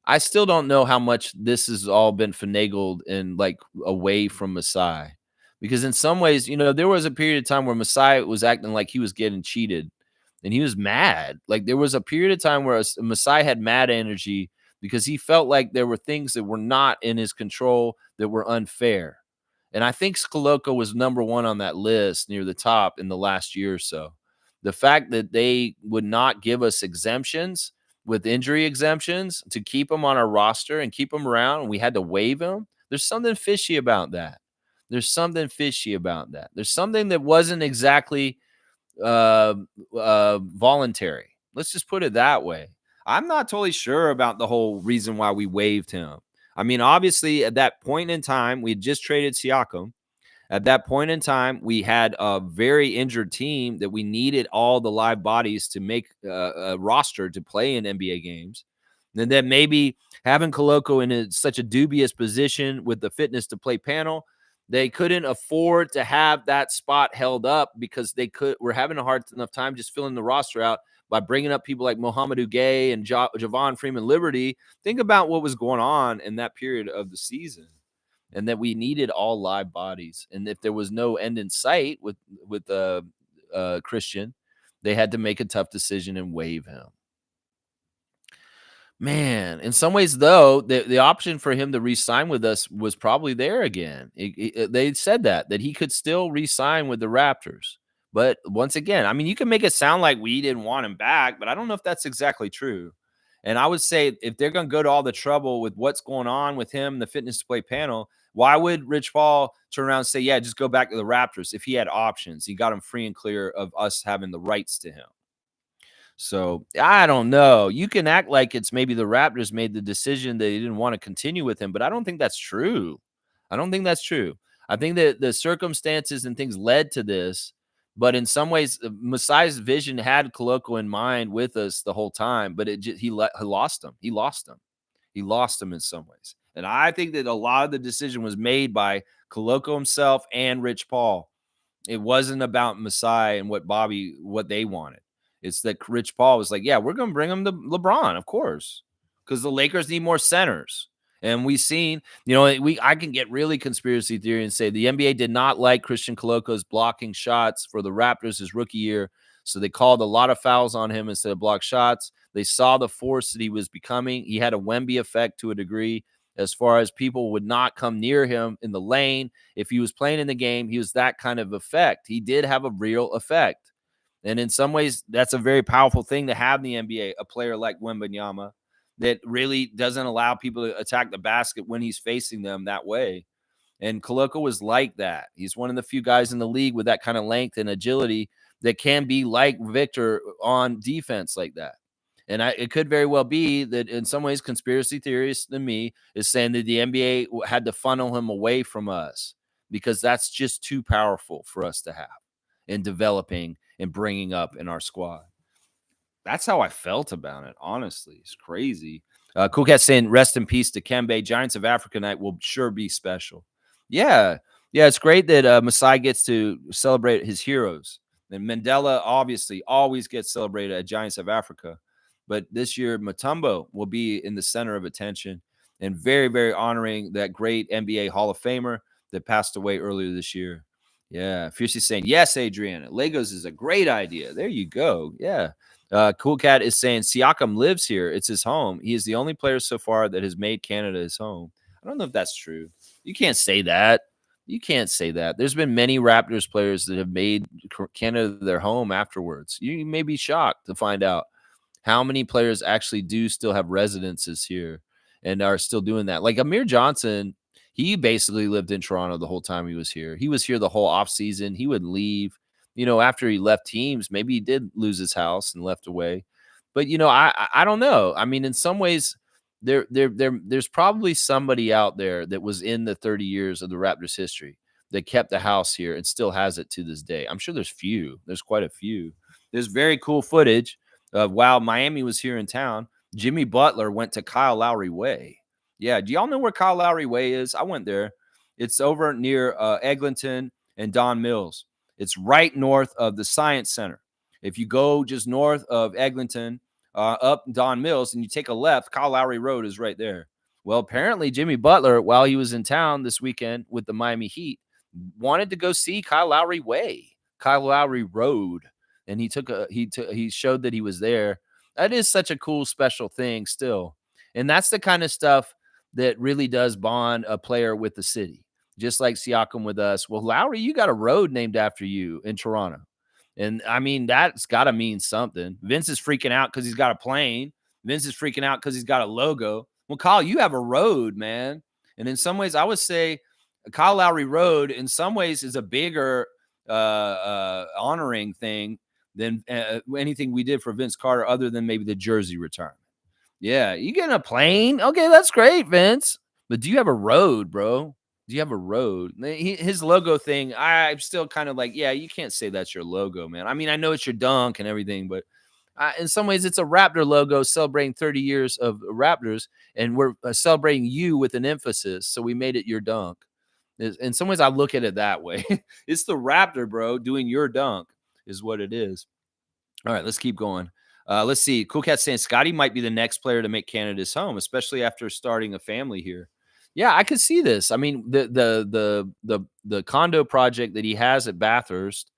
Speaker 1: I still don't know how much this has all been finagled and like away from Masai. Because in some ways, there was a period of time where Masai was acting like he was getting cheated and he was mad. Like, there was a period of time where Masai had mad energy because he felt like there were things that were not in his control that were unfair. And I think Scalocco was number one on that list near the top in the last year or so. The fact that they would not give us exemptions with injury exemptions to keep him on our roster and keep him around, and we had to waive him. There's something fishy about that. There's something fishy about that. There's something that wasn't exactly voluntary. Let's just put it that way. I'm not totally sure about the whole reason why we waived him. I mean, obviously, at that point in time, we had just traded Siakam. At that point in time, we had a very injured team that we needed all the live bodies to make a roster to play in NBA games. And then maybe having Koloko in such a dubious position with the fitness to play panel, they couldn't afford to have that spot held up because were having a hard enough time just filling the roster out by bringing up people like Mohamedou Gay and Javon Freeman Liberty. Think about what was going on in that period of the season, and that we needed all live bodies. And if there was no end in sight with Christian, they had to make a tough decision and waive him. Man, in some ways, though, the option for him to re-sign with us was probably there again. They said that he could still re-sign with the Raptors. But once again, I mean, you can make it sound like we didn't want him back, but I don't know if that's exactly true. And I would say if they're going to go to all the trouble with what's going on with him, the fitness to play panel, why would Rich Paul turn around and say, yeah, just go back to the Raptors if he had options? He got him free and clear of us having the rights to him. So I don't know. You can act like it's maybe the Raptors made the decision that they didn't want to continue with him, but I don't think that's true. I don't think that's true. I think that the circumstances and things led to this, but in some ways, Masai's vision had Koloko in mind with us the whole time, but he lost him. He lost him. He lost him in some ways. And I think that a lot of the decision was made by Koloko himself and Rich Paul. It wasn't about Masai and what they wanted. It's that Rich Paul was like, yeah, we're going to bring him to LeBron, of course, because the Lakers need more centers. And we've seen, I can get really conspiracy theory and say the NBA did not like Christian Coloco's blocking shots for the Raptors his rookie year. So they called a lot of fouls on him instead of block shots. They saw the force that he was becoming. He had a Wemby effect to a degree, as far as people would not come near him in the lane. If he was playing in the game, he was that kind of effect. He did have a real effect. And in some ways, that's a very powerful thing to have in the NBA, a player like Wembanyama that really doesn't allow people to attack the basket when he's facing them that way. And Koloko was like that. He's one of the few guys in the league with that kind of length and agility that can be like Victor on defense like that. And it could very well be that in some ways, conspiracy theorists than me is saying that the NBA had to funnel him away from us because that's just too powerful for us to have in developing and bringing up in our squad. That's how I felt about it, honestly. It's crazy. Cool Cat saying, rest in peace to Kembe. Giants of Africa night will sure be special. Yeah. Yeah, it's great that Masai gets to celebrate his heroes. And Mandela obviously always gets celebrated at Giants of Africa. But this year, Mutombo will be in the center of attention and very, very honoring that great NBA Hall of Famer that passed away earlier this year. Yeah. Fiercely saying, yes, Adriana, Legos is a great idea. There you go. Yeah. Cool Cat is saying Siakam lives here. It's his home. He is the only player so far that has made Canada his home. I don't know if that's true. You can't say that. You can't say that. There's been many Raptors players that have made Canada their home afterwards. You may be shocked to find out how many players actually do still have residences here and are still doing that. Like Amir Johnson, he basically lived in Toronto the whole time he was here. He was here the whole offseason. He would leave. After he left teams, maybe he did lose his house and left away. But I don't know. I mean, in some ways, there's probably somebody out there that was in the 30 years of the Raptors history that kept the house here and still has it to this day. I'm sure there's few. There's quite a few. There's very cool footage of while Miami was here in town, Jimmy Butler went to Kyle Lowry Way. Yeah, do y'all know where Kyle Lowry Way is? I went there. It's over near Eglinton and Don Mills. It's right north of the Science Center. If you go just north of Eglinton, up Don Mills, and you take a left, Kyle Lowry Road is right there. Well, apparently Jimmy Butler, while he was in town this weekend with the Miami Heat, wanted to go see Kyle Lowry Way, Kyle Lowry Road, and he showed that he was there. That is such a cool, special thing still, and that's the kind of stuff that really does bond a player with the city. Just like Siakam with us. Well, Lowry, you got a road named after you in Toronto. And I mean, that's got to mean something. Vince is freaking out because he's got a plane. Vince is freaking out because he's got a logo. Well, Kyle, you have a road, man. And in some ways, I would say Kyle Lowry Road, in some ways, is a bigger honoring thing than anything we did for Vince Carter, other than maybe the jersey retirement. Yeah, you getting a plane? Okay, that's great, Vince. But do you have a road, bro? Do you have a road? His logo thing, I'm still kind of like, yeah, you can't say that's your logo, man. I mean, I know it's your dunk and everything, but in some ways, it's a Raptor logo celebrating 30 years of Raptors, and we're celebrating you with an emphasis. So we made it your dunk. In some ways, I look at it that way. It's the Raptor, bro, doing your dunk is what it is. All right, let's keep going. Let's see. Cool Cat saying Scotty might be the next player to make Canada's home, especially after starting a family here. Yeah, I could see this. I mean, the condo project that he has at Bathurst,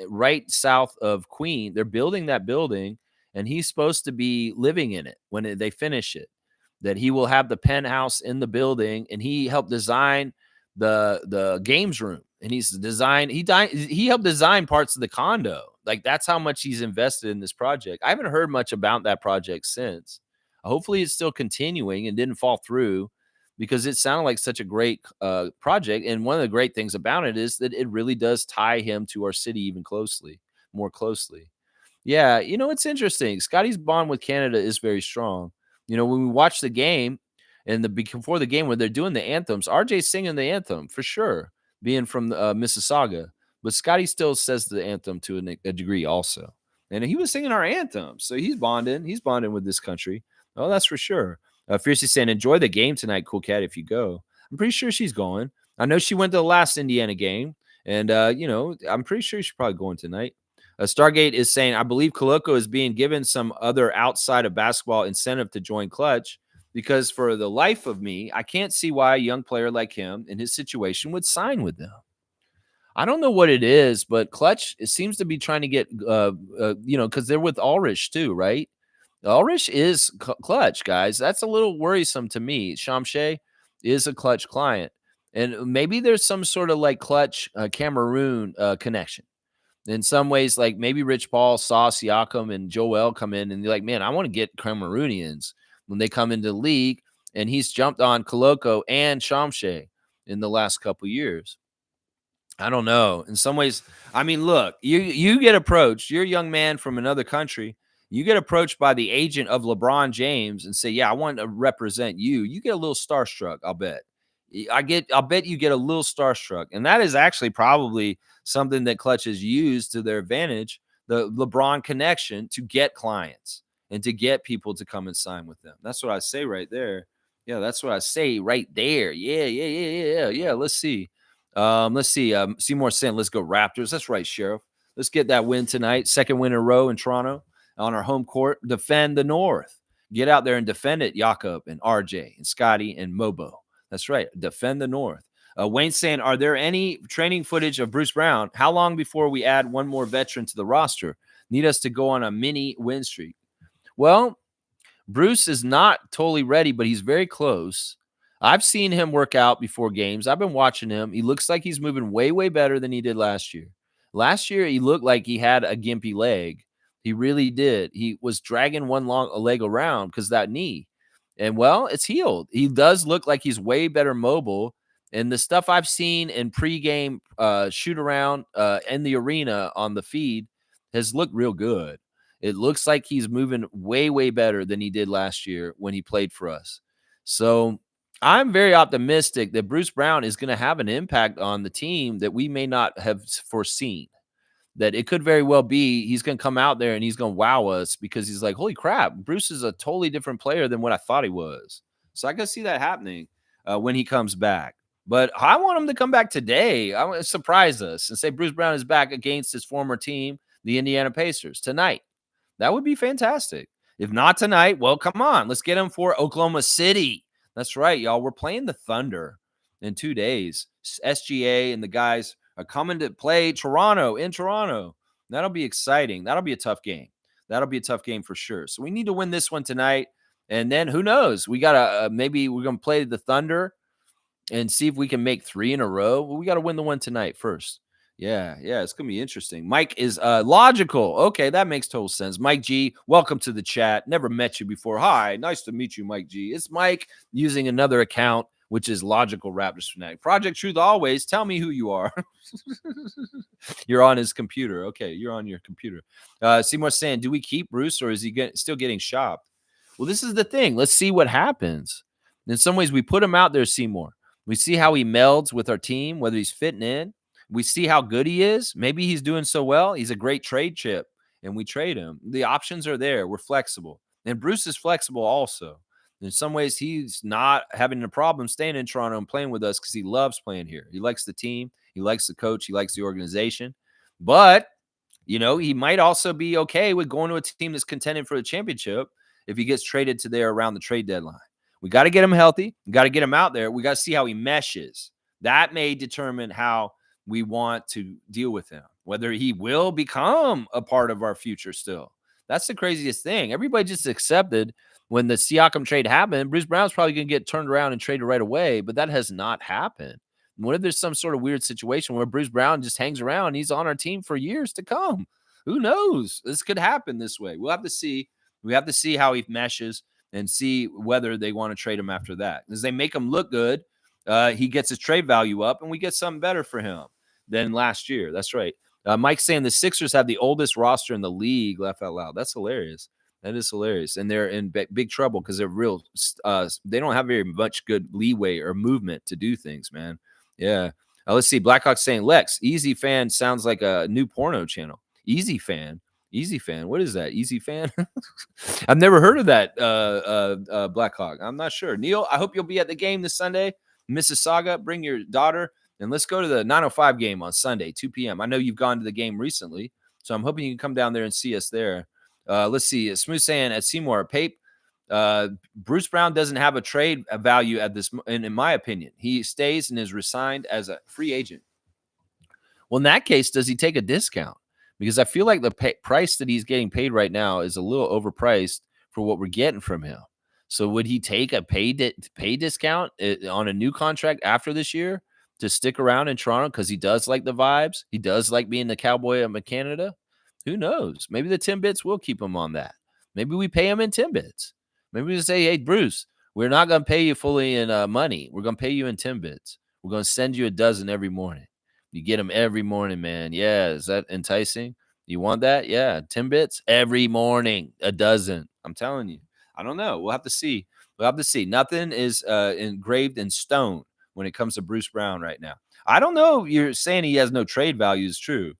Speaker 1: right south of Queen, they're building that building, and he's supposed to be living in it when they finish it. That he will have the penthouse in the building, and he helped design the games room, and he helped design parts of the condo. Like, that's how much he's invested in this project. I haven't heard much about that project since. Hopefully it's still continuing and didn't fall through, because it sounded like such a great project. And one of the great things about it is that it really does tie him to our city even more closely. Yeah, it's interesting. Scotty's bond with Canada is very strong. When we watch the game and before the game when they're doing the anthems, RJ's singing the anthem for sure, being from Mississauga. But Scotty still says the anthem to a degree also. And he was singing our anthem. So he's bonding. He's bonding with this country. Oh, that's for sure. Fiercely saying, enjoy the game tonight, Cool Cat, if you go. I'm pretty sure she's going. I know she went to the last Indiana game. And, I'm pretty sure she's probably going tonight. Stargate is saying, I believe Koloko is being given some other outside of basketball incentive to join Clutch, because for the life of me, I can't see why a young player like him in his situation would sign with them. I don't know what it is, but Clutch seems to be trying to get, because they're with Ulrich too, right? Ulrich is Clutch, guys. That's a little worrisome to me. Shamshay is a Clutch client. And maybe there's some sort of like Clutch Cameroon connection. In some ways, like maybe Rich Paul saw Siakam and Joel come in and they're like, man, I want to get Cameroonians when they come into the league. And he's jumped on Koloko and Shamshe in the last couple years. I don't know. In some ways, I mean, look, you get approached. You're a young man from another country. You get approached by the agent of LeBron James and say, "Yeah, I want to represent you." You get a little starstruck. I'll bet. I'll bet you get a little starstruck, and that is actually probably something that Clutch has used to their advantage. The LeBron connection to get clients and to get people to come and sign with them. That's what I say right there. Yeah, that's what I say right there. Yeah. Let's see. Seymour saying, let's go Raptors. That's right, Sheriff. Let's get that win tonight. Second win in a row in Toronto on our home court. Defend the North. Get out there and defend it, Jakob and RJ and Scotty and Mobo. That's right. Defend the North. Wayne saying, are there any training footage of Bruce Brown? How long before we add one more veteran to the roster? Need us to go on a mini win streak. Well, Bruce is not totally ready, but he's very close. I've seen him work out before games. I've been watching him. He looks like he's moving way, way better than he did last year. Last year, he looked like he had a gimpy leg. He really did. He was dragging one long leg around because that knee. And, well, it's healed. He does look like he's way better mobile. And the stuff I've seen in pregame shoot around in the arena on the feed has looked real good. It looks like he's moving way, way better than he did last year when he played for us. So I'm very optimistic that Bruce Brown is going to have an impact on the team that we may not have foreseen. That it could very well be he's going to come out there and he's going to wow us because he's like, holy crap, Bruce is a totally different player than what I thought he was. So I can see that happening when he comes back. But I want him to come back today. I want to surprise us and say Bruce Brown is back against his former team, the Indiana Pacers, tonight. That would be fantastic. If not tonight, well, come on. Let's get him for Oklahoma City. That's right, y'all. We're playing the Thunder in 2 days. SGA and the guys are coming to play Toronto in Toronto. That'll be exciting. That'll be a tough game. That'll be a tough game for sure. So we need to win this one tonight. And then who knows? We got to maybe we're going to play the Thunder and see if we can make 3 in a row. Well, we got to win the one tonight first. Yeah, it's going to be interesting. Mike is logical. Okay, that makes total sense. Mike G, welcome to the chat. Never met you before. Hi, nice to meet you, Mike G. It's Mike using another account, which is Logical Raptors Fanatic. Project Truth always. Tell me who you are. You're on his computer. Okay, you're on your computer. Seymour saying, do we keep Bruce or is he still getting shopped? Well, this is the thing. Let's see what happens. In some ways, we put him out there, Seymour. We see how he melds with our team, whether he's fitting in. We see how good he is. Maybe he's doing so well. He's a great trade chip, and we trade him. The options are there. We're flexible. And Bruce is flexible also. In some ways, he's not having a problem staying in Toronto and playing with us because he loves playing here. He likes the team. He likes the coach. He likes the organization. But, he might also be okay with going to a team that's contending for the championship if he gets traded to there around the trade deadline. We got to get him healthy. We got to get him out there. We got to see how he meshes. That may determine how we want to deal with him, whether he will become a part of our future still. That's the craziest thing. Everybody just accepted when the Siakam trade happened, Bruce Brown's probably going to get turned around and traded right away, but that has not happened. What if there's some sort of weird situation where Bruce Brown just hangs around and he's on our team for years to come? Who knows? This could happen this way. We'll have to see. We have to see how he meshes and see whether they want to trade him after that. As they make him look good, he gets his trade value up and we get something better for him than last year. That's right. Mike's saying the Sixers have the oldest roster in the league. Laugh out loud. That's hilarious. That is hilarious. And they're in big trouble because they're real. They don't have very much good leeway or movement to do things, man. Yeah. Let's see. Blackhawk saying, Lex, Easy Fan sounds like a new porno channel. Easy Fan. What is that? Easy Fan? I've never heard of that, Blackhawk. I'm not sure. Neil, I hope you'll be at the game this Sunday. Mississauga, bring your daughter. And let's go to the 9:05 game on Sunday, 2 p.m. I know you've gone to the game recently, so I'm hoping you can come down there and see us there. Let's see. Smooth saying at Seymour, Pape, Bruce Brown doesn't have a trade value at this, in my opinion. He stays and is resigned as a free agent. Well, in that case, does he take a discount? Because I feel like the price that he's getting paid right now is a little overpriced for what we're getting from him. So would he take a pay discount on a new contract after this year? to stick around in Toronto because he does like the vibes. He does like being the cowboy of Canada. Who knows? Maybe the Timbits will keep him on that. Maybe we pay him in Timbits. Maybe we say, hey, Bruce, we're not going to pay you fully in money. We're going to pay you in Timbits. We're going to send you a dozen every morning. You get them every morning, man. Yeah. Is that enticing? You want that? Yeah. Timbits every morning, a dozen. I'm telling you. I don't know. We'll have to see. We'll have to see. Nothing is engraved in stone when it comes to Bruce Brown right now. I don't know. You're saying he has no trade value is true.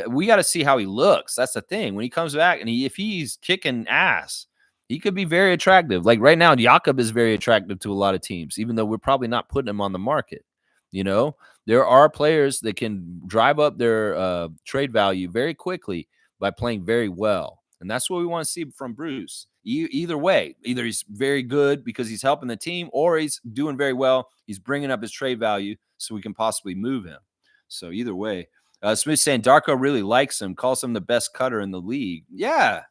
Speaker 1: We got to see how he looks. That's the thing. When he comes back and if he's kicking ass, he could be very attractive. Like right now, Jakob is very attractive to a lot of teams, even though we're probably not putting him on the market. You know, there are players that can drive up their trade value very quickly by playing very well. And that's what we want to see from Bruce. Either way, either he's very good because he's helping the team or he's doing very well. He's bringing up his trade value so we can possibly move him. So either way, Smith saying Darko really likes him, calls him the best cutter in the league. Yeah.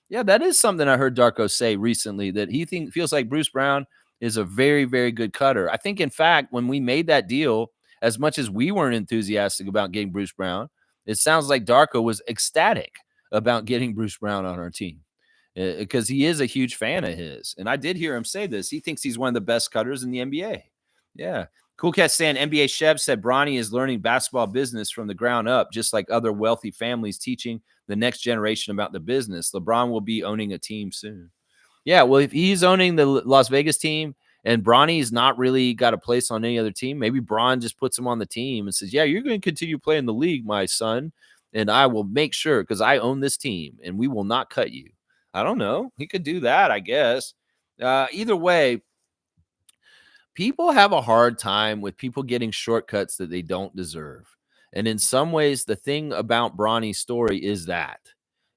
Speaker 1: Yeah, that is something I heard Darko say recently, that he feels like Bruce Brown is a very, very good cutter. I think, in fact, when we made that deal, as much as we weren't enthusiastic about getting Bruce Brown, it sounds like Darko was ecstatic about getting Bruce Brown on our team because he is a huge fan of his. And I did hear him say this. He thinks he's one of the best cutters in the NBA. Yeah. Cool Cat saying NBA Chef said Bronny is learning basketball business from the ground up, just like other wealthy families teaching the next generation about the business. LeBron will be owning a team soon. Yeah, well, if he's owning the Las Vegas team and Bronny's not really got a place on any other team, maybe Bron just puts him on the team and says, yeah, you're going to continue playing the league, my son, and I will make sure because I own this team and we will not cut you. I don't know. He could do that, I guess. Either way, people have a hard time with people getting shortcuts that they don't deserve. And in some ways, the thing about Bronny's story is that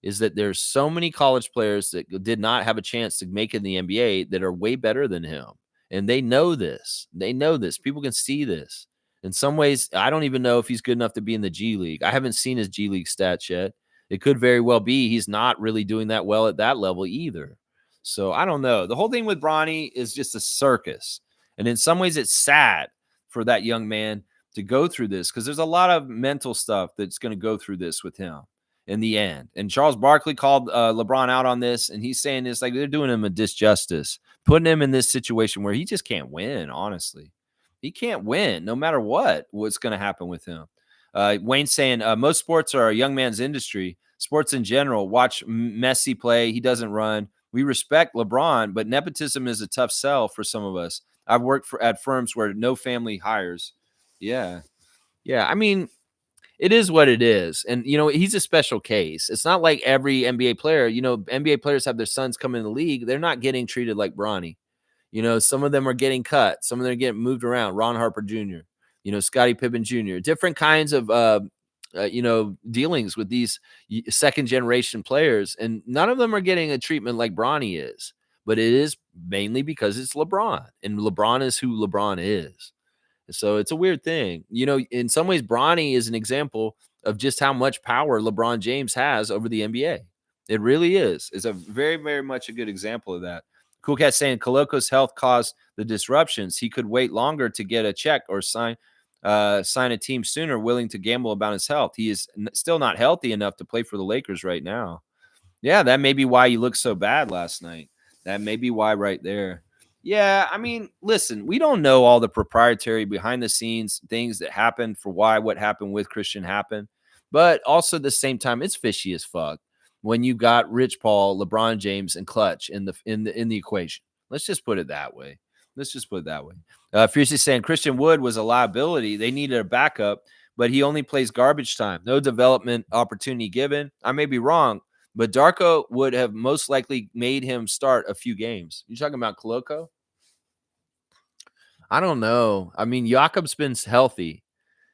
Speaker 1: there's so many college players that did not have a chance to make it in the NBA that are way better than him. And they know this. They know this. People can see this. In some ways, I don't even know if he's good enough to be in the G League. I haven't seen his G League stats yet. It could very well be he's not really doing that well at that level either. So I don't know. The whole thing with Bronny is just a circus. And in some ways, it's sad for that young man to go through this because there's a lot of mental stuff that's going to go through this with him in the end. And Charles Barkley called LeBron out on this, and he's saying it's like they're doing him a disjustice, putting him in this situation where he just can't win, honestly. He can't win no matter what's going to happen with him. Wayne saying most sports are a young man's industry. Sports in general, watch Messi play. He doesn't run. We respect LeBron, but nepotism is a tough sell for some of us. I've worked at firms where no family hires. Yeah. Yeah. I mean, it is what it is. And, he's a special case. It's not like every NBA player, NBA players have their sons come in the league. They're not getting treated like Bronny. Some of them are getting cut. Some of them are getting moved around. Ron Harper Jr., Scottie Pippen Jr., different kinds of, dealings with these second generation players. And none of them are getting a treatment like Bronny is. But it is mainly because it's LeBron. And LeBron is who LeBron is. So it's a weird thing. In some ways, Bronny is an example of just how much power LeBron James has over the NBA. It really is. It's a very, very much a good example of that. Cool Cat saying Koloko's health caused the disruptions. He could wait longer to get a check or sign a team sooner, willing to gamble about his health. He is still not healthy enough to play for the Lakers right now. Yeah, that may be why you looked so bad last night. That may be why right there. Yeah, I mean, listen, we don't know all the proprietary behind the scenes things that happened for why what happened with Christian happened. But also at the same time, it's fishy as fuck when you got Rich Paul, LeBron James, and Clutch in the equation. Let's just put it that way. Fiercely saying Christian Wood was a liability. They needed a backup, but he only plays garbage time. No development opportunity given. I may be wrong, but Darko would have most likely made him start a few games. You talking about Koloko? I don't know. I mean, Jakob's been healthy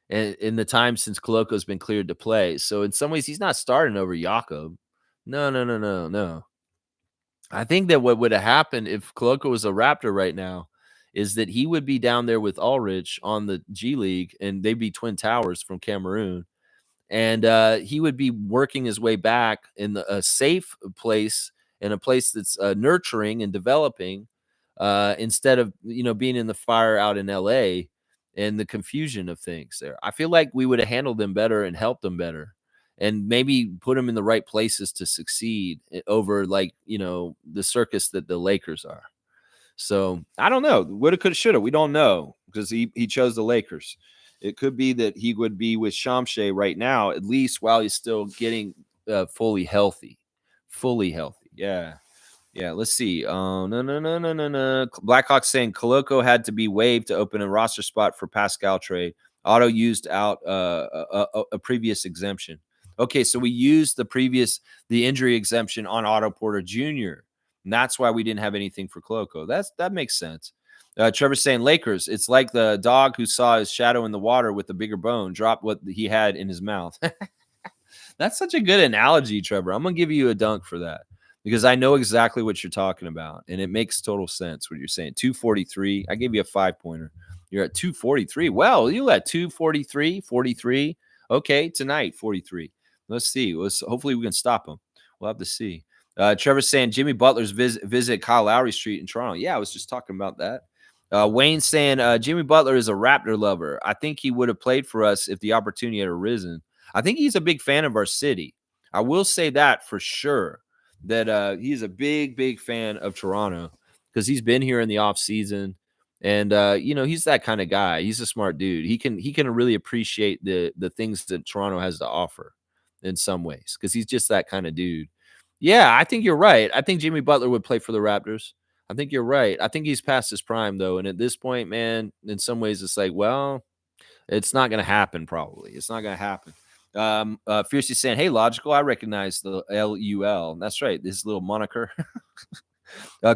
Speaker 1: in the time since Koloko's been cleared to play. So in some ways, he's not starting over Jakob. No. I think that what would have happened if Koloko was a Raptor right now is that he would be down there with Ulrich on the G League, and they'd be twin towers from Cameroon. And he would be working his way back in a safe place, in a place that's nurturing and developing, instead of being in the fire out in LA. and the confusion of things there. I feel like we would have handled them better and helped them better and maybe put them in the right places to succeed over like, the circus that the Lakers are. So I don't know. Woulda, coulda, shoulda. We don't know because he chose the Lakers. It could be that he would be with Shamshay right now, at least while he's still getting fully healthy. Fully healthy. Yeah. Yeah, let's see. Oh, no, no, no, no, no, no. Blackhawks saying Koloko had to be waived to open a roster spot for Pascal trade. Otto used out a previous exemption. Okay, so we used the injury exemption on Otto Porter Jr. And that's why we didn't have anything for Koloko. That makes sense. Trevor's saying Lakers. It's like the dog who saw his shadow in the water with the bigger bone drop what he had in his mouth. That's such a good analogy, Trevor. I'm gonna give you a dunk for that because I know exactly what you're talking about, and it makes total sense what you're saying. 243. I gave you a 5-pointer. You're at 243. Well, you at 243, 43. Okay, tonight 43. Let's see. Hopefully we can stop him. We'll have to see. Trevor's saying Jimmy Butler's visit Kyle Lowry Street in Toronto. Yeah, I was just talking about that. Wayne saying Jimmy Butler is a Raptor lover. I think he would have played for us if the opportunity had arisen. I think he's a big fan of our city. I will say that for sure, that he's a big, big fan of Toronto because he's been here in the off season. And he's that kind of guy. He's a smart dude. He can really appreciate the things that Toronto has to offer in some ways because he's just that kind of dude. Yeah, I think you're right. I think Jimmy Butler would play for the Raptors. I think you're right. I think he's past his prime though, and at this point, man, in some ways, it's like, well, it's not going to happen. Probably, it's not going to happen. Fiercely saying, "Hey, logical. I recognize the LUL. That's right. This little moniker."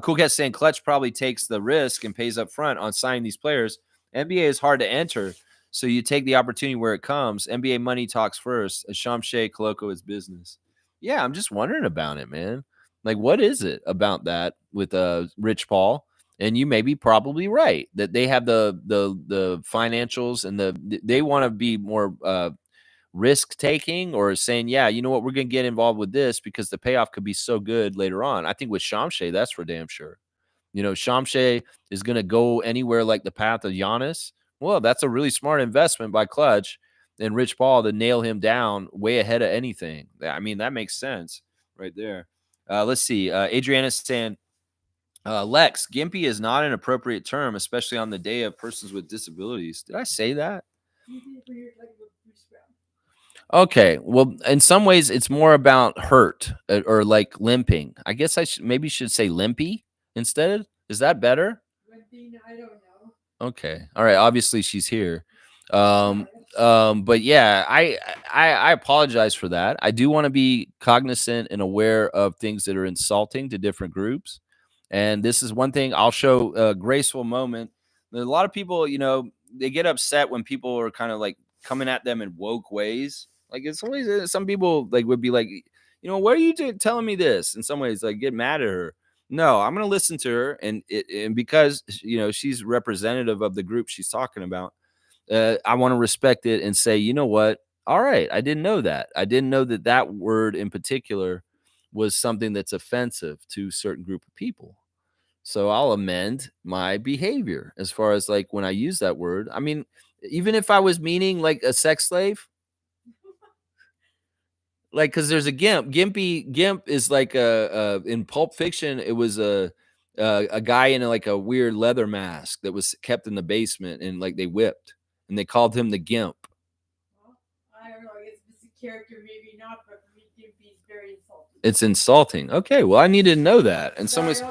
Speaker 1: Cool Cat saying, "Clutch probably takes the risk and pays up front on signing these players. NBA is hard to enter, so you take the opportunity where it comes. NBA money talks first. Shamshay Koloko is business." Yeah, I'm just wondering about it, man. Like, what is it about that with Rich Paul? And you may be probably right that they have the financials and they want to be more risk taking or saying, yeah, you know what, we're going to get involved with this because the payoff could be so good later on. I think with Shamshay, that's for damn sure. Shamshay is going to go anywhere like the path of Giannis. Well, that's a really smart investment by Clutch and Rich Paul to nail him down way ahead of anything. I mean, that makes sense right there. Let's see. Adriana's saying, Lex, gimpy is not an appropriate term, especially on the day of persons with disabilities. Did I say that? Okay, well, in some ways, it's more about hurt or like limping. I guess I maybe should say limpy instead. Is that better? I don't know. Okay, all right. Obviously, she's here. But yeah, I apologize for that. I do want to be cognizant and aware of things that are insulting to different groups, and this is one thing. I'll show a graceful moment. There's a lot of people, they get upset when people are kind of like coming at them in woke ways. Like it's always some people like would be like, why are you telling me this? In some ways, like get mad at her. No, I'm going to listen to her, and because she's representative of the group she's talking about. I want to respect it and say, you know what? All right, I didn't know that. I didn't know that word in particular was something that's offensive to a certain group of people. So I'll amend my behavior as far as like when I use that word. I mean, even if I was meaning like a sex slave, like because there's a gimp. Gimp is like in Pulp Fiction. It was a guy in like a weird leather mask that was kept in the basement and like they whipped and they called him the Gimp. Well, I don't know. I guess it's a character, maybe not, but Gimp is very insulting. It's insulting. Okay, well I needed to know that. And someone's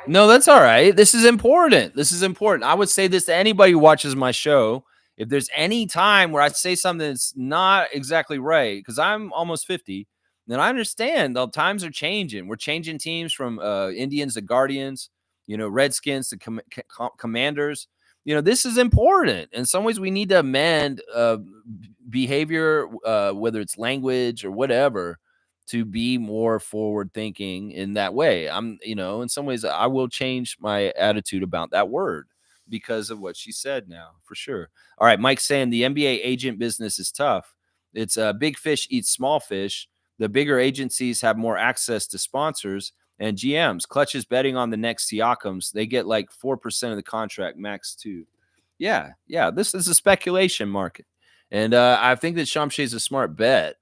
Speaker 1: no, that's all right. This is important. This is important. I would say this to anybody who watches my show. If there's any time where I say something that's not exactly right, because I'm almost 50, then I understand the times are changing. We're changing teams from Indians to Guardians, Redskins to Commanders. This is important. In some ways, we need to amend behavior, whether it's language or whatever, to be more forward thinking in that way. In some ways, I will change my attitude about that word because of what she said now, for sure. All right, Mike's saying the NBA agent business is tough. It's big fish eats small fish. The bigger agencies have more access to sponsors and GMs. Clutch is betting on the next Siakams. They get like 4% of the contract, max 2. Yeah, yeah. This is a speculation market, and I think that Shamshay is a smart bet.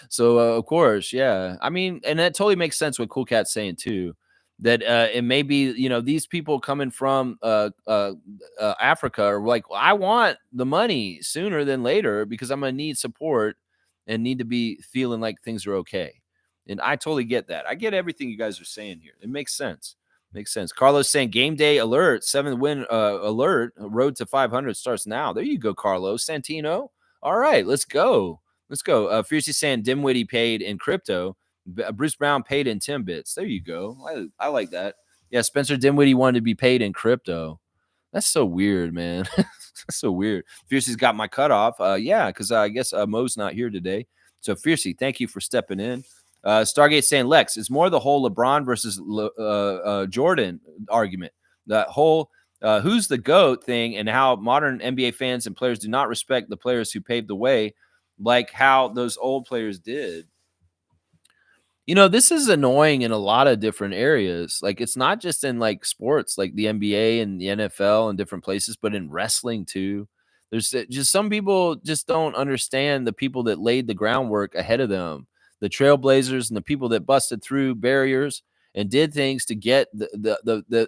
Speaker 1: So of course, yeah. I mean, and that totally makes sense what Cool Cat's saying too. That it may be these people coming from Africa are like, "Well, I want the money sooner than later because I'm gonna need support and need to be feeling like things are okay." And I totally get that. I get everything you guys are saying here. It makes sense. Makes sense. Carlos saying game day alert, 7 win alert, road to 500 starts now. There you go, Carlos Santino. All right, let's go. Let's go. Fiercely saying Dimwitty paid in crypto. Bruce Brown paid in Timbits. There you go. I like that. Yeah, Spencer Dimwitty wanted to be paid in crypto. That's so weird, man. That's so weird. Fiercey's got my cutoff. Yeah, because I guess Mo's not here today. So Fiercey, thank you for stepping in. Stargate saying Lex, it's more the whole LeBron versus Jordan argument. That whole who's the GOAT thing and how modern NBA fans and players do not respect the players who paved the way like how those old players did. This is annoying in a lot of different areas. Like, it's not just in like sports, like the NBA and the NFL and different places, but in wrestling too. There's just some people just don't understand the people that laid the groundwork ahead of them, the trailblazers and the people that busted through barriers and did things to get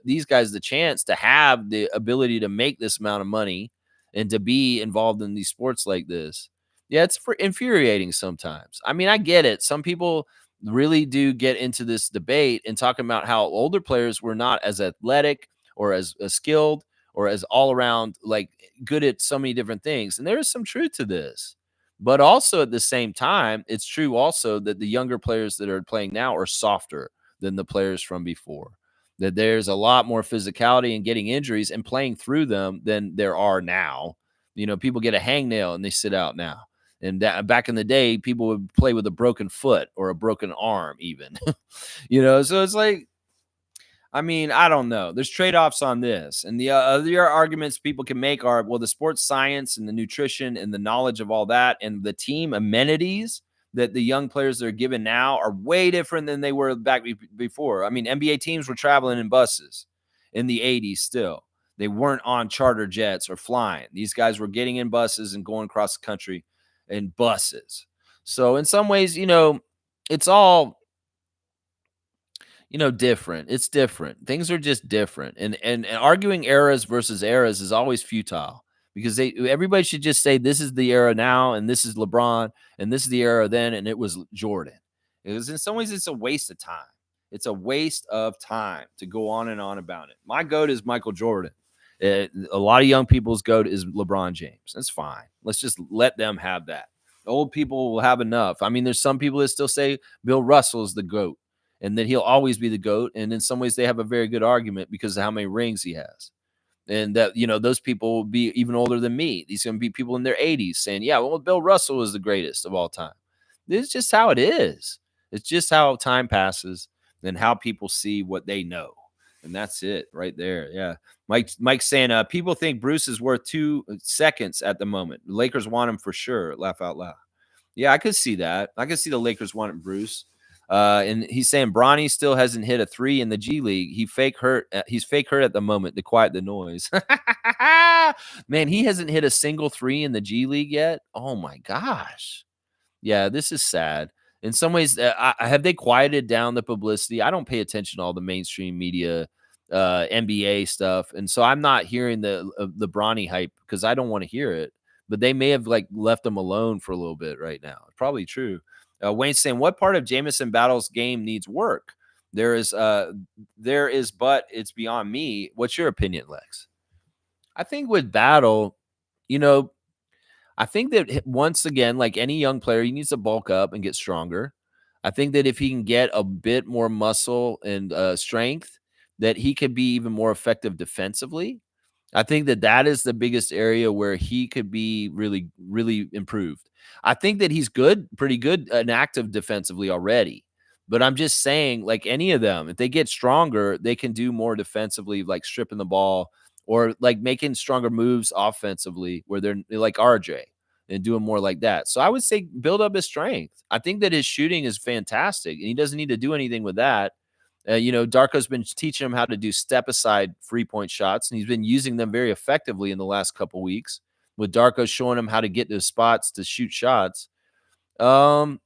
Speaker 1: these guys the chance to have the ability to make this amount of money and to be involved in these sports like this. Yeah, it's infuriating sometimes. I mean, I get it. Some people really do get into this debate and talking about how older players were not as athletic or as skilled or as all around like good at so many different things. And there is some truth to this. But also at the same time, it's true also that the younger players that are playing now are softer than the players from before. That there's a lot more physicality and getting injuries and playing through them than there are now. People get a hangnail and they sit out now. And that, back in the day, people would play with a broken foot or a broken arm, even. So it's like, I mean, I don't know. There's trade-offs on this. And the other arguments people can make are, well, the sports science and the nutrition and the knowledge of all that and the team amenities that the young players that are given now are way different than they were back before. I mean, NBA teams were traveling in buses in the 80s still. They weren't on charter jets or flying. These guys were getting in buses and going across the country in buses. So in some ways, it's all different. It's different. Things are just different. And arguing eras versus eras is always futile because everybody should just say this is the era now and this is LeBron and this is the era then and it was Jordan. Because in some ways it's a waste of time. It's a waste of time to go on and on about it. My GOAT is Michael Jordan. A lot of young people's GOAT is LeBron James. That's fine. Let's just let them have that. Old people will have enough. I mean, there's some people that still say Bill Russell is the GOAT and that he'll always be the GOAT. And in some ways, they have a very good argument because of how many rings he has. And that, those people will be even older than me. These are going to be people in their 80s saying, yeah, well, Bill Russell is the greatest of all time. It's just how it is. It's just how time passes and how people see what they know. And that's it right there. Yeah. Mike saying, people think Bruce is worth 2 seconds at the moment. The Lakers want him for sure. Laugh out loud. Yeah, I could see that. I could see the Lakers wanting Bruce. And he's saying Bronny still hasn't hit a 3 in the G League. He's fake hurt at the moment to quiet the noise. Man, he hasn't hit a single 3 in the G League yet. Oh my gosh. Yeah, this is sad. In some ways, have they quieted down the publicity? I don't pay attention to all the mainstream media, NBA stuff, and so I'm not hearing the Bronny hype because I don't want to hear it. But they may have like left them alone for a little bit right now. Probably true. Wayne's saying, what part of Jamison Battle's game needs work? There is, but it's beyond me. What's your opinion, Lex? I think with Battle, I think that once again, like any young player, he needs to bulk up and get stronger. I think that if he can get a bit more muscle and strength, that he could be even more effective defensively. I think that is the biggest area where he could be really, really improved. I think that he's pretty good and active defensively already. But I'm just saying, like any of them, if they get stronger, they can do more defensively, like stripping the ball or like making stronger moves offensively where they're like RJ and doing more like that. So I would say build up his strength. I think that his shooting is fantastic and he doesn't need to do anything with that. Darko's been teaching him how to do step aside 3-point shots, and he's been using them very effectively in the last couple weeks. With Darko showing him how to get those spots to shoot shots. Um,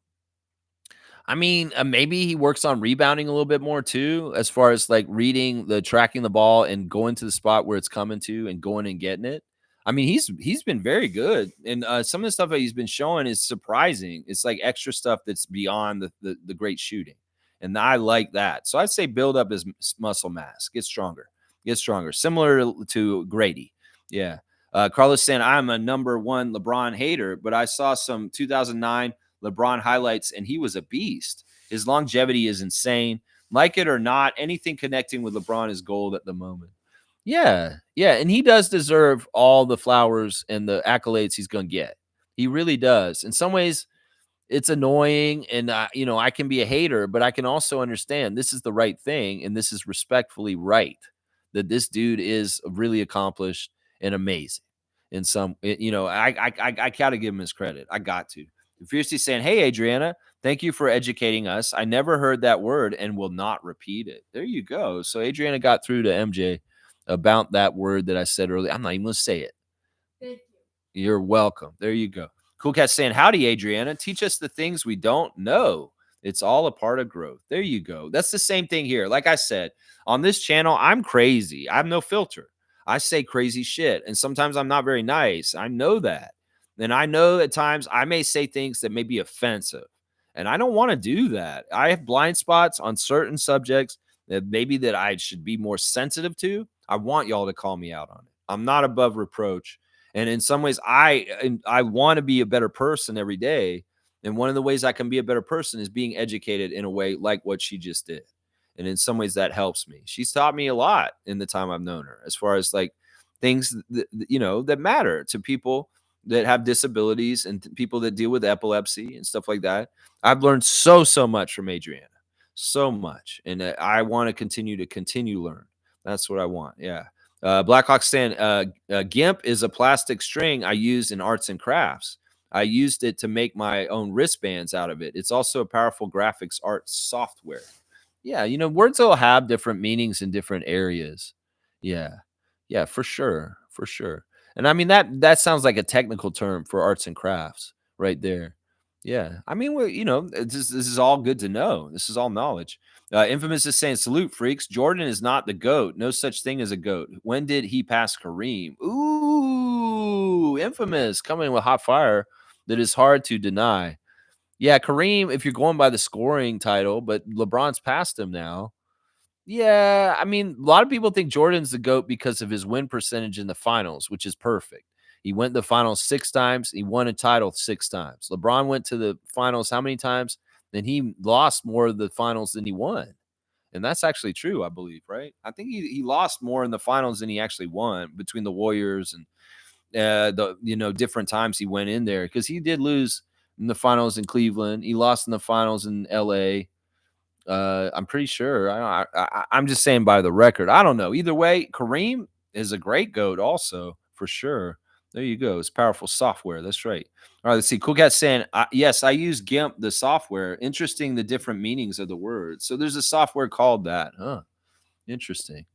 Speaker 1: I mean, maybe he works on rebounding a little bit more too, as far as like tracking the ball and going to the spot where it's coming to and going and getting it. I mean, he's been very good, and some of the stuff that he's been showing is surprising. It's like extra stuff that's beyond the great shooting, and I like that. So I'd say build up his muscle mass, get stronger, similar to Grady. Yeah. Carlos saying I'm a number one LeBron hater, but I saw some 2009 LeBron highlights, and he was a beast. His longevity is insane. Like it or not, anything connecting with LeBron is gold at the moment. Yeah, yeah, and he does deserve all the flowers and the accolades he's going to get. He really does. In some ways, it's annoying, and I can be a hater, but I can also understand this is the right thing, and this is respectfully right. That this dude is really accomplished and amazing. In some, I gotta give him his credit. I got to. Fiercely saying, "Hey, Adriana, thank you for educating us. I never heard that word and will not repeat it." There you go. So Adriana got through to MJ about that word that I said earlier. I'm not even gonna say it. Thank you. You're welcome. There you go. Cool Cat saying, "Howdy, Adriana. Teach us the things we don't know. It's all a part of growth." There you go. That's the same thing here. Like I said, on this channel, I'm crazy. I have no filter. I say crazy shit, and sometimes I'm not very nice. I know that. And I know at times I may say things that may be offensive. And I don't want to do that. I have blind spots on certain subjects that maybe that I should be more sensitive to. I want y'all to call me out on it. I'm not above reproach. And in some ways, I want to be a better person every day. And one of the ways I can be a better person is being educated in a way like what she just did. And in some ways, that helps me. She's taught me a lot in the time I've known her, as far as like things that matter to people that have disabilities and people that deal with epilepsy and stuff like that. I've learned so much from Adriana, so much, and I want to continue learn. That's what I want. Yeah. Blackhawk saying, GIMP is a plastic string I use in arts and crafts. I used it to make my own wristbands out of it. It's also a powerful graphics art software. Yeah, words will have different meanings in different areas. Yeah. Yeah, for sure. For sure. And I mean that sounds like a technical term for arts and crafts right there. Yeah. I mean, this is all good to know. This is all knowledge. Infamous is saying, "Salute, freaks. Jordan is not the GOAT. No such thing as a GOAT. When did he pass Kareem?" Ooh, Infamous coming with hot fire that is hard to deny. Yeah, Kareem, if you're going by the scoring title, but LeBron's passed him now. Yeah, I mean, a lot of people think Jordan's the GOAT because of his win percentage in the finals, which is perfect. He went to the finals 6 times. He won a title 6 times. LeBron went to the finals how many times? And he lost more of the finals than he won. And that's actually true, I believe, right? I think he lost more in the finals than he actually won between the Warriors and different times he went in there, because he did lose in the finals in Cleveland. He lost in the finals in LA. I'm pretty sure. I'm just saying by the record. I don't know. Either way, Kareem is a great GOAT also, for sure. There you go. It's powerful software. That's right. All right, let's see. Cool Cat saying, yes, I use GIMP, the software. Interesting, the different meanings of the words. So there's a software called that. Huh. Interesting.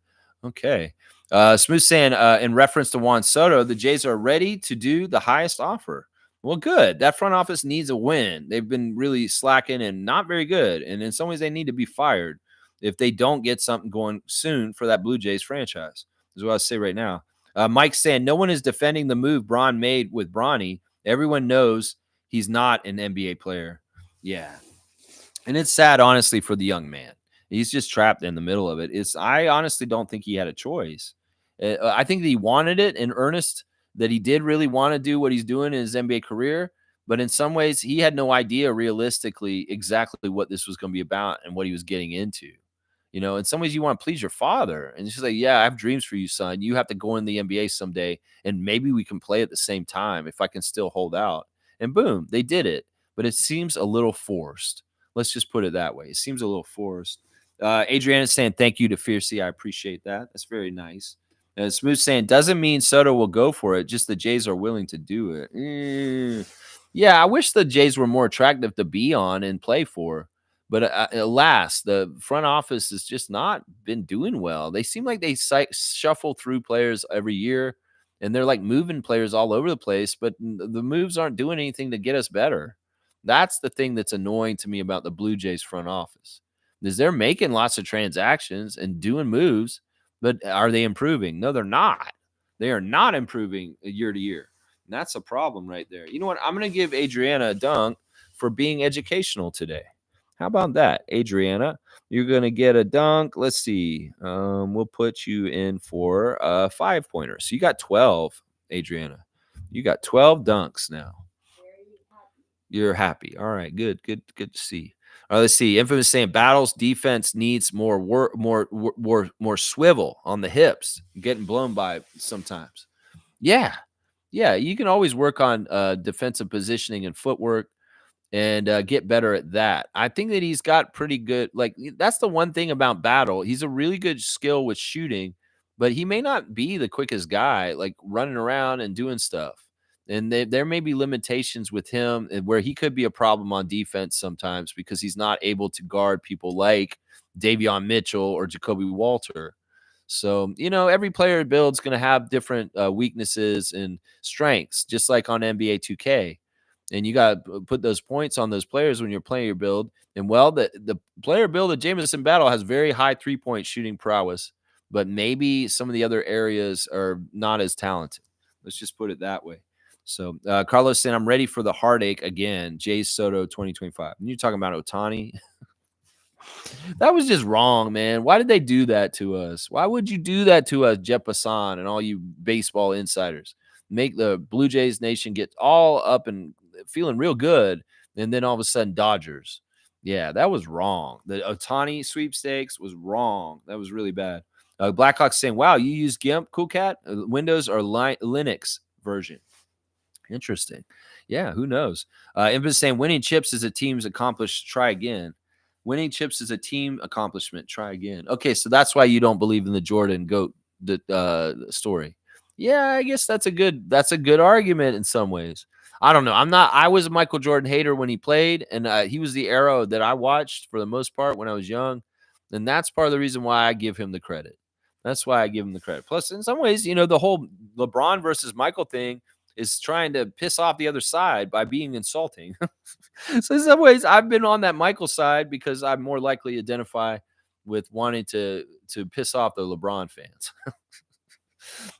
Speaker 1: Okay. Smooth saying, in reference to Juan Soto, the Jays are ready to do the highest offer. Well, good. That front office needs a win. They've been really slacking and not very good. And in some ways, they need to be fired if they don't get something going soon for that Blue Jays franchise, is what I say right now. Mike's saying, no one is defending the move Braun made with Bronny. Everyone knows he's not an NBA player. Yeah. And it's sad, honestly, for the young man. He's just trapped in the middle of it. I honestly don't think he had a choice. I think that he wanted it in earnest, that he did really want to do what he's doing in his NBA career. But in some ways, he had no idea realistically exactly what this was going to be about and what he was getting into. In some ways, you want to please your father. And she's like, yeah, I have dreams for you, son. You have to go in the NBA someday, and maybe we can play at the same time if I can still hold out. And boom, they did it. But it seems a little forced. Let's just put it that way. It seems a little forced. Adriana's saying, thank you to Fiercey. I appreciate that. That's very nice. Smooth saying, doesn't mean Soto will go for it. Just the Jays are willing to do it. Yeah, I wish the Jays were more attractive to be on and play for. But alas, the front office has just not been doing well. They seem like they shuffle through players every year, and they're like moving players all over the place, but the moves aren't doing anything to get us better. That's the thing that's annoying to me about the Blue Jays front office. Is they're making lots of transactions and doing moves, but are they improving? No, they're not. They are not improving year to year. And that's a problem right there. You know what? I'm going to give Adriana a dunk for being educational today. How about that, Adriana? You're going to get a dunk. Let's see. We'll put you in for a 5-pointer. So you got 12, Adriana. You got 12 dunks now. You're happy. All right, good to see. All right, let's see. Infamous saying battles defense needs more work, more swivel on the hips. Getting blown by sometimes. Yeah, you can always work on defensive positioning and footwork and get better at that. I think that he's got pretty good. Like that's the one thing about Battle. He's a really good skill with shooting, but he may not be the quickest guy, like running around and doing stuff. And there may be limitations with him where he could be a problem on defense sometimes because he's not able to guard people like Davion Mitchell or Jacoby Walter. So, every player build's going to have different weaknesses and strengths, just like on NBA 2K. And you got to put those points on those players when you're playing your build. And well, the player build of Jamison Battle has very high 3-point shooting prowess, but maybe some of the other areas are not as talented. Let's just put it that way. So Carlos saying, I'm ready for the heartache again. Jay Soto 2025. And you're talking about Otani. That was just wrong, man. Why did they do that to us? Why would you do that to us, Jeff Passan and all you baseball insiders? Make the Blue Jays nation get all up and feeling real good, and then all of a sudden Dodgers. Yeah, that was wrong. The Otani sweepstakes was wrong. That was really bad. Blackhawks saying, wow, you use GIMP, Cool Cat, Windows or Linux version. Interesting. Yeah, who knows? Infamous saying, winning chips is a team's accomplished. Try again. Winning chips is a team accomplishment. Try again. Okay, so that's why you don't believe in the Jordan GOAT story. Yeah, I guess that's a good argument in some ways. I don't know. I was a Michael Jordan hater when he played, and he was the era that I watched for the most part when I was young, and that's part of the reason why I give him the credit. That's why I give him the credit. Plus, in some ways, the whole LeBron versus Michael thing is trying to piss off the other side by being insulting. So in some ways, I've been on that Michael side because I'm more likely to identify with wanting to piss off the LeBron fans.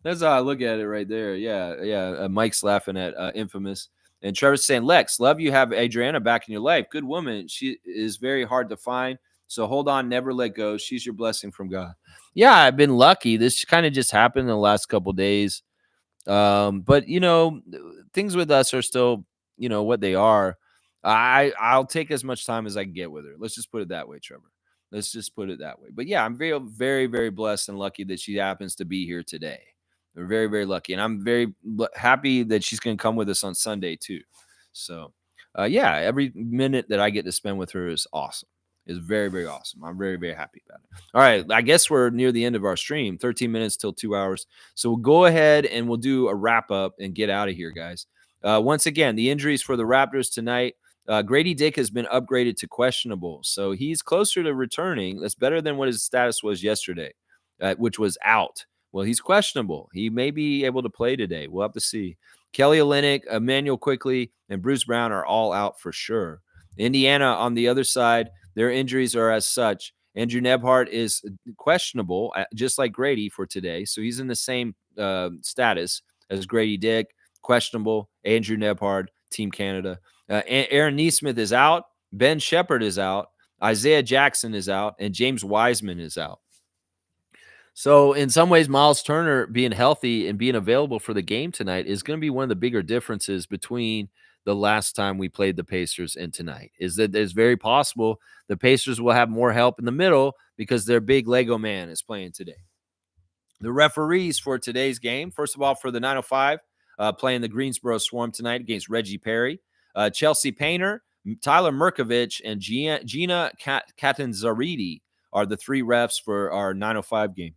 Speaker 1: That's how I look at it right there. Yeah. Mike's laughing at Infamous. And Trevor's saying, Lex, love you have Adriana back in your life. Good woman. She is very hard to find. So hold on, never let go. She's your blessing from God. Yeah, I've been lucky. This kind of just happened in the last couple of days. But things with us are still, what they are. I'll take as much time as I can get with her. Let's just put it that way, Trevor. Let's just put it that way. But yeah, I'm very, very, very blessed and lucky that she happens to be here today. We're very, very lucky. And I'm very happy that she's going to come with us on Sunday too. So yeah, every minute that I get to spend with her is awesome. Is very, very awesome. I'm very, very happy about it. All right. I guess we're near the end of our stream, 13 minutes till 2 hours. So we'll go ahead and we'll do a wrap up and get out of here, guys. Once again, the injuries for the Raptors tonight. Grady Dick has been upgraded to questionable. So he's closer to returning. That's better than what his status was yesterday, which was out. Well, he's questionable. He may be able to play today. We'll have to see. Kelly Olynyk, Emmanuel Quickly, and Bruce Brown are all out for sure. Indiana on the other side, their injuries are as such. Andrew Nebhart is questionable, just like Grady for today. So he's in the same status as Grady Dick, questionable. Andrew Nebhart, Team Canada. Aaron Nesmith is out. Ben Shepherd is out. Isaiah Jackson is out. And James Wiseman is out. So in some ways, Miles Turner being healthy and being available for the game tonight is going to be one of the bigger differences between the last time we played the Pacers and tonight. Is that it's very possible the Pacers will have more help in the middle because their big Lego man is playing today. The referees for today's game, first of all, for the 905, playing the Greensboro Swarm tonight against Reggie Perry, Chelsea Painter, Tyler Merkovich, and Gina Catanzariti are the three refs for our 905 game.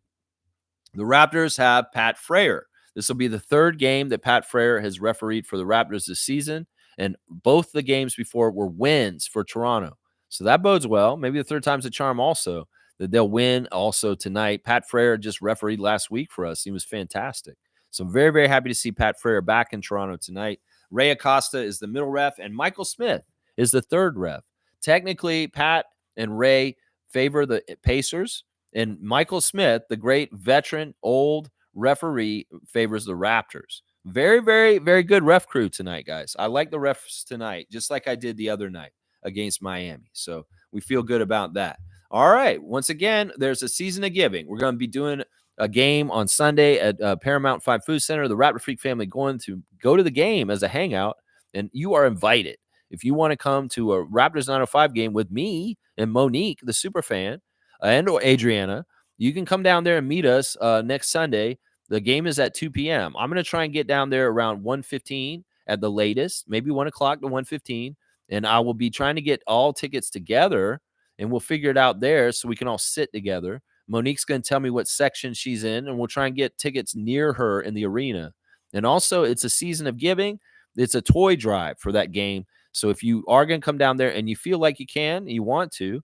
Speaker 1: The Raptors have Pat Frayer. This will be the third game that Pat Frayer has refereed for the Raptors this season, and both the games before were wins for Toronto. So that bodes well. Maybe the third time's a charm also, that they'll win also tonight. Pat Frere just refereed last week for us. He was fantastic. So I'm very, very happy to see Pat Frere back in Toronto tonight. Ray Acosta is the middle ref, and Michael Smith is the third ref. Technically, Pat and Ray favor the Pacers, and Michael Smith, the great veteran, old referee, favors the Raptors. Very, very, very good ref crew tonight, guys. I like the refs tonight, just like I did the other night against Miami. So we feel good about that. All right. Once again, there's a season of giving. We're going to be doing a game on Sunday at Paramount 5 Food Center. The Raptor Freak family going to go to the game as a hangout, and you are invited. If you want to come to a Raptors 905 game with me and Monique, the super fan, and or Adriana, you can come down there and meet us next Sunday. The game is at 2 p.m. I'm going to try and get down there around 1:15 at the latest, maybe 1 o'clock to 1:15. And I will be trying to get all tickets together, and we'll figure it out there so we can all sit together. Monique's going to tell me what section she's in, and we'll try and get tickets near her in the arena. And also, it's a season of giving. It's a toy drive for that game. So if you are going to come down there and you feel like you can, you want to,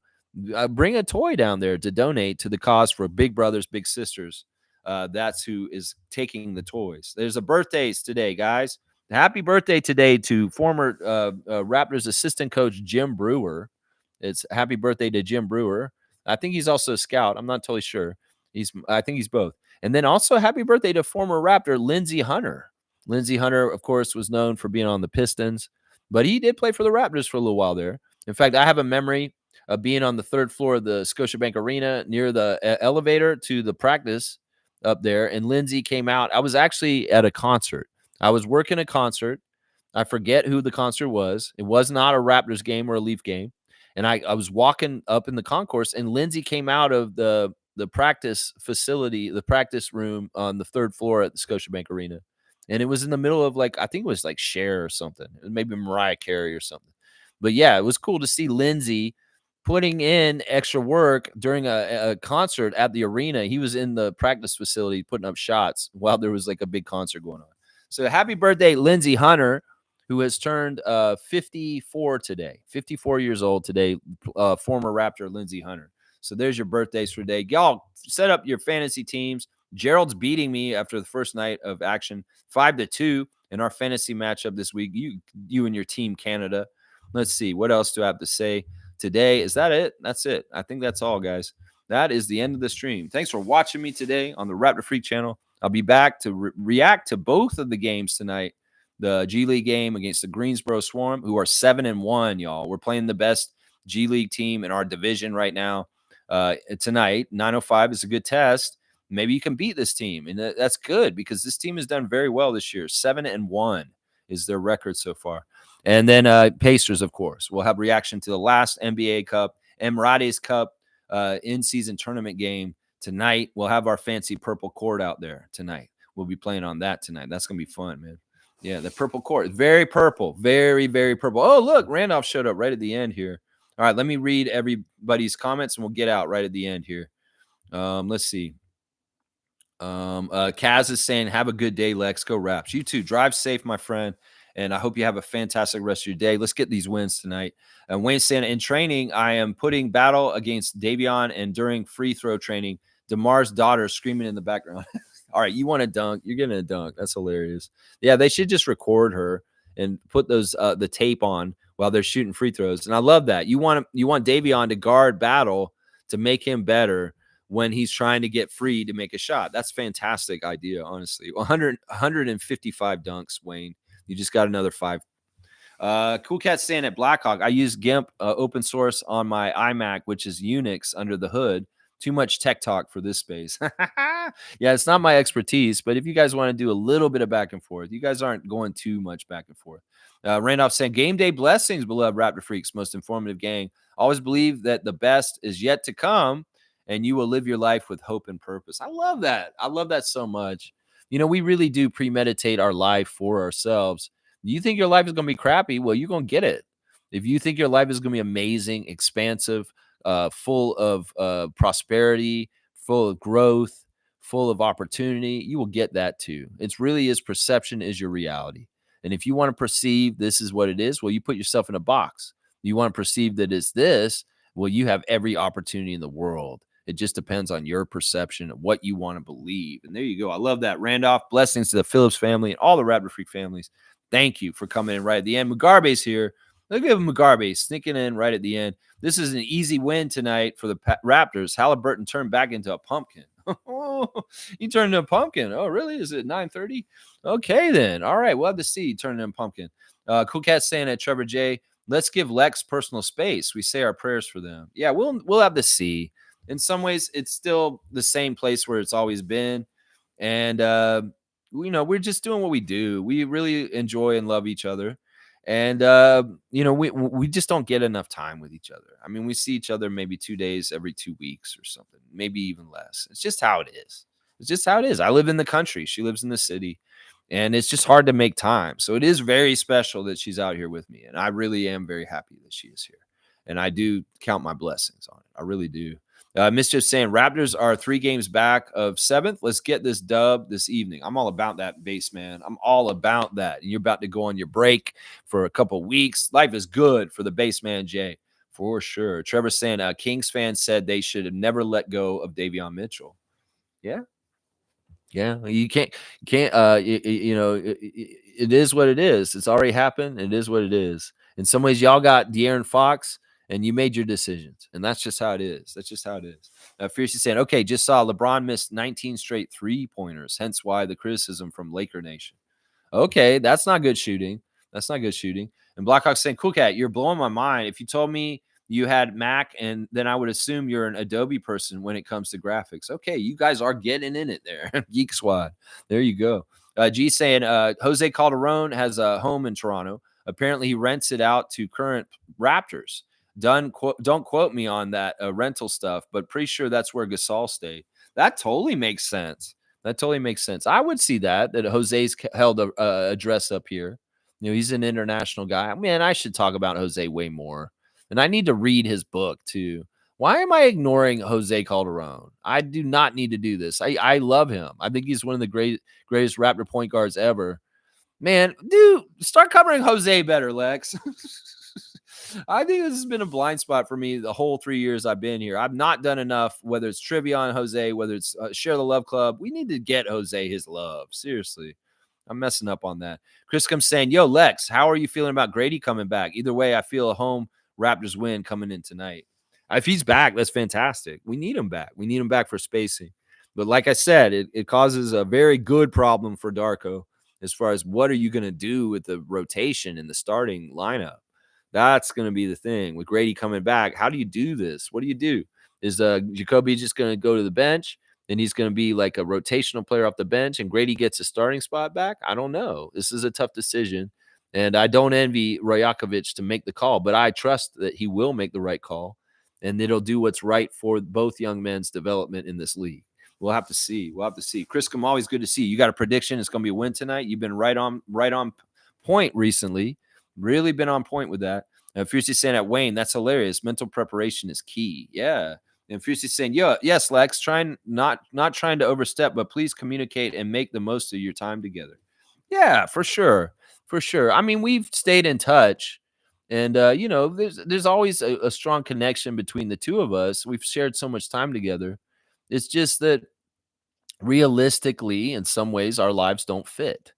Speaker 1: bring a toy down there to donate to the cause for Big Brothers, Big Sisters. That's who is taking the toys. There's a birthdays today, guys. Happy birthday today to former Raptors assistant coach Jim Brewer. It's happy birthday to Jim Brewer. I think he's also a scout. I'm not totally sure. I think he's both. And then also happy birthday to former Raptor Lindsey Hunter. Lindsey Hunter, of course, was known for being on the Pistons, but he did play for the Raptors for a little while there. In fact, I have a memory of being on the third floor of the Scotiabank Arena near the elevator to the practice up there, and Lindsey came out. I was actually at a concert. I was working a concert. I forget who the concert was. It was not a Raptors game or a Leaf game. And I was walking up in the concourse, and Lindsey came out of the practice facility, the practice room on the third floor at the Scotiabank Arena. And it was in the middle of I think it was like Cher or something, maybe Mariah Carey or something. But yeah, it was cool to see Lindsey putting in extra work during a concert at the arena. He was in the practice facility putting up shots while there was like a big concert going on. So happy birthday, Lindsey Hunter, who has turned 54 today, 54 years old today, former Raptor Lindsey Hunter. So there's your birthdays for today. Y'all set up your fantasy teams. Gerald's beating me after the first night of action, 5-2 in our fantasy matchup this week. You and your team Canada. Let's see. What else do I have to say today? Is that it? That's it. I think that's all, guys. That is the end of the stream. Thanks for watching me today on the Raptor Freak channel. I'll be back to react to both of the games tonight. The G League game against the Greensboro Swarm, who are 7-1, y'all. We're playing the best G League team in our division right now. Tonight, 905 is a good test. Maybe you can beat this team, and that's good because this team has done very well this year. 7-1 is their record so far. And then Pacers, of course. We'll have reaction to the last NBA Cup, Emirates Cup in-season tournament game tonight. We'll have our fancy purple court out there tonight. We'll be playing on that tonight. That's going to be fun, man. Yeah, the purple court. Very purple. Very, very purple. Oh, look, Randolph showed up right at the end here. All right, let me read everybody's comments, and we'll get out right at the end here. Let's see. Kaz is saying, have a good day, Lex. Go Raps. You too. Drive safe, my friend. And I hope you have a fantastic rest of your day. Let's get these wins tonight. And Wayne saying, in training, I am putting battle against Davion, and during free throw training, DeMar's daughter screaming in the background. All right, you want to dunk? You're getting a dunk. That's hilarious. Yeah, they should just record her and put those the tape on while they're shooting free throws. And I love that. You want Davion to guard battle to make him better when he's trying to get free to make a shot. That's a fantastic idea, honestly. 155 dunks, Wayne. You just got another 5. Cool Cat saying at Blackhawk, I use GIMP open source on my iMac, which is Unix under the hood. Too much tech talk for this space. Yeah, it's not my expertise, but if you guys want to do a little bit of back and forth, you guys aren't going too much back and forth. Randolph saying, game day blessings, beloved Raptor Freaks, most informative gang. Always believe that the best is yet to come, and you will live your life with hope and purpose. I love that. I love that so much. You know, we really do premeditate our life for ourselves. You think your life is going to be crappy? Well, you're going to get it. If you think your life is going to be amazing, expansive, full of prosperity, full of growth, full of opportunity, you will get that too. It's really is perception is your reality. And if you want to perceive this is what it is, well, you put yourself in a box. You want to perceive that it's this, well, you have every opportunity in the world. It just depends on your perception of what you want to believe. And there you go. I love that. Randolph, blessings to the Phillips family and all the Raptor Freak families. Thank you for coming in right at the end. Mugarbe's here. Look at Mugarbe sneaking in right at the end. This is an easy win tonight for the Raptors. Halliburton turned back into a pumpkin. He turned into a pumpkin. Oh, really? Is it 9:30? Okay, then. All right. We'll have to see. Turn into a pumpkin. Cool Cat saying at Trevor J, let's give Lex personal space. We say our prayers for them. Yeah, we'll have to see. In some ways, it's still the same place where it's always been. And we're just doing what we do. We really enjoy and love each other. And we just don't get enough time with each other. I mean, we see each other maybe 2 days every 2 weeks or something, maybe even less. It's just how it is. It's just how it is. I live in the country. She lives in the city. And it's just hard to make time. So it is very special that she's out here with me. And I really am very happy that she is here. And I do count my blessings on it. I really do. Mischief saying Raptors are 3 games back of 7th. Let's get this dub this evening. I'm all about that, base man. I'm all about that. And you're about to go on your break for a couple weeks. Life is good for the base man, Jay, for sure. Trevor saying Kings fans said they should have never let go of Davion Mitchell. Yeah. Yeah, you can't, it is what it is. It's already happened. It is what it is. In some ways, y'all got De'Aaron Fox, and you made your decisions, and that's just how it is. That's just how it is. Fiercely saying, okay, just saw LeBron miss 19 straight 3-pointers, hence why the criticism from Laker Nation. Okay, that's not good shooting. That's not good shooting. And Blackhawk saying, Cool Cat, you're blowing my mind. If you told me you had Mac, and then I would assume you're an Adobe person when it comes to graphics. Okay, you guys are getting in it there. Geek Squad. There you go. G saying Jose Calderon has a home in Toronto. Apparently, he rents it out to current Raptors. Don't quote me on that rental stuff, but pretty sure that's where Gasol stayed. That totally makes sense. That totally makes sense. I would see that Jose's held a dress up here. He's an international guy. Man, I should talk about Jose way more. And I need to read his book too. Why am I ignoring Jose Calderon? I do not need to do this. I love him. I think he's one of the greatest Raptor point guards ever. Man, dude, start covering Jose better, Lex. I think this has been a blind spot for me the whole 3 years I've been here. I've not done enough, whether it's trivia on Jose, whether it's Share the Love Club. We need to get Jose his love. Seriously. I'm messing up on that. Chris comes saying, yo, Lex, how are you feeling about Grady coming back? Either way, I feel a home Raptors win coming in tonight. If he's back, that's fantastic. We need him back. We need him back for spacing. But like I said, it causes a very good problem for Darko as far as what are you going to do with the rotation in the starting lineup? That's going to be the thing. With Grady coming back, how do you do this? What do you do? Is Jacoby just going to go to the bench and he's going to be like a rotational player off the bench and Grady gets a starting spot back? I don't know. This is a tough decision. And I don't envy Rajakovic to make the call, but I trust that he will make the right call and it'll do what's right for both young men's development in this league. We'll have to see. We'll have to see. Chris, come always good to see you. You got a prediction? It's going to be a win tonight. You've been right on point recently. Really been on point with that. And Fiercely saying at Wayne, that's hilarious. Mental preparation is key. Yeah. And Fiercely saying, yes, Lex, not trying to overstep, but please communicate and make the most of your time together. Yeah, for sure. For sure. I mean, we've stayed in touch. And there's always a strong connection between the two of us. We've shared so much time together. It's just that realistically, in some ways, our lives don't fit.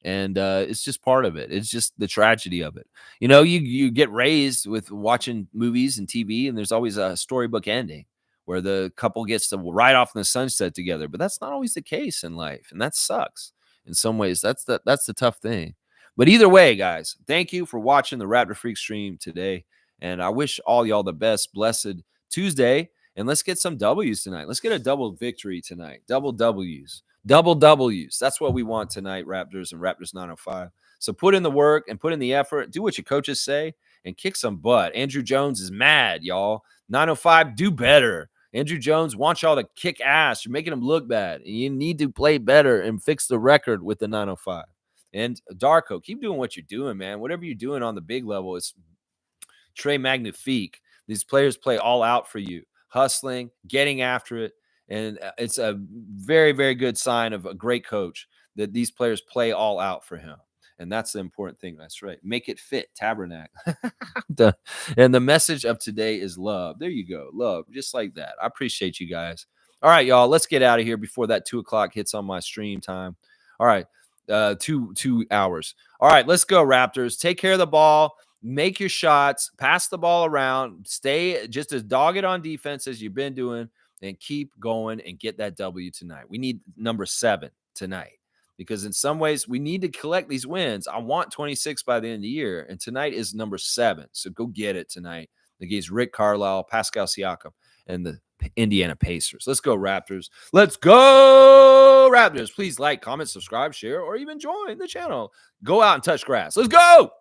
Speaker 1: And it's just part of it. It's just the tragedy of it. You get raised with watching movies and TV, and there's always a storybook ending where the couple gets to ride off in the sunset together. But that's not always the case in life, and that sucks. In some ways, that's the tough thing. But either way, guys, thank you for watching the Raptor Freak stream today, and I wish all y'all the best, blessed Tuesday. And let's get some W's tonight. Let's get a double victory tonight. Double W's. Double W's. That's what we want tonight, Raptors and Raptors 905. So put in the work and put in the effort. Do what your coaches say and kick some butt. Andrew Jones is mad, y'all. 905, do better. Andrew Jones wants y'all to kick ass. You're making him look bad. And you need to play better and fix the record with the 905. And Darko, keep doing what you're doing, man. Whatever you're doing on the big level is très magnifique. These players play all out for you. Hustling, getting after it. And it's a very, very good sign of a great coach that these players play all out for him. And that's the important thing. That's right. Make it fit, tabernacle. And the message of today is love. There you go. Love, just like that. I appreciate you guys. All right, y'all, let's get out of here before that 2:00 hits on my stream time. All right, 2 hours. All right, let's go, Raptors. Take care of the ball. Make your shots. Pass the ball around. Stay just as dogged on defense as you've been doing, and keep going and get that W tonight. We need number 7 tonight, because in some ways we need to collect these wins. I want 26 by the end of the year, and tonight is number 7. So go get it tonight against Rick Carlisle, Pascal Siakam, and the Indiana Pacers. Let's go, Raptors. Let's go, Raptors. Please like, comment, subscribe, share, or even join the channel. Go out and touch grass. Let's go.